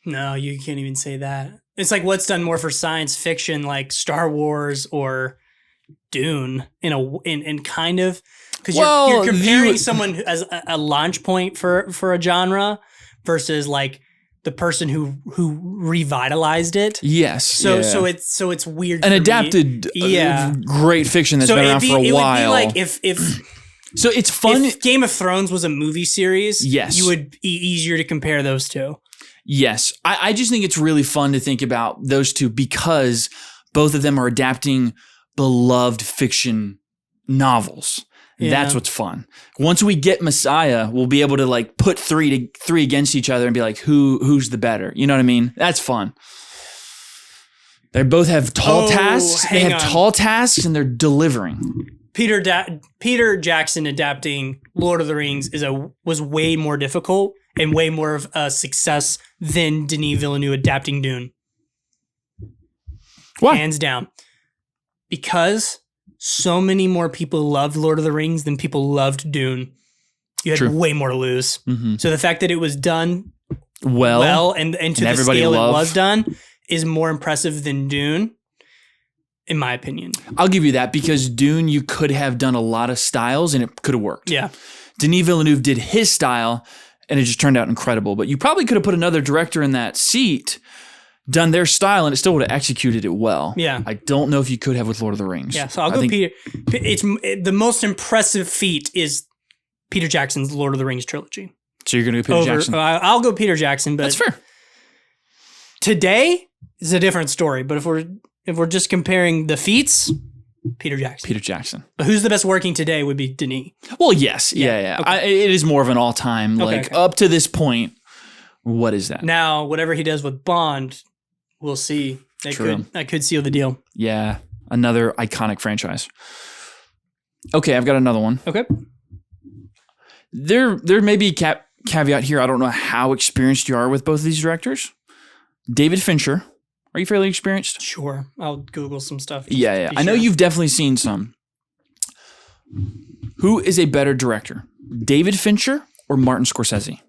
[SPEAKER 1] No, you can't even say that. It's like what's done more for science fiction, like Star Wars or Dune, in kind of. Because you're comparing someone as a launch point for a genre versus like the person who revitalized it.
[SPEAKER 2] Yes.
[SPEAKER 1] So it's weird.
[SPEAKER 2] An adapted great fiction that's been around for a while. It would be like if so it's fun.
[SPEAKER 1] If Game of Thrones was a movie series,
[SPEAKER 2] yes,
[SPEAKER 1] you would be easier to compare those two.
[SPEAKER 2] Yes. I just think it's really fun to think about those two because both of them are adapting beloved fiction novels.
[SPEAKER 1] Yeah.
[SPEAKER 2] That's what's fun. Once we get Messiah, we'll be able to like put three against each other and be like, who's the better? You know what I mean? That's fun. They both have tall tasks. They
[SPEAKER 1] hang
[SPEAKER 2] have
[SPEAKER 1] on.
[SPEAKER 2] tall tasks and they're delivering.
[SPEAKER 1] Peter Jackson adapting Lord of the Rings was way more difficult and way more of a success than Denis Villeneuve adapting Dune.
[SPEAKER 2] Why?
[SPEAKER 1] Hands down. Because so many more people loved Lord of the Rings than people loved Dune. You had
[SPEAKER 2] True.
[SPEAKER 1] way more to lose.
[SPEAKER 2] Mm-hmm.
[SPEAKER 1] So the fact that it was done
[SPEAKER 2] Well,
[SPEAKER 1] and to the
[SPEAKER 2] everybody
[SPEAKER 1] scale
[SPEAKER 2] loved.
[SPEAKER 1] it was done is more impressive than Dune, in my opinion.
[SPEAKER 2] I'll give you that because Dune, you could have done a lot of styles and it could have worked.
[SPEAKER 1] Yeah.
[SPEAKER 2] Denis Villeneuve did his style and it just turned out incredible. But you probably could have put another director in that seat, done their style, and it still would have executed it well.
[SPEAKER 1] Yeah.
[SPEAKER 2] I don't know if you could have with Lord of the Rings.
[SPEAKER 1] Yeah, so I'll go Peter. The most impressive feat is Peter Jackson's Lord of the Rings trilogy.
[SPEAKER 2] So you're going to go Peter Jackson.
[SPEAKER 1] I'll go Peter Jackson, but
[SPEAKER 2] That's fair.
[SPEAKER 1] today is a different story. But if we're just comparing the feats, Peter Jackson.
[SPEAKER 2] Peter Jackson.
[SPEAKER 1] But who's the best working today would be Denis.
[SPEAKER 2] Well, yes. Yeah.
[SPEAKER 1] Okay.
[SPEAKER 2] It is more of an all-time,
[SPEAKER 1] Okay.
[SPEAKER 2] up to this point, what is that?
[SPEAKER 1] Now, whatever he does with Bond, we'll see. That could seal the deal.
[SPEAKER 2] Yeah. Another iconic franchise. Okay, I've got another one.
[SPEAKER 1] Okay.
[SPEAKER 2] There may be a caveat here. I don't know how experienced you are with both of these directors. David Fincher. Are you fairly experienced?
[SPEAKER 1] Sure. I'll Google some stuff.
[SPEAKER 2] Yeah. I know you've definitely seen some. Who is a better director? David Fincher or Martin Scorsese?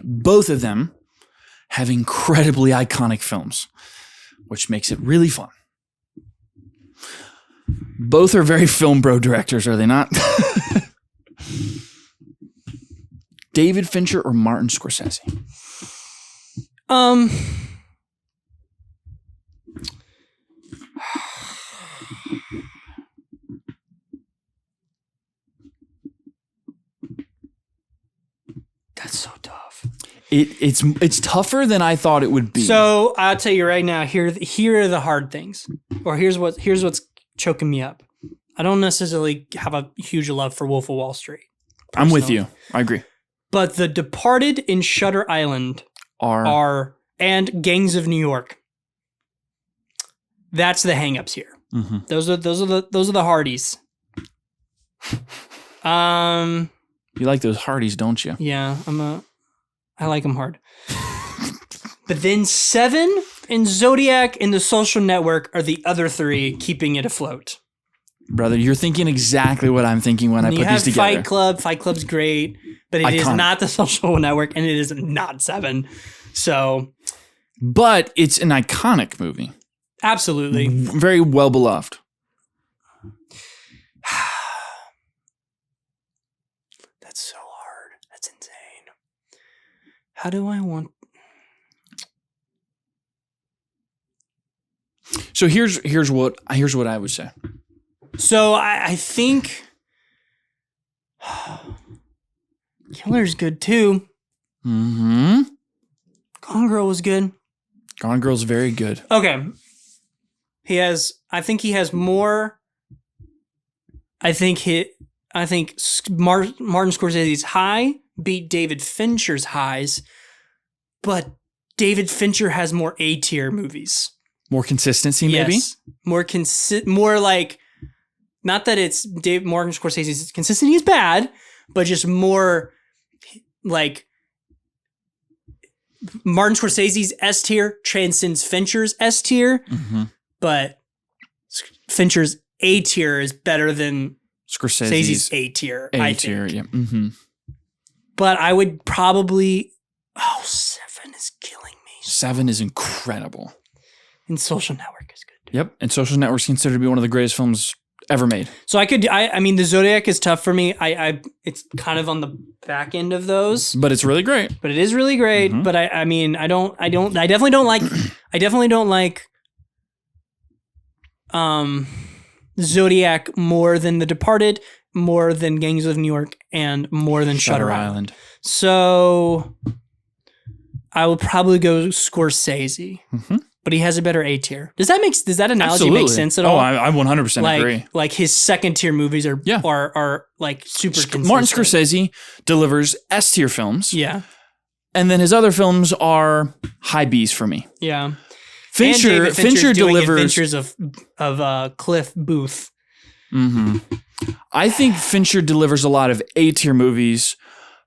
[SPEAKER 2] Both of them have incredibly iconic films, which makes it really fun. Both are very film bro directors, are they not? David Fincher or Martin Scorsese?
[SPEAKER 1] That's so tough.
[SPEAKER 2] It's tougher than I thought it would be.
[SPEAKER 1] So I'll tell you right now. Here are the hard things, or here's what's choking me up. I don't necessarily have a huge love for Wolf of Wall Street.
[SPEAKER 2] I'm with
[SPEAKER 1] personally.
[SPEAKER 2] you. I agree.
[SPEAKER 1] But The Departed and Shutter Island are and Gangs of New York. That's the hangups here.
[SPEAKER 2] Mm-hmm.
[SPEAKER 1] Those are the hardies.
[SPEAKER 2] You like those Hardys, don't you?
[SPEAKER 1] Yeah, I like them hard. But then Seven and Zodiac and The Social Network are the other three keeping it afloat.
[SPEAKER 2] Brother, you're thinking exactly what I'm thinking when I put these together.
[SPEAKER 1] Fight Club. Fight Club's great, but it is not The Social Network and it is not Seven. So,
[SPEAKER 2] but it's an iconic movie.
[SPEAKER 1] absolutely.
[SPEAKER 2] Very well beloved.
[SPEAKER 1] That's so hard. That's insane. How do I want...
[SPEAKER 2] So here's what I would say.
[SPEAKER 1] So I think Killer's good too.
[SPEAKER 2] Mm-hmm.
[SPEAKER 1] Gone Girl was good.
[SPEAKER 2] Gone Girl's very good.
[SPEAKER 1] Okay. I think he has more. I think Martin Scorsese's high beat David Fincher's highs, but David Fincher has more A-tier movies.
[SPEAKER 2] More consistency, maybe?
[SPEAKER 1] Yes. More like, not that it's Martin Scorsese's consistency is bad, but just more like Martin Scorsese's S tier transcends Fincher's S tier,
[SPEAKER 2] Mm-hmm.
[SPEAKER 1] but Fincher's A tier is better than
[SPEAKER 2] Scorsese's
[SPEAKER 1] A tier.
[SPEAKER 2] A
[SPEAKER 1] I
[SPEAKER 2] tier,
[SPEAKER 1] think.
[SPEAKER 2] yeah. Mm-hmm.
[SPEAKER 1] But I would probably. Oh, Seven is killing me.
[SPEAKER 2] 7 is incredible.
[SPEAKER 1] And Social Network is good.
[SPEAKER 2] Yep, and Social Network's considered to be one of the greatest films ever made.
[SPEAKER 1] So I mean, the Zodiac is tough for me. It's kind of on the back end of those,
[SPEAKER 2] But it's really great.
[SPEAKER 1] but it is really great.
[SPEAKER 2] Mhm.
[SPEAKER 1] But I definitely don't like Zodiac more than The Departed, more than Gangs of New York, and more than Shutter Island. So I will probably go Scorsese.
[SPEAKER 2] Mm-hmm.
[SPEAKER 1] but he has a better A tier. Does that analogy
[SPEAKER 2] Absolutely.
[SPEAKER 1] make sense at all?
[SPEAKER 2] Oh, I 100% agree.
[SPEAKER 1] Like his second tier movies are like super consistent.
[SPEAKER 2] Martin Scorsese delivers S tier films.
[SPEAKER 1] Yeah.
[SPEAKER 2] And then his other films are high B's for me.
[SPEAKER 1] Yeah.
[SPEAKER 2] Fincher delivers
[SPEAKER 1] Adventures of Cliff Booth.
[SPEAKER 2] Mm-hmm. I think Fincher delivers a lot of A tier movies,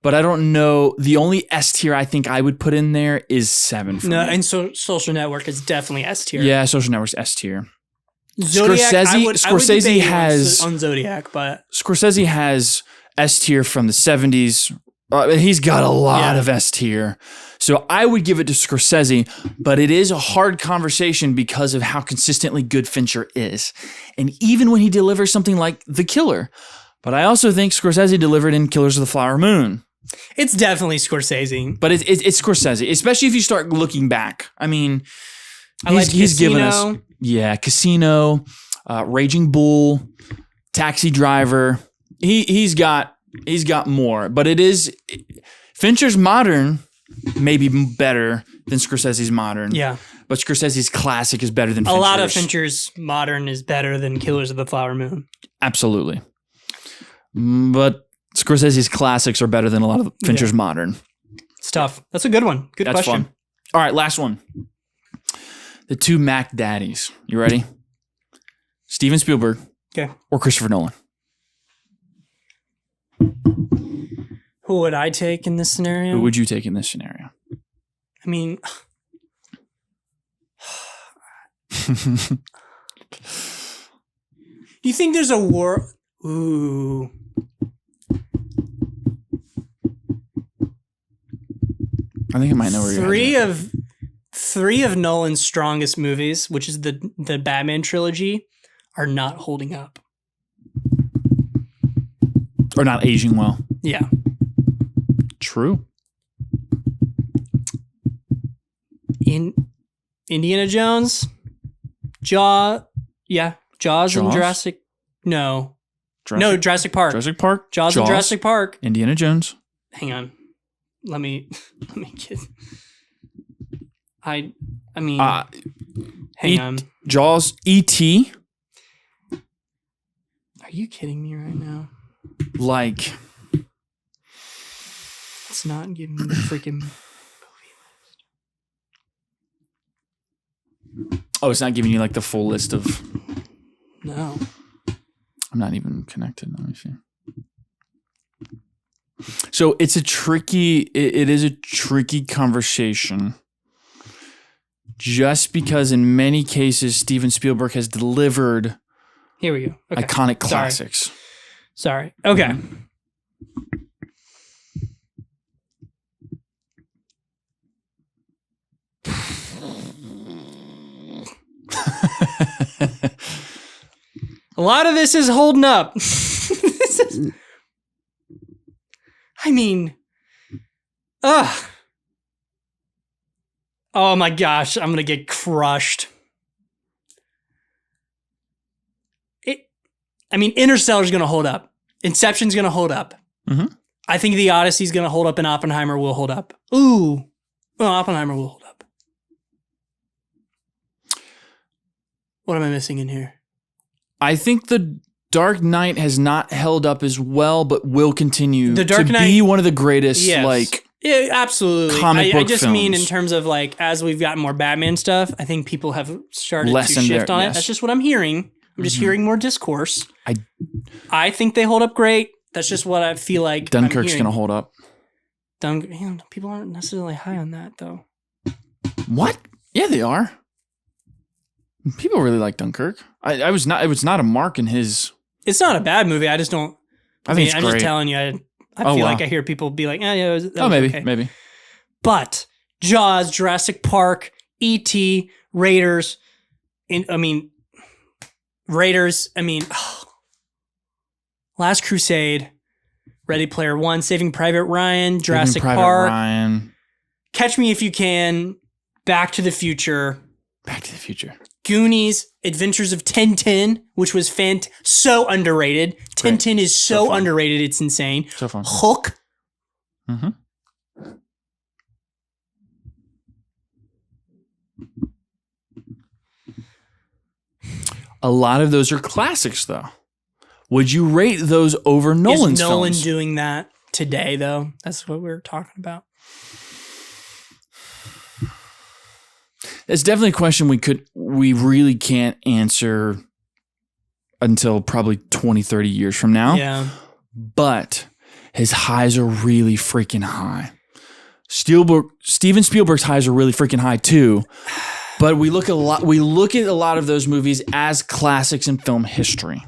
[SPEAKER 2] but I don't know. The only S tier I think I would put in there is 7 for me.
[SPEAKER 1] And so Social Network is definitely S tier.
[SPEAKER 2] Yeah, Social Network's S tier.
[SPEAKER 1] Zodiac,
[SPEAKER 2] Scorsese has
[SPEAKER 1] on Zodiac, but
[SPEAKER 2] Scorsese has S tier from the 70s. He's got a lot of S tier. So I would give it to Scorsese, but it is a hard conversation because of how consistently good Fincher is. And even when he delivers something like The Killer, but I also think Scorsese delivered in Killers of the Flower Moon.
[SPEAKER 1] It's definitely Scorsese.
[SPEAKER 2] But it's Scorsese, especially if you start looking back. I mean, he's given us Casino, Raging Bull, Taxi Driver. He's got more, but Fincher's modern may be better than Scorsese's modern.
[SPEAKER 1] Yeah.
[SPEAKER 2] But Scorsese's classic is better than Fincher's.
[SPEAKER 1] A lot of Fincher's modern is better than Killers of the Flower Moon.
[SPEAKER 2] Absolutely. But Scorsese's classics are better than a lot of Fincher's modern.
[SPEAKER 1] It's tough. That's a good one. Good question.
[SPEAKER 2] Fun. All right, last one. The two Mac daddies. You ready? Steven Spielberg or Christopher Nolan?
[SPEAKER 1] Who would I take in this scenario?
[SPEAKER 2] Who would you take in this scenario?
[SPEAKER 1] I mean, you think there's a war? Ooh.
[SPEAKER 2] I think I might know where you're at.
[SPEAKER 1] Three of Nolan's strongest movies, which is the Batman trilogy, are not holding up.
[SPEAKER 2] Or not aging well.
[SPEAKER 1] Yeah.
[SPEAKER 2] True.
[SPEAKER 1] In Indiana Jones, Jaws and Jurassic. No, Jurassic Park.
[SPEAKER 2] Jurassic Park.
[SPEAKER 1] Jaws and Jurassic Park.
[SPEAKER 2] Indiana Jones.
[SPEAKER 1] Hang on, let me get. I mean, hang on.
[SPEAKER 2] Jaws. E.T.
[SPEAKER 1] Are you kidding me right now?
[SPEAKER 2] Like,
[SPEAKER 1] it's not giving me the freaking movie list.
[SPEAKER 2] Oh, it's not giving you like the full list of.
[SPEAKER 1] No.
[SPEAKER 2] I'm not even connected. Let me see. So it's a tricky. It is a tricky conversation. Just because in many cases Steven Spielberg has delivered.
[SPEAKER 1] Here we go. Okay.
[SPEAKER 2] Iconic classics.
[SPEAKER 1] Sorry. Okay. A lot of this is holding up. I mean, oh my gosh, I'm gonna get crushed. Interstellar's gonna hold up. Inception's gonna hold up.
[SPEAKER 2] Mm-hmm.
[SPEAKER 1] I think The Odyssey's gonna hold up, and Oppenheimer will hold up. Ooh, well, Oppenheimer will hold up. What am I missing in here?
[SPEAKER 2] I think The Dark Knight has not held up as well, but will continue to be one of the greatest.
[SPEAKER 1] Yes. Yeah, absolutely.
[SPEAKER 2] Comic book
[SPEAKER 1] I just
[SPEAKER 2] films.
[SPEAKER 1] mean in terms of like as we've gotten more Batman stuff, I think people have started to shift on it. That's just what I'm hearing. I'm just hearing more discourse. I think they hold up great. That's just what I feel like.
[SPEAKER 2] Dunkirk's going to hold up.
[SPEAKER 1] People aren't necessarily high on that though.
[SPEAKER 2] What? Yeah, they are. People really like Dunkirk. It was not a mark in his.
[SPEAKER 1] It's not a bad movie. I just don't.
[SPEAKER 2] I think it's
[SPEAKER 1] I'm
[SPEAKER 2] great.
[SPEAKER 1] just telling you. I feel like I hear people be like,
[SPEAKER 2] maybe.
[SPEAKER 1] But Jaws, Jurassic Park, E.T., Raiders. Last Crusade, Ready Player One, Saving Private Ryan, Jurassic Park, Catch Me If You Can, Back to the Future, Goonies, Adventures of Tintin, which was so underrated. Tintin is so underrated, it's insane.
[SPEAKER 2] So fun.
[SPEAKER 1] Hook.
[SPEAKER 2] A lot of those are classics, though. Would you rate those over Nolan's
[SPEAKER 1] Is Nolan
[SPEAKER 2] films?
[SPEAKER 1] doing that today, though? That's what we're talking about.
[SPEAKER 2] It's definitely a question we really can't answer until probably 20, 30 years from now.
[SPEAKER 1] Yeah.
[SPEAKER 2] But his highs are really freaking high. Steven Spielberg's highs are really freaking high too. But we look at a lot of those movies as classics in film history.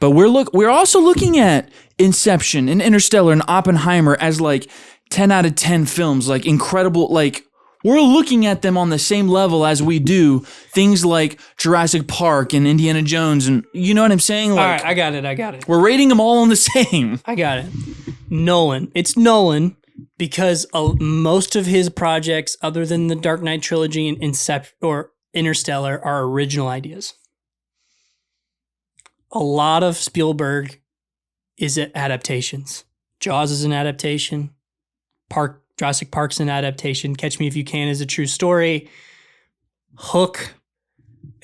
[SPEAKER 2] But we're also looking at Inception and Interstellar and Oppenheimer as like 10 out of 10 films, like incredible, like we're looking at them on the same level as we do things like Jurassic Park and Indiana Jones, and you know what I'm saying? Like,
[SPEAKER 1] All right, I got it.
[SPEAKER 2] We're rating them all on the same.
[SPEAKER 1] I got it. Nolan. It's Nolan because most of his projects, other than the Dark Knight trilogy and Interstellar, are original ideas. A lot of Spielberg is adaptations. Jaws is an adaptation. Jurassic Park's an adaptation. Catch Me If You Can is a true story. Hook,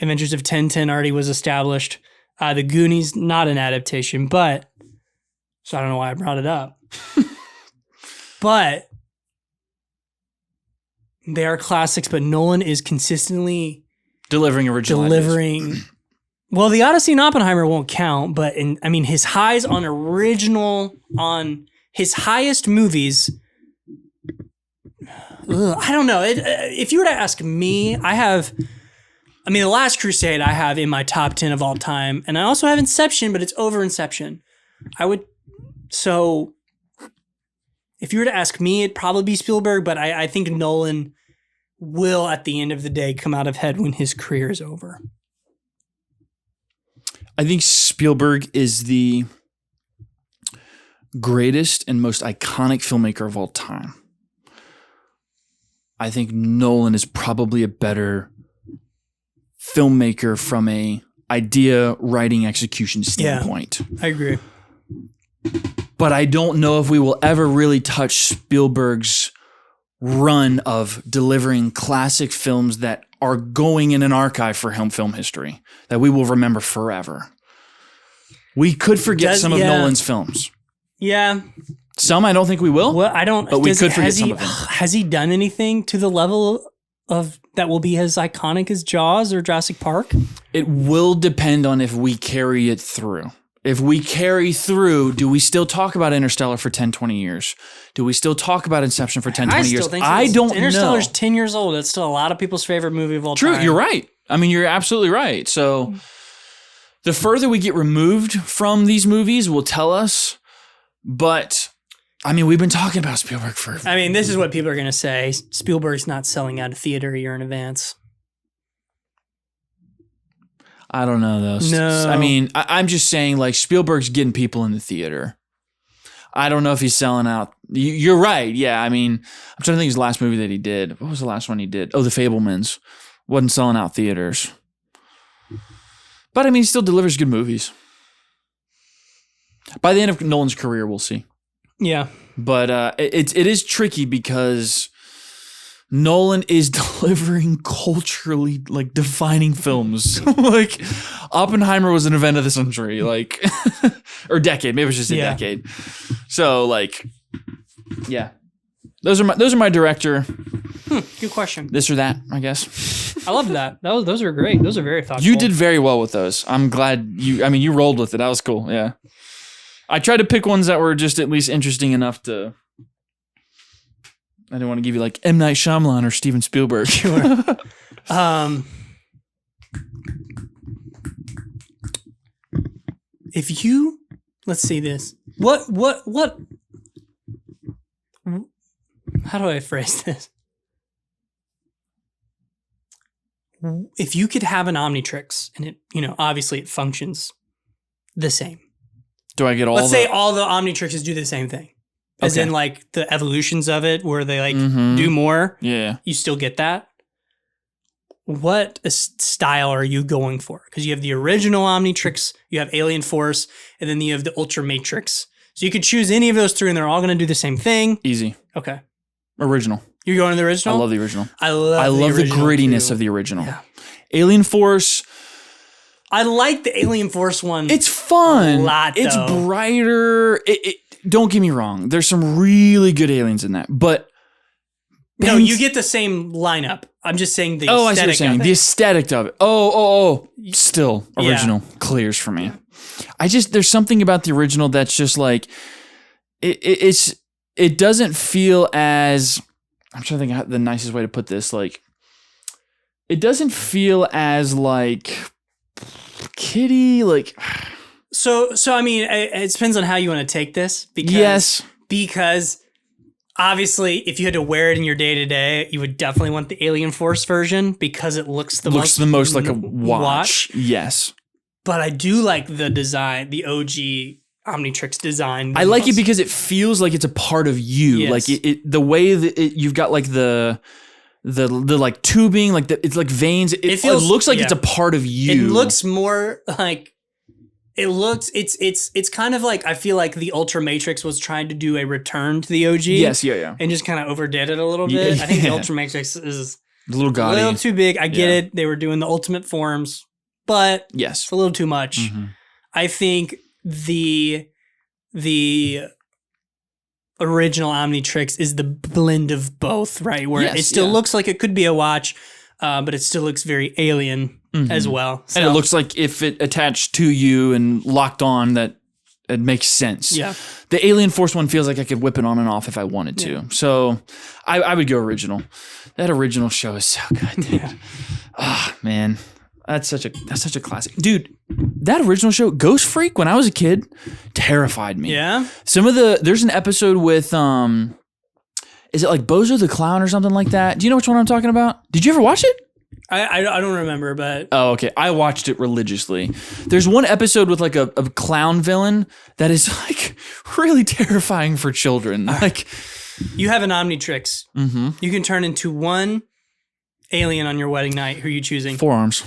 [SPEAKER 1] Adventures of Tintin already was established. The Goonies, not an adaptation, but so I don't know why I brought it up. But they are classics, but Nolan is consistently
[SPEAKER 2] delivering original ideas.
[SPEAKER 1] Well, the Odyssey and Oppenheimer won't count, but his highs on his highest movies. I don't know. If you were to ask me, The Last Crusade I have in my top 10 of all time. And I also have Inception, but it's over Inception. So if you were to ask me, it'd probably be Spielberg, but I think Nolan will, at the end of the day, come out ahead when his career is over.
[SPEAKER 2] I think Spielberg is the greatest and most iconic filmmaker of all time. I think Nolan is probably a better filmmaker from a idea, writing, execution standpoint.
[SPEAKER 1] Yeah, I agree.
[SPEAKER 2] But I don't know if we will ever really touch Spielberg's run of delivering classic films that are going in an archive for film history that we will remember forever. We could forget some of Nolan's films.
[SPEAKER 1] Yeah.
[SPEAKER 2] Some I don't think we will.
[SPEAKER 1] Well, I don't.
[SPEAKER 2] But we could forget some of them.
[SPEAKER 1] Has he done anything to the level of that will be as iconic as Jaws or Jurassic Park?
[SPEAKER 2] It will depend on if we carry it through. If we carry through, do we still talk about Interstellar for 10, 20 years? Do we still talk about Inception for 10, 20 years? I don't know.
[SPEAKER 1] Interstellar's 10 years old. It's still a lot of people's favorite movie of all time.
[SPEAKER 2] True, you're right. You're absolutely right. So the further we get removed from these movies will tell us. But, we've been talking about Spielberg for...
[SPEAKER 1] this is what people are going to say. Spielberg's not selling out a theater a year in advance.
[SPEAKER 2] I don't know, though.
[SPEAKER 1] No.
[SPEAKER 2] I'm just saying, like, Spielberg's getting people in the theater. I don't know if he's selling out. You're right. Yeah, I'm trying to think of his last movie that he did. What was the last one he did? Oh, The Fabelmans. Wasn't selling out theaters. But, he still delivers good movies. By the end of Nolan's career, we'll see.
[SPEAKER 1] Yeah.
[SPEAKER 2] But it is tricky because Nolan is delivering culturally defining films. Like Oppenheimer was an event of the century, or decade. Maybe it was just a decade. So yeah. Those are my director.
[SPEAKER 1] Good question.
[SPEAKER 2] This or that, I guess.
[SPEAKER 1] I love that. Those are great. Those are very thoughtful.
[SPEAKER 2] You did very well with those. I'm glad you rolled with it. That was cool. Yeah. I tried to pick ones that were just at least interesting enough to. I didn't want to give you M. Night Shyamalan or Steven Spielberg.
[SPEAKER 1] Sure. Let's see this. What? How do I phrase this? If you could have an Omnitrix and it, obviously it functions the same.
[SPEAKER 2] Do I get all?
[SPEAKER 1] Let's say all the Omnitrixes do the same thing. As in the evolutions of it where they do more.
[SPEAKER 2] Yeah.
[SPEAKER 1] You still get that. What style are you going for? Because you have the original Omnitrix, you have Alien Force, and then you have the Ultra Matrix. So you could choose any of those three and they're all going to do the same thing.
[SPEAKER 2] Easy.
[SPEAKER 1] Okay.
[SPEAKER 2] Original.
[SPEAKER 1] You're going to the original?
[SPEAKER 2] I love the original.
[SPEAKER 1] I love the
[SPEAKER 2] grittiness of the original.
[SPEAKER 1] Yeah.
[SPEAKER 2] Alien Force,
[SPEAKER 1] I like the Alien Force one.
[SPEAKER 2] It's fun.
[SPEAKER 1] A lot,
[SPEAKER 2] it's
[SPEAKER 1] though.
[SPEAKER 2] brighter. Don't get me wrong. There's some really good aliens in that, but
[SPEAKER 1] no, you get the same lineup. I'm just saying the aesthetic
[SPEAKER 2] I see what you're saying.
[SPEAKER 1] of it.
[SPEAKER 2] The aesthetic of it. Oh. Still original clears for me. There's something about the original that's just like it doesn't feel as, I'm trying to think of the nicest way to put this. Like, it doesn't feel as like kiddie. Like,
[SPEAKER 1] so I mean, it depends on how you want to take this. Because obviously, if you had to wear it in your day to day, you would definitely want the Alien Force version because it looks the most
[SPEAKER 2] like a watch. Yes,
[SPEAKER 1] but I do like the design, the OG Omnitrix design.
[SPEAKER 2] I like it because it feels like it's a part of you.
[SPEAKER 1] Yes.
[SPEAKER 2] Like the way that you've got like the like tubing, like it's like veins. It looks like it's a part of you.
[SPEAKER 1] It looks more like. It's kind of like, I feel like the Ultra Matrix was trying to do a return to the OG.
[SPEAKER 2] Yes, yeah.
[SPEAKER 1] And just kind of overdid it a little bit.
[SPEAKER 2] Yeah.
[SPEAKER 1] I think the Ultra Matrix is
[SPEAKER 2] a little gaudy.
[SPEAKER 1] A little too big. I get it. They were doing the ultimate forms, but
[SPEAKER 2] yes,
[SPEAKER 1] it's a little too much.
[SPEAKER 2] Mm-hmm.
[SPEAKER 1] I think the original Omnitrix is the blend of both, right? Where it still looks like it could be a watch, but it still looks very alien as well. So,
[SPEAKER 2] and it looks like if it attached to you and locked on, that it makes sense.
[SPEAKER 1] Yeah.
[SPEAKER 2] The Alien Force one feels like I could whip it on and off if I wanted to. So I would go original. That original show is so good, dude. Man. That's such a classic. Dude, that original show, Ghost Freak, when I was a kid, terrified me.
[SPEAKER 1] Yeah.
[SPEAKER 2] There's an episode with is it like Bozo the Clown or something like that? Do you know which one I'm talking about? Did you ever watch it?
[SPEAKER 1] I don't remember, but...
[SPEAKER 2] Oh, okay. I watched it religiously. There's one episode with like a clown villain that is like really terrifying for children. Like,
[SPEAKER 1] you have an Omnitrix.
[SPEAKER 2] Mm-hmm.
[SPEAKER 1] You can turn into one alien on your wedding night. Who are you choosing?
[SPEAKER 2] Forearms.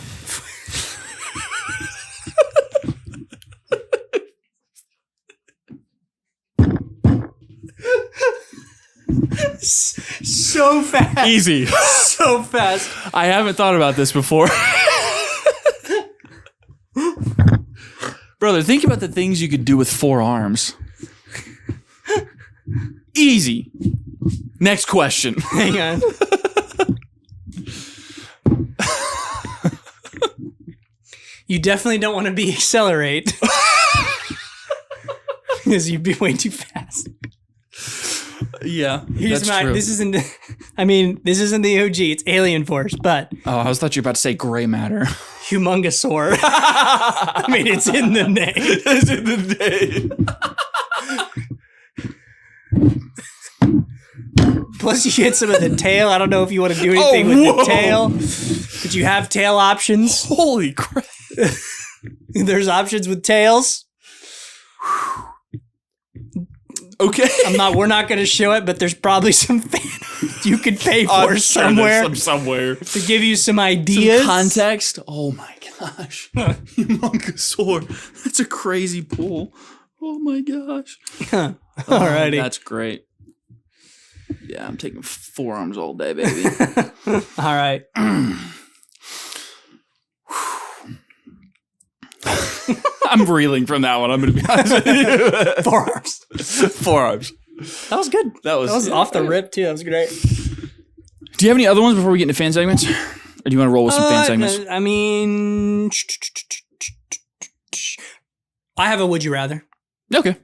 [SPEAKER 1] So fast.
[SPEAKER 2] Easy.
[SPEAKER 1] So fast.
[SPEAKER 2] I haven't thought about this before. Brother, think about the things you could do with 4 arms. Easy. Next question.
[SPEAKER 1] Hang on. You definitely don't want to be Accelerate. Because you'd be way too fast.
[SPEAKER 2] Yeah,
[SPEAKER 1] Here's
[SPEAKER 2] that's true.
[SPEAKER 1] This isn't the OG. It's Alien Force, but
[SPEAKER 2] Oh, I thought you were about to say gray matter.
[SPEAKER 1] Humongosaur. I mean, it's in the name.
[SPEAKER 2] It's in the name.
[SPEAKER 1] Plus, you get some of the tail. I don't know if you want to do anything with the tail, but you have tail options.
[SPEAKER 2] Holy crap.
[SPEAKER 1] There's options with tails.
[SPEAKER 2] Okay.
[SPEAKER 1] We're not going to show it, but there's probably some fan you could pay for somewhere
[SPEAKER 2] somewhere
[SPEAKER 1] to give you some ideas.
[SPEAKER 2] Some context. Oh my gosh. Humongosaur. That's a crazy pull. Oh my gosh.
[SPEAKER 1] Alrighty.
[SPEAKER 2] That's great. Yeah, I'm taking 4 arms all day, baby.
[SPEAKER 1] All right.
[SPEAKER 2] I'm reeling from that one. I'm going to be honest with you.
[SPEAKER 1] 4 arms.
[SPEAKER 2] 4 arms.
[SPEAKER 1] That was good.
[SPEAKER 2] That was
[SPEAKER 1] off the rip, too. That was great.
[SPEAKER 2] Do you have any other ones before we get into fan segments? Or do you want to roll with some fan segments?
[SPEAKER 1] I mean, I have a would you rather.
[SPEAKER 2] Okay.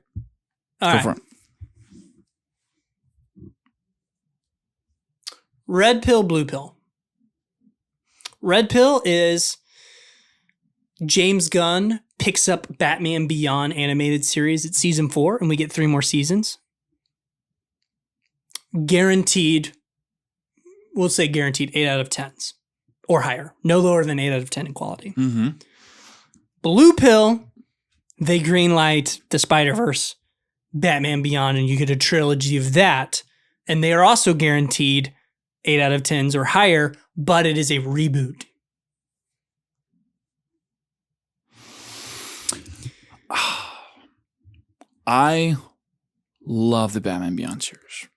[SPEAKER 1] All
[SPEAKER 2] Go
[SPEAKER 1] right.
[SPEAKER 2] for it.
[SPEAKER 1] Red pill, blue pill. Red pill is James Gunn picks up Batman Beyond animated series at season 4, and we get 3 more seasons. Guaranteed, we'll say guaranteed 8 out of 10s or higher. No lower than 8 out of 10 in quality.
[SPEAKER 2] Mm-hmm.
[SPEAKER 1] Blue pill, they greenlight the Spider-Verse, Batman Beyond, and you get a trilogy of that. And they are also guaranteed 8 out of 10s or higher, but it is a reboot.
[SPEAKER 2] I love the Batman Beyond series,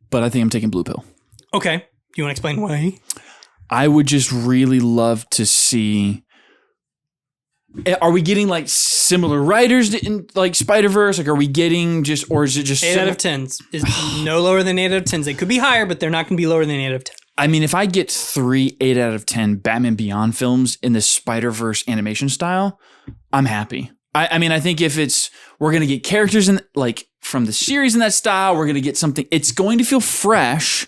[SPEAKER 2] but I think I'm taking blue pill.
[SPEAKER 1] Okay. Do you want to explain why?
[SPEAKER 2] I would just really love to see Are we getting like similar writers in like Spider-Verse? Like, are we getting just, or is it just
[SPEAKER 1] 8 out of 10s is no lower than 8 out of 10s. They could be higher, but they're not going to be lower than 8 out of 10.
[SPEAKER 2] I mean, if I get 3 8 out of 10 Batman Beyond films in this Spider-Verse animation style, I'm happy. I mean, I think if we're going to get characters in like from the series in that style, we're going to get something, it's going to feel fresh,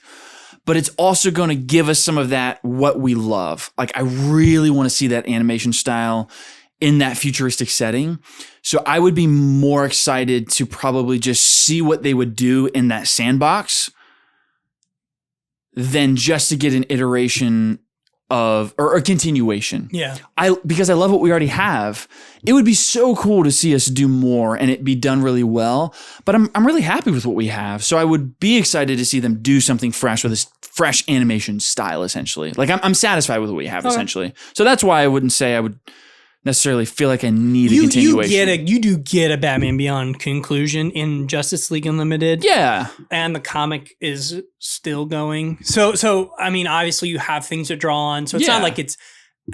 [SPEAKER 2] but it's also going to give us some of that, what we love. Like, I really want to see that animation style in that futuristic setting. So I would be more excited to probably just see what they would do in that sandbox than just to get an iteration of, or a continuation.
[SPEAKER 1] Yeah.
[SPEAKER 2] Because I love what we already have. It would be so cool to see us do more and it be done really well. But I'm really happy with what we have. So I would be excited to see them do something fresh with this fresh animation style, essentially. Like, I'm satisfied with what we have, essentially. So that's why I wouldn't say I would necessarily feel like I need a continuation.
[SPEAKER 1] You do get a Batman Beyond conclusion in Justice League Unlimited.
[SPEAKER 2] Yeah.
[SPEAKER 1] And the comic is still going. So I mean, obviously you have things to draw on. So it's not like it's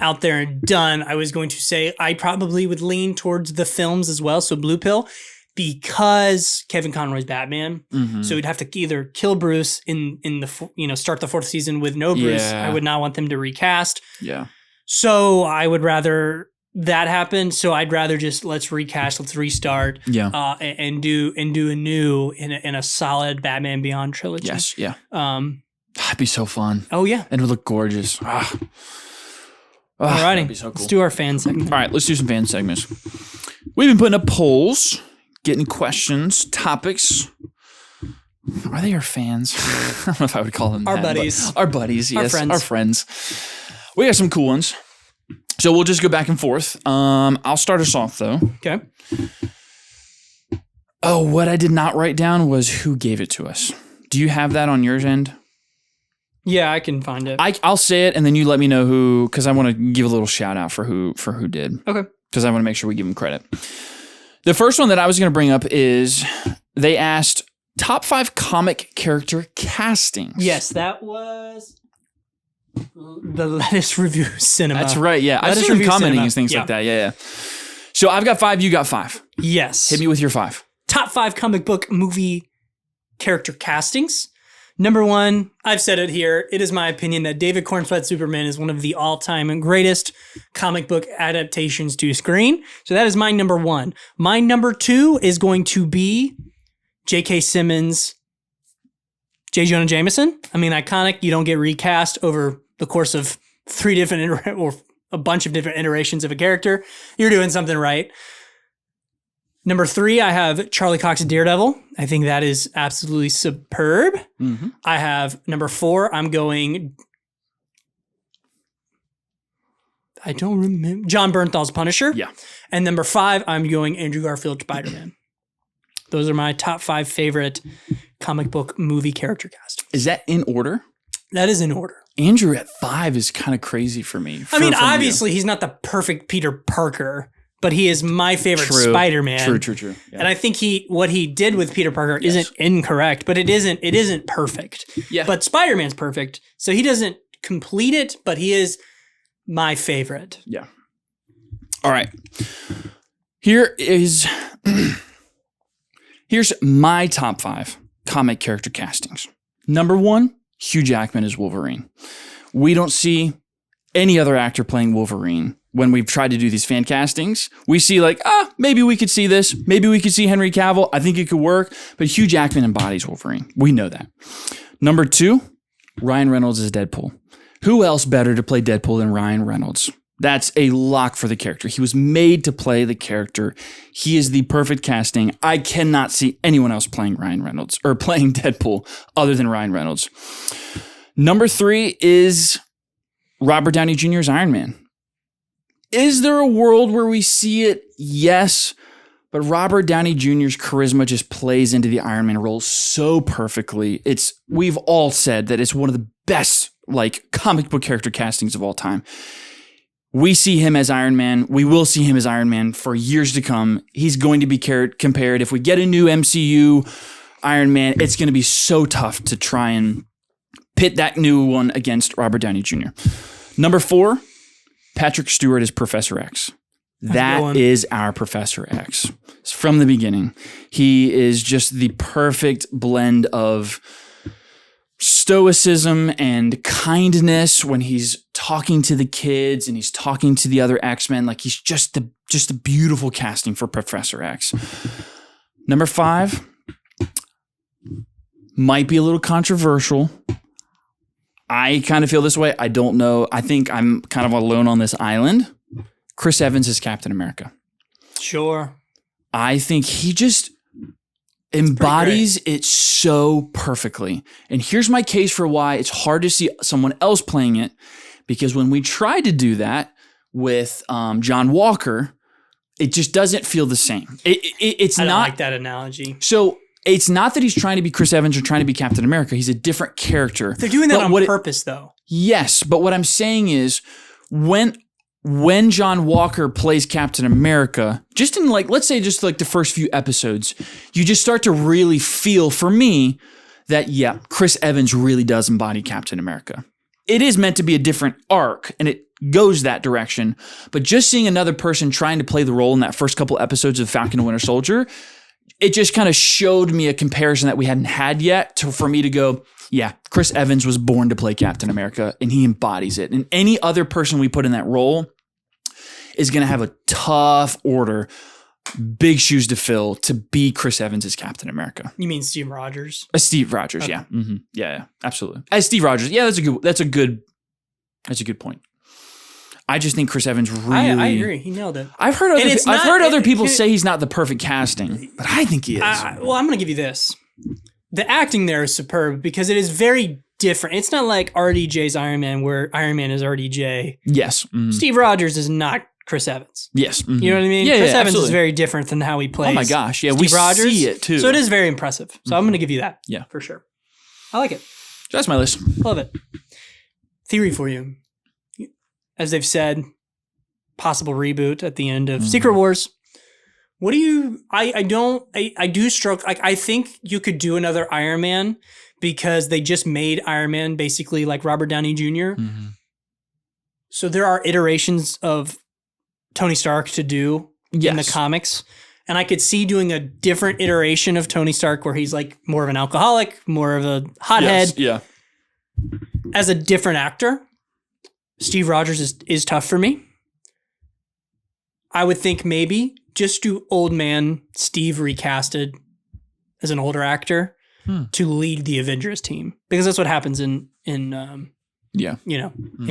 [SPEAKER 1] out there and done. I was going to say I probably would lean towards the films as well. So Blue Pill, because Kevin Conroy's Batman. Mm-hmm. So you'd have to either kill Bruce in the, start the 4th season with no Bruce. I would not want them to recast.
[SPEAKER 2] Yeah.
[SPEAKER 1] So I would rather that happened. So I'd rather just let's recast, let's restart, and do a new in a solid Batman Beyond trilogy.
[SPEAKER 2] Yes, yeah. That'd be so fun.
[SPEAKER 1] Oh yeah,
[SPEAKER 2] and it would look gorgeous.
[SPEAKER 1] Alrighty,
[SPEAKER 2] that'd be so cool.
[SPEAKER 1] Let's do our fan segment.
[SPEAKER 2] All right, let's do some fan segments. We've been putting up polls, getting questions, topics. Are they our fans? I don't know if I would call them
[SPEAKER 1] our
[SPEAKER 2] that,
[SPEAKER 1] buddies.
[SPEAKER 2] Our buddies, yes,
[SPEAKER 1] our friends.
[SPEAKER 2] We got some cool ones. So we'll just go back and forth. I'll start us off, though.
[SPEAKER 1] Okay.
[SPEAKER 2] Oh, what I did not write down was who gave it to us. Do you have that on yours end?
[SPEAKER 1] Yeah, I can find it.
[SPEAKER 2] I'll say it, and then you let me know who, because I want to give a little shout out for who did.
[SPEAKER 1] Okay.
[SPEAKER 2] Because I want to make sure we give them credit. The first one that I was going to bring up is they asked top 5 comic character castings.
[SPEAKER 1] Yes, that was the Lettuce Review Cinema.
[SPEAKER 2] That's right, yeah. I've seen them commenting and things like that, yeah. So I've got 5, you got 5.
[SPEAKER 1] Yes.
[SPEAKER 2] Hit me with your 5.
[SPEAKER 1] Top 5 comic book movie character castings. Number 1, I've said it here. It is my opinion that David Cornsweat's Superman is one of the all-time greatest comic book adaptations to screen. So that is my number 1. My number 2 is going to be J.K. Simmons, J. Jonah Jameson. I mean, iconic. You don't get recast over the course of 3 different or a bunch of different iterations of a character. You're doing something right. Number 3, I have Charlie Cox's Daredevil. I think that is absolutely superb. Mm-hmm. I have number 4, I'm going, I don't remember, John Bernthal's Punisher.
[SPEAKER 2] Yeah.
[SPEAKER 1] And number 5, I'm going Andrew Garfield Spider-Man. Those are my top 5 favorite comic book movie character cast.
[SPEAKER 2] Is that in order?
[SPEAKER 1] That is in order.
[SPEAKER 2] Andrew at 5 is kind of crazy for me.
[SPEAKER 1] I mean, obviously, he's not the perfect Peter Parker, but he is my favorite Spider-Man.
[SPEAKER 2] True. Yeah.
[SPEAKER 1] And I think what he did with Peter Parker isn't incorrect, but it isn't perfect.
[SPEAKER 2] Yeah.
[SPEAKER 1] But Spider-Man's perfect. So he doesn't complete it, but he is my favorite.
[SPEAKER 2] Yeah. All right. Here's my top 5 comic character castings. Number 1, Hugh Jackman as Wolverine. We don't see any other actor playing Wolverine. When we've tried to do these fan castings, we see like, maybe we could see this. Maybe we could see Henry Cavill. I think it could work. But Hugh Jackman embodies Wolverine. We know that. Number 2, Ryan Reynolds as Deadpool. Who else better to play Deadpool than Ryan Reynolds? That's a lock for the character. He was made to play the character. He is the perfect casting. I cannot see anyone else playing Ryan Reynolds or playing Deadpool other than Ryan Reynolds. Number 3 is Robert Downey Jr.'s Iron Man. Is there a world where we see it? Yes. But Robert Downey Jr.'s charisma just plays into the Iron Man role so perfectly. We've all said that it's one of the best comic book character castings of all time. We see him as Iron Man. We will see him as Iron Man for years to come. He's going to be compared. If we get a new MCU Iron Man, it's going to be so tough to try and pit that new one against Robert Downey Jr. Number 4, Patrick Stewart as Professor X. That is our Professor X. From the beginning, he is just the perfect blend of stoicism and kindness when he's talking to the kids and he's talking to the other X-Men. Like, he's just a beautiful casting for Professor X. Number 5 might be a little controversial. I kind of feel this way. I don't know. I think I'm kind of alone on this island. Chris Evans is Captain America.
[SPEAKER 1] Sure.
[SPEAKER 2] I think he just embodies it so perfectly. And here's my case for why it's hard to see someone else playing it. Because when we tried to do that with John Walker, it just doesn't feel the same. It's
[SPEAKER 1] I don't
[SPEAKER 2] not
[SPEAKER 1] like that analogy.
[SPEAKER 2] So it's not that he's trying to be Chris Evans or trying to be Captain America. He's a different character.
[SPEAKER 1] They're doing that on purpose, though.
[SPEAKER 2] Yes, but what I'm saying is when John Walker plays Captain America, just in let's say just the first few episodes, you just start to really feel, for me, that Chris Evans really does embody Captain America. It is meant to be a different arc, and it goes that direction. But just seeing another person trying to play the role in that first couple episodes of Falcon and Winter Soldier, it just kind of showed me a comparison that we hadn't had yet for me to go, yeah, Chris Evans was born to play Captain America, and he embodies it. And any other person we put in that role is going to have a tough order, big shoes to fill to be Chris Evans as Captain America.
[SPEAKER 1] You mean Steve Rogers?
[SPEAKER 2] Steve Rogers,
[SPEAKER 1] okay.
[SPEAKER 2] yeah. Mm-hmm. Yeah, absolutely. As Steve Rogers, yeah, that's a good point. I just think Chris Evans really.
[SPEAKER 1] I agree. He nailed it.
[SPEAKER 2] I've heard other people say he's not the perfect casting, but I think he is.
[SPEAKER 1] Well, I'm going to give you this. The acting there is superb because it is very different. It's not like RDJ's Iron Man, where Iron Man is RDJ.
[SPEAKER 2] Yes. Mm-hmm.
[SPEAKER 1] Steve Rogers is not Chris Evans.
[SPEAKER 2] Yes. Mm-hmm.
[SPEAKER 1] You know what I mean?
[SPEAKER 2] Yeah,
[SPEAKER 1] Chris Evans
[SPEAKER 2] absolutely.
[SPEAKER 1] is very different than how he plays.
[SPEAKER 2] Oh my gosh. Yeah,
[SPEAKER 1] Steve Rogers.
[SPEAKER 2] See it too.
[SPEAKER 1] So it is very impressive. So I'm going to give you that.
[SPEAKER 2] Yeah.
[SPEAKER 1] For sure. I like it.
[SPEAKER 2] That's my list.
[SPEAKER 1] Love it. Theory for you. As they've said, possible reboot at the end of Secret Wars. What do you, I do struggle. I think you could do another Iron Man because they just made Iron Man basically like Robert Downey Jr.
[SPEAKER 2] Mm-hmm.
[SPEAKER 1] So there are iterations of Tony Stark to do in the comics. And I could see doing a different iteration of Tony Stark where he's like more of an alcoholic, more of a hothead.
[SPEAKER 2] Yes, yeah.
[SPEAKER 1] As a different actor. Steve Rogers is tough for me. I would think maybe just do old man Steve recasted as an older actor to lead the Avengers team, because that's what happens in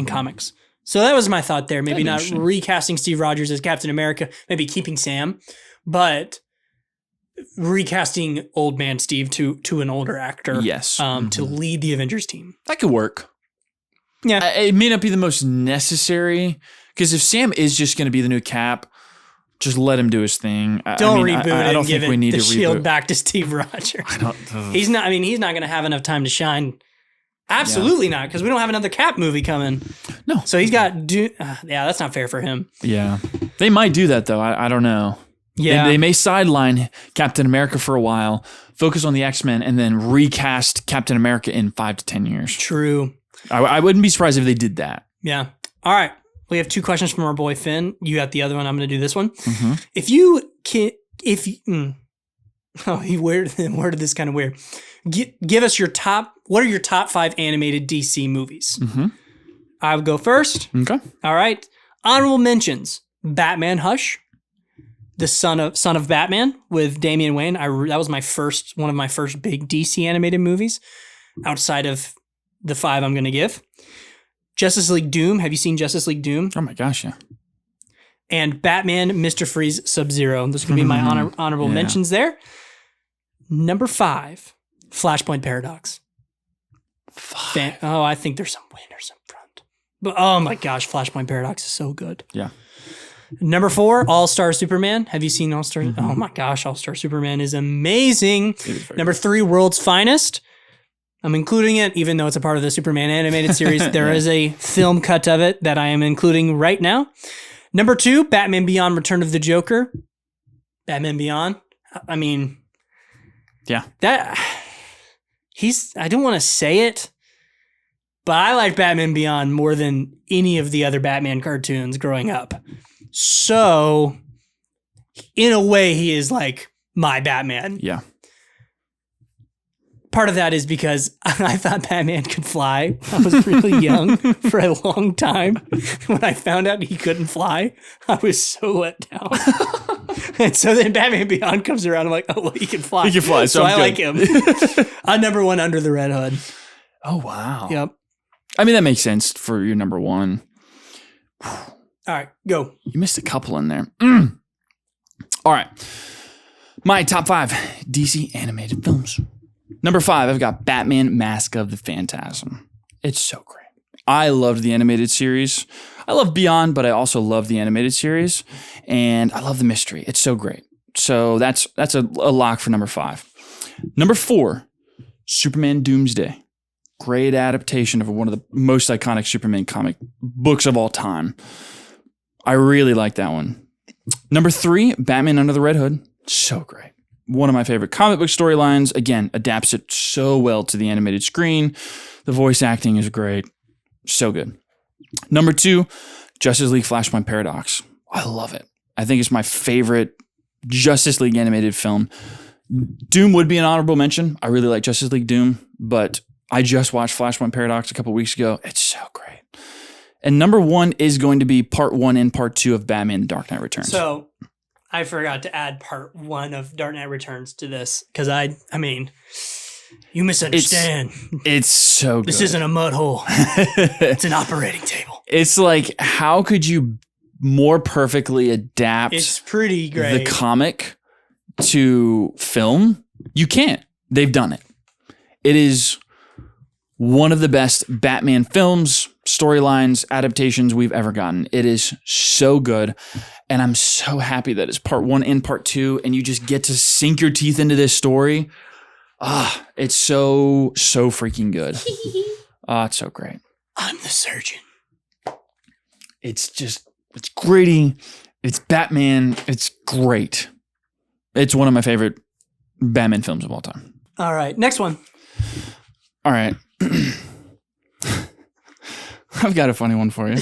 [SPEAKER 1] comics. So that was my thought there. Maybe not recasting Steve Rogers as Captain America, maybe keeping Sam, but recasting old man Steve to an older actor.
[SPEAKER 2] Yes.
[SPEAKER 1] To lead the Avengers team.
[SPEAKER 2] That could work.
[SPEAKER 1] Yeah.
[SPEAKER 2] It may not be the most necessary, because if Sam is just going to be the new Cap, just let him do his thing.
[SPEAKER 1] Don't reboot it.
[SPEAKER 2] I don't
[SPEAKER 1] and give
[SPEAKER 2] think we need
[SPEAKER 1] the
[SPEAKER 2] to
[SPEAKER 1] shield
[SPEAKER 2] reboot.
[SPEAKER 1] back to Steve Rogers.
[SPEAKER 2] I don't.
[SPEAKER 1] He's not going to have enough time to shine. Absolutely not, because we don't have another Cap movie coming.
[SPEAKER 2] No.
[SPEAKER 1] So he's got that's not fair for him.
[SPEAKER 2] Yeah. They might do that though. I don't know.
[SPEAKER 1] Yeah.
[SPEAKER 2] They may sideline Captain America for a while, focus on the X-Men, and then recast Captain America in 5 to 10 years.
[SPEAKER 1] True.
[SPEAKER 2] I wouldn't be surprised if they did that.
[SPEAKER 1] Yeah. All right. We have 2 questions from our boy Finn. You got the other one. I'm going to do this one.
[SPEAKER 2] Mm-hmm.
[SPEAKER 1] He worded this kind of weird. Give us what are your top 5 animated DC movies?
[SPEAKER 2] Mm-hmm.
[SPEAKER 1] I would go first.
[SPEAKER 2] Okay.
[SPEAKER 1] All right. Honorable mentions: Batman Hush, The Son of Batman with Damian Wayne. That was one of my first big DC animated movies outside of the 5 I'm going to give. Justice League Doom. Have you seen Justice League Doom?
[SPEAKER 2] Oh my gosh, yeah.
[SPEAKER 1] And Batman, Mr. Freeze, Sub-Zero. Those are going to be my honorable mentions there. Number 5, Flashpoint Paradox.
[SPEAKER 2] 5.
[SPEAKER 1] I think there's some winners up front. But oh my gosh, Flashpoint Paradox is so good.
[SPEAKER 2] Yeah.
[SPEAKER 1] Number 4, All-Star Superman. Have you seen All-Star? Mm-hmm. Oh my gosh, All-Star Superman is amazing. Number 3, World's Finest. I'm including it, even though it's a part of the Superman animated series. There is a film cut of it that I am including right now. Number 2, Batman Beyond: Return of the Joker. Batman Beyond. I mean,
[SPEAKER 2] yeah.
[SPEAKER 1] I don't want to say it, but I like Batman Beyond more than any of the other Batman cartoons growing up. So, in a way, he is like my Batman.
[SPEAKER 2] Yeah.
[SPEAKER 1] Part of that is because I thought Batman could fly. I was really young for a long time. When I found out he couldn't fly, I was so let down. And so then Batman Beyond comes around. I'm like, oh, well, he can fly.
[SPEAKER 2] He can fly, so
[SPEAKER 1] I
[SPEAKER 2] I'm
[SPEAKER 1] like
[SPEAKER 2] good.
[SPEAKER 1] him. I'm number one under the Red Hood.
[SPEAKER 2] Oh, wow.
[SPEAKER 1] Yep.
[SPEAKER 2] I mean, that makes sense for your number one.
[SPEAKER 1] All right, go.
[SPEAKER 2] You missed a couple in there. All right. My top 5 DC animated films. Number 5, I've got Batman Mask of the Phantasm. It's so great. I loved the animated series. I love Beyond, but I also love the animated series. And I love the mystery. It's so great. So that's a lock for number 5. Number 4, Superman Doomsday. Great adaptation of one of the most iconic Superman comic books of all time. I really like that one. Number 3, Batman Under the Red Hood. So great. One of my favorite comic book storylines. Again, adapts it so well to the animated screen. The voice acting is great. So good. Number 2, Justice League Flashpoint Paradox. I love it. I think it's my favorite Justice League animated film. Doom would be an honorable mention. I really like Justice League Doom, but I just watched Flashpoint Paradox a couple weeks ago. It's so great. And number 1 is going to be part 1 and part 2 of Batman The Dark Knight Returns.
[SPEAKER 1] So I forgot to add part 1 of Dark Knight Returns to this because I mean, you misunderstand.
[SPEAKER 2] It's so good.
[SPEAKER 1] This isn't a mud hole. It's an operating table.
[SPEAKER 2] It's like, how could you more perfectly adapt
[SPEAKER 1] It's pretty great.
[SPEAKER 2] the comic to film? You can't. They've done it. It is one of the best Batman films, storylines, adaptations we've ever gotten. It is so good. And I'm so happy that it's part 1 and part 2, and you just get to sink your teeth into this story. It's so freaking good. It's so great.
[SPEAKER 1] I'm the surgeon.
[SPEAKER 2] It's gritty. It's Batman. It's great. It's one of my favorite Batman films of all time.
[SPEAKER 1] All right, next one.
[SPEAKER 2] All right. I've got a funny one for you.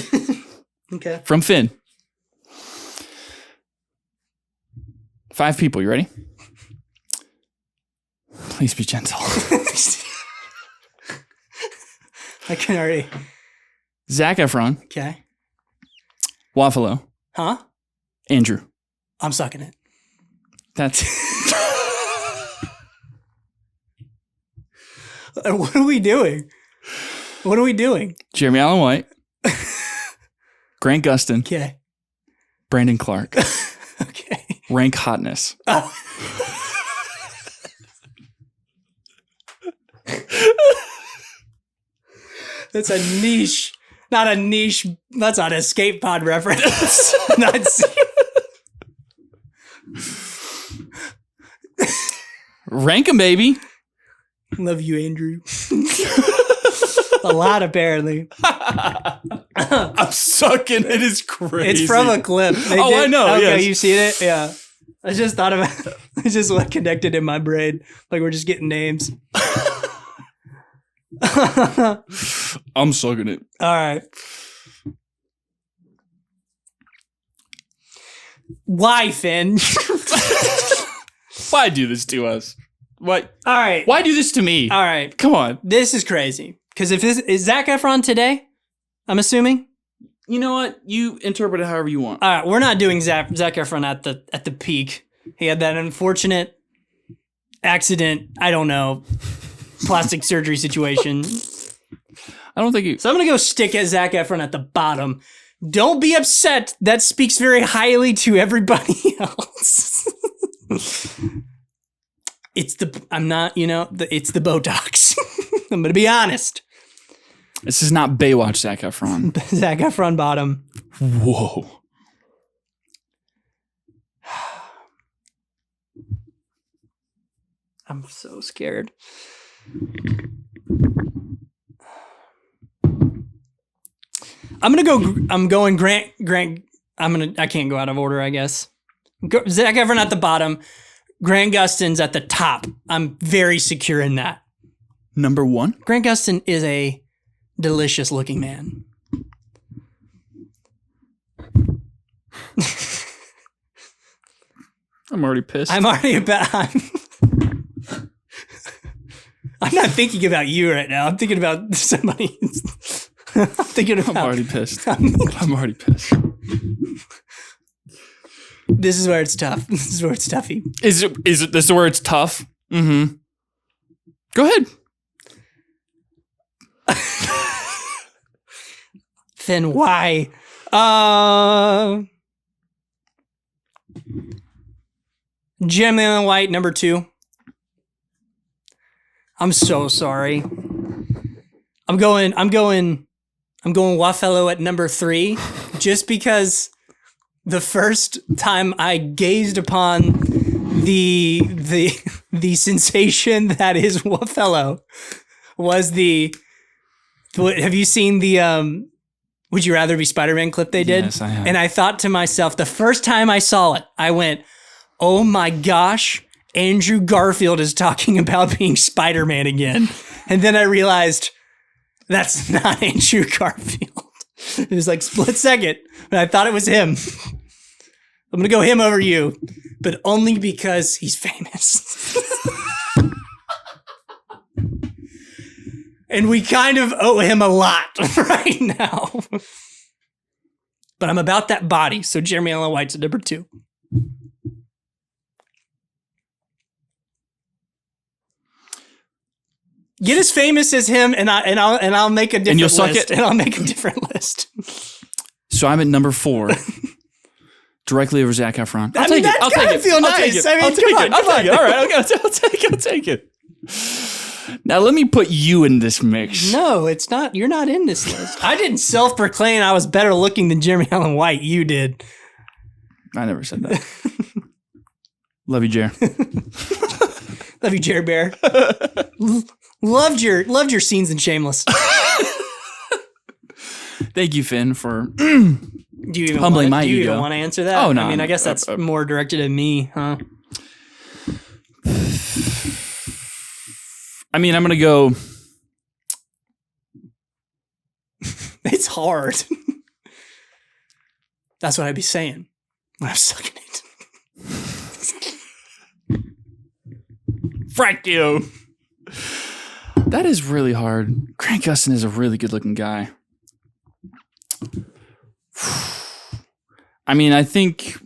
[SPEAKER 1] Okay.
[SPEAKER 2] From Finn. 5 people. You ready? Please be gentle.
[SPEAKER 1] I can already.
[SPEAKER 2] Zac Efron.
[SPEAKER 1] Okay.
[SPEAKER 2] Waffalo.
[SPEAKER 1] Huh?
[SPEAKER 2] Andrew.
[SPEAKER 1] I'm sucking it.
[SPEAKER 2] That's...
[SPEAKER 1] What are we doing? What are we doing?
[SPEAKER 2] Jeremy Allen White. Grant Gustin.
[SPEAKER 1] Okay.
[SPEAKER 2] Brandon Clark.
[SPEAKER 1] Okay.
[SPEAKER 2] Rank hotness.
[SPEAKER 1] Oh. That's a niche. Not a niche. That's an escape pod reference. Not
[SPEAKER 2] Rank 'em, baby.
[SPEAKER 1] Love you, Andrew. A lot, apparently.
[SPEAKER 2] I'm sucking. It is crazy.
[SPEAKER 1] It's from a clip.
[SPEAKER 2] I know.
[SPEAKER 1] Okay,
[SPEAKER 2] yes.
[SPEAKER 1] you've seen it? Yeah. I just thought about it. It's just what connected in my brain. Like we're just getting names.
[SPEAKER 2] I'm sucking it.
[SPEAKER 1] All right. Why, Finn?
[SPEAKER 2] Why do this to us? What?
[SPEAKER 1] All right.
[SPEAKER 2] Why do this to me?
[SPEAKER 1] All right.
[SPEAKER 2] Come on.
[SPEAKER 1] This is crazy. Because if this is Zac Efron today, I'm assuming.
[SPEAKER 2] You know what? You interpret it however you want.
[SPEAKER 1] All right, we're not doing Zac Efron at the peak. He had that unfortunate accident. I don't know, plastic surgery situation.
[SPEAKER 2] I don't think you.
[SPEAKER 1] So I'm gonna go stick at Zac Efron at the bottom. Don't be upset. That speaks very highly to everybody else. It's the Botox. I'm gonna be honest.
[SPEAKER 2] This is not Baywatch Zac Efron.
[SPEAKER 1] Zac Efron bottom.
[SPEAKER 2] Whoa.
[SPEAKER 1] I'm so scared. I'm going Grant. I can't go out of order, I guess. Zac Efron at the bottom. Grant Gustin's at the top. I'm very secure in that.
[SPEAKER 2] Number 1?
[SPEAKER 1] Grant Gustin is a delicious looking man.
[SPEAKER 2] I'm already pissed.
[SPEAKER 1] I'm not thinking about you right now. I'm thinking about somebody. I'm thinking about.
[SPEAKER 2] I'm already pissed. I'm already pissed.
[SPEAKER 1] This is where it's tough. This is where it's toughy.
[SPEAKER 2] Is it this is where it's tough? Mm-hmm. Go ahead.
[SPEAKER 1] Then why? Jim Allen White, number 2. I'm so sorry. I'm going Waffello at number 3, just because the first time I gazed upon the sensation that is Waffello was have you seen the Would You Rather Be Spider-Man clip they did?
[SPEAKER 2] Yes, I have.
[SPEAKER 1] And I thought to myself, the first time I saw it, I went, oh my gosh, Andrew Garfield is talking about being Spider-Man again. And then I realized that's not Andrew Garfield. It was like split second, but I thought it was him. I'm going to go him over you, but only because he's famous. And we kind of owe him a lot right now. But I'm about that body, so Jeremy Allen White's at number 2. Get as famous as him, and I'll make a different
[SPEAKER 2] And you'll
[SPEAKER 1] list.
[SPEAKER 2] suck it?
[SPEAKER 1] And I'll make a different list.
[SPEAKER 2] So I'm at number 4. Directly over Zac Efron.
[SPEAKER 1] I mean, that's gotta feel nice. I mean,
[SPEAKER 2] I'll take
[SPEAKER 1] come
[SPEAKER 2] it. I'll take it. All right, I'll take it. Now let me put you in this mix.
[SPEAKER 1] No, it's not. You're not in this list. I didn't self-proclaim I was better looking than Jeremy Allen White. You did.
[SPEAKER 2] I never said that. Love you, Jer.
[SPEAKER 1] Love you, Jerry Bear. Loved your scenes in Shameless.
[SPEAKER 2] Thank you, Finn, for
[SPEAKER 1] Do you even
[SPEAKER 2] humbling my
[SPEAKER 1] do you
[SPEAKER 2] ego.
[SPEAKER 1] even want to answer that?
[SPEAKER 2] Oh, no,
[SPEAKER 1] I mean,
[SPEAKER 2] no.
[SPEAKER 1] I guess that's more directed at me, huh?
[SPEAKER 2] I mean, I'm going to go.
[SPEAKER 1] It's hard. That's what I'd be saying when I'm sucking it.
[SPEAKER 2] Frank you. That is really hard. Grant Gustin is a really good looking guy. I mean, I think,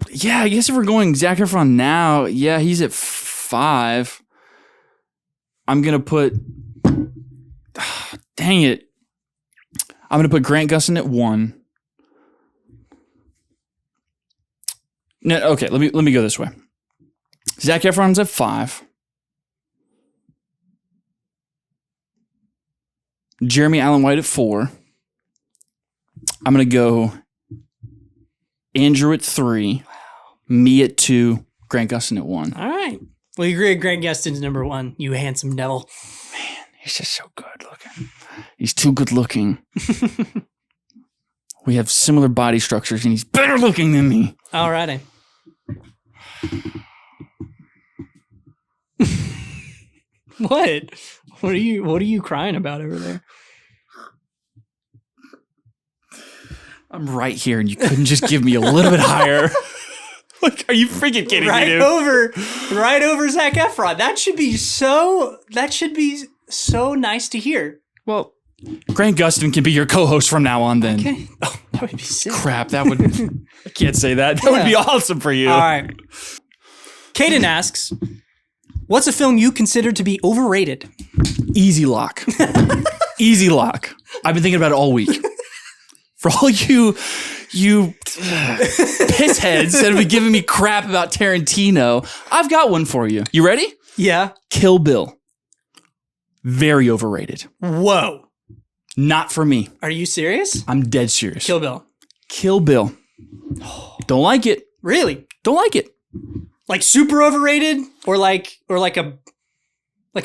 [SPEAKER 2] yeah, I guess if we're going Zac Efron now, yeah, he's at 5. I'm going to put, dang it. I'm going to put Grant Gustin at 1. No, okay, let me go this way. Zac Efron's at 5. Jeremy Allen White at 4. I'm going to go Andrew at 3. Me at 2. Grant Gustin at 1.
[SPEAKER 1] All right. Well, you agree Grant Gustin's number 1, you handsome devil.
[SPEAKER 2] Man, he's just so good looking. He's too good looking. We have similar body structures and he's better looking than me.
[SPEAKER 1] All righty. What? What are you crying about over there?
[SPEAKER 2] I'm right here and you couldn't just give me a little bit higher. Like, are you freaking kidding me, dude?
[SPEAKER 1] Right over Zac Efron. That should be so nice to hear.
[SPEAKER 2] Well, Grant Gustin can be your co-host from now on then.
[SPEAKER 1] Okay. Oh, that would be sick.
[SPEAKER 2] Crap, that would... I can't say that. That would be awesome for you.
[SPEAKER 1] All right. Kaden asks, what's a film you consider to be overrated?
[SPEAKER 2] Easy Lock. Easy Lock. I've been thinking about it all week. For all you piss heads that have been giving me crap about Tarantino, I've got one for you. You ready?
[SPEAKER 1] Yeah.
[SPEAKER 2] Kill Bill. Very overrated.
[SPEAKER 1] Whoa.
[SPEAKER 2] Not for me.
[SPEAKER 1] Are you serious?
[SPEAKER 2] I'm dead serious.
[SPEAKER 1] Kill Bill.
[SPEAKER 2] Kill Bill. Don't like it.
[SPEAKER 1] Really?
[SPEAKER 2] Don't like it.
[SPEAKER 1] Like super overrated, or like a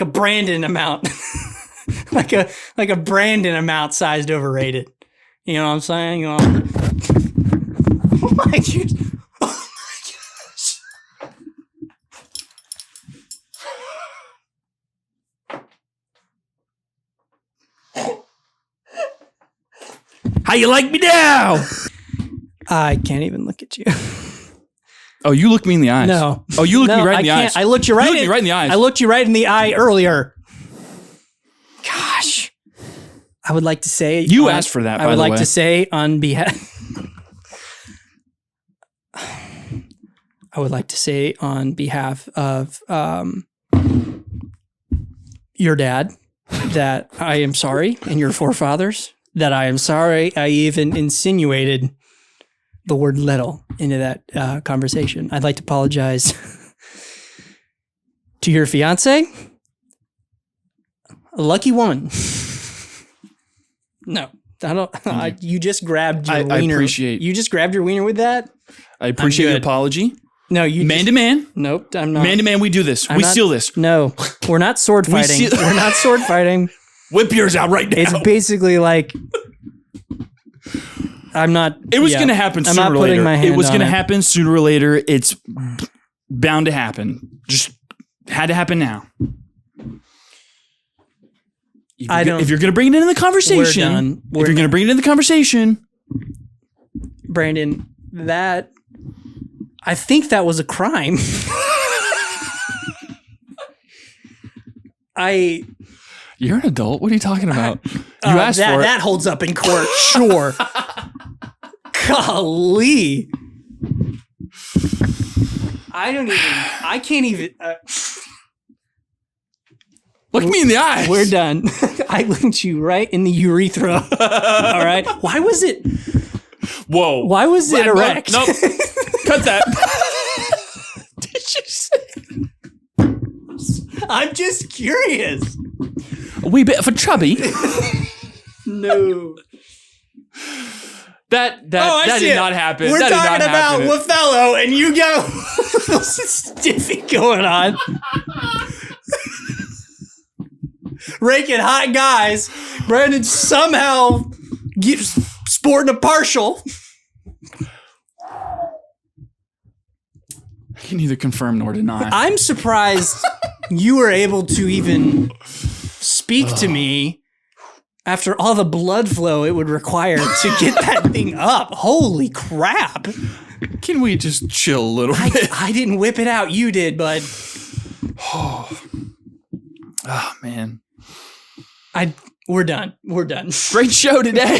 [SPEAKER 1] Brandon amount, like a Brandon amount sized overrated. You know what I'm saying? Oh my gosh. Oh my gosh.
[SPEAKER 2] How you like me now?
[SPEAKER 1] I can't even look at you.
[SPEAKER 2] Oh, you looked me in the eyes.
[SPEAKER 1] No.
[SPEAKER 2] Oh, you looked
[SPEAKER 1] No,
[SPEAKER 2] me right
[SPEAKER 1] I
[SPEAKER 2] in the
[SPEAKER 1] can't.
[SPEAKER 2] eyes.
[SPEAKER 1] I looked you right,
[SPEAKER 2] You looked me right in the eyes.
[SPEAKER 1] I looked you right in the eye earlier. Gosh. I would like to say
[SPEAKER 2] You asked for that, by
[SPEAKER 1] I would
[SPEAKER 2] the
[SPEAKER 1] like
[SPEAKER 2] way.
[SPEAKER 1] to say on behalf I would like to say on behalf of your dad that I am sorry, and your forefathers that I am sorry I even insinuated the word little into that conversation. I'd like to apologize to your fiance. A lucky woman. No, I don't. You just grabbed your wiener.
[SPEAKER 2] I appreciate.
[SPEAKER 1] You just grabbed your wiener with that?
[SPEAKER 2] I appreciate
[SPEAKER 1] I'm
[SPEAKER 2] your
[SPEAKER 1] good.
[SPEAKER 2] apology.
[SPEAKER 1] No, you.
[SPEAKER 2] Man to man.
[SPEAKER 1] Nope, I'm not.
[SPEAKER 2] Man to man, we do this.
[SPEAKER 1] I'm
[SPEAKER 2] We
[SPEAKER 1] not-
[SPEAKER 2] seal this.
[SPEAKER 1] No, we're not sword fighting. We're not sword fighting.
[SPEAKER 2] Whip yours out right now.
[SPEAKER 1] It's basically like I'm not.
[SPEAKER 2] It was going to happen
[SPEAKER 1] I'm
[SPEAKER 2] sooner
[SPEAKER 1] not
[SPEAKER 2] or
[SPEAKER 1] putting
[SPEAKER 2] later.
[SPEAKER 1] my
[SPEAKER 2] It
[SPEAKER 1] hand
[SPEAKER 2] was
[SPEAKER 1] on
[SPEAKER 2] going to
[SPEAKER 1] it.
[SPEAKER 2] happen sooner or later. It's bound to happen. Just had to happen now. If you're going to bring it into the conversation,
[SPEAKER 1] We're done.
[SPEAKER 2] if you're going to bring it into the conversation,
[SPEAKER 1] Brandon, I think that was a crime.
[SPEAKER 2] you're an adult. What are you talking about? You asked for it.
[SPEAKER 1] That holds up in court, sure. Golly. I can't even.
[SPEAKER 2] Look me in the eye.
[SPEAKER 1] We're done. I looked you right in the urethra. All right. Why was it
[SPEAKER 2] Whoa.
[SPEAKER 1] erect?
[SPEAKER 2] Nope. Cut that.
[SPEAKER 1] Did you say? I'm just curious.
[SPEAKER 2] A wee bit of a chubby.
[SPEAKER 1] No.
[SPEAKER 2] That did not happen.
[SPEAKER 1] We're
[SPEAKER 2] That did
[SPEAKER 1] talking
[SPEAKER 2] not
[SPEAKER 1] about
[SPEAKER 2] happen.
[SPEAKER 1] Othello, and you go stiffy going on. Raking hot guys. Brandon somehow sporting a partial.
[SPEAKER 2] I can neither confirm nor deny.
[SPEAKER 1] I'm surprised you were able to even speak to me after all the blood flow it would require to get that thing up. Holy crap.
[SPEAKER 2] Can we just chill a little bit?
[SPEAKER 1] I didn't whip it out. You did, bud.
[SPEAKER 2] Oh, man.
[SPEAKER 1] We're done. We're done.
[SPEAKER 2] Great show today.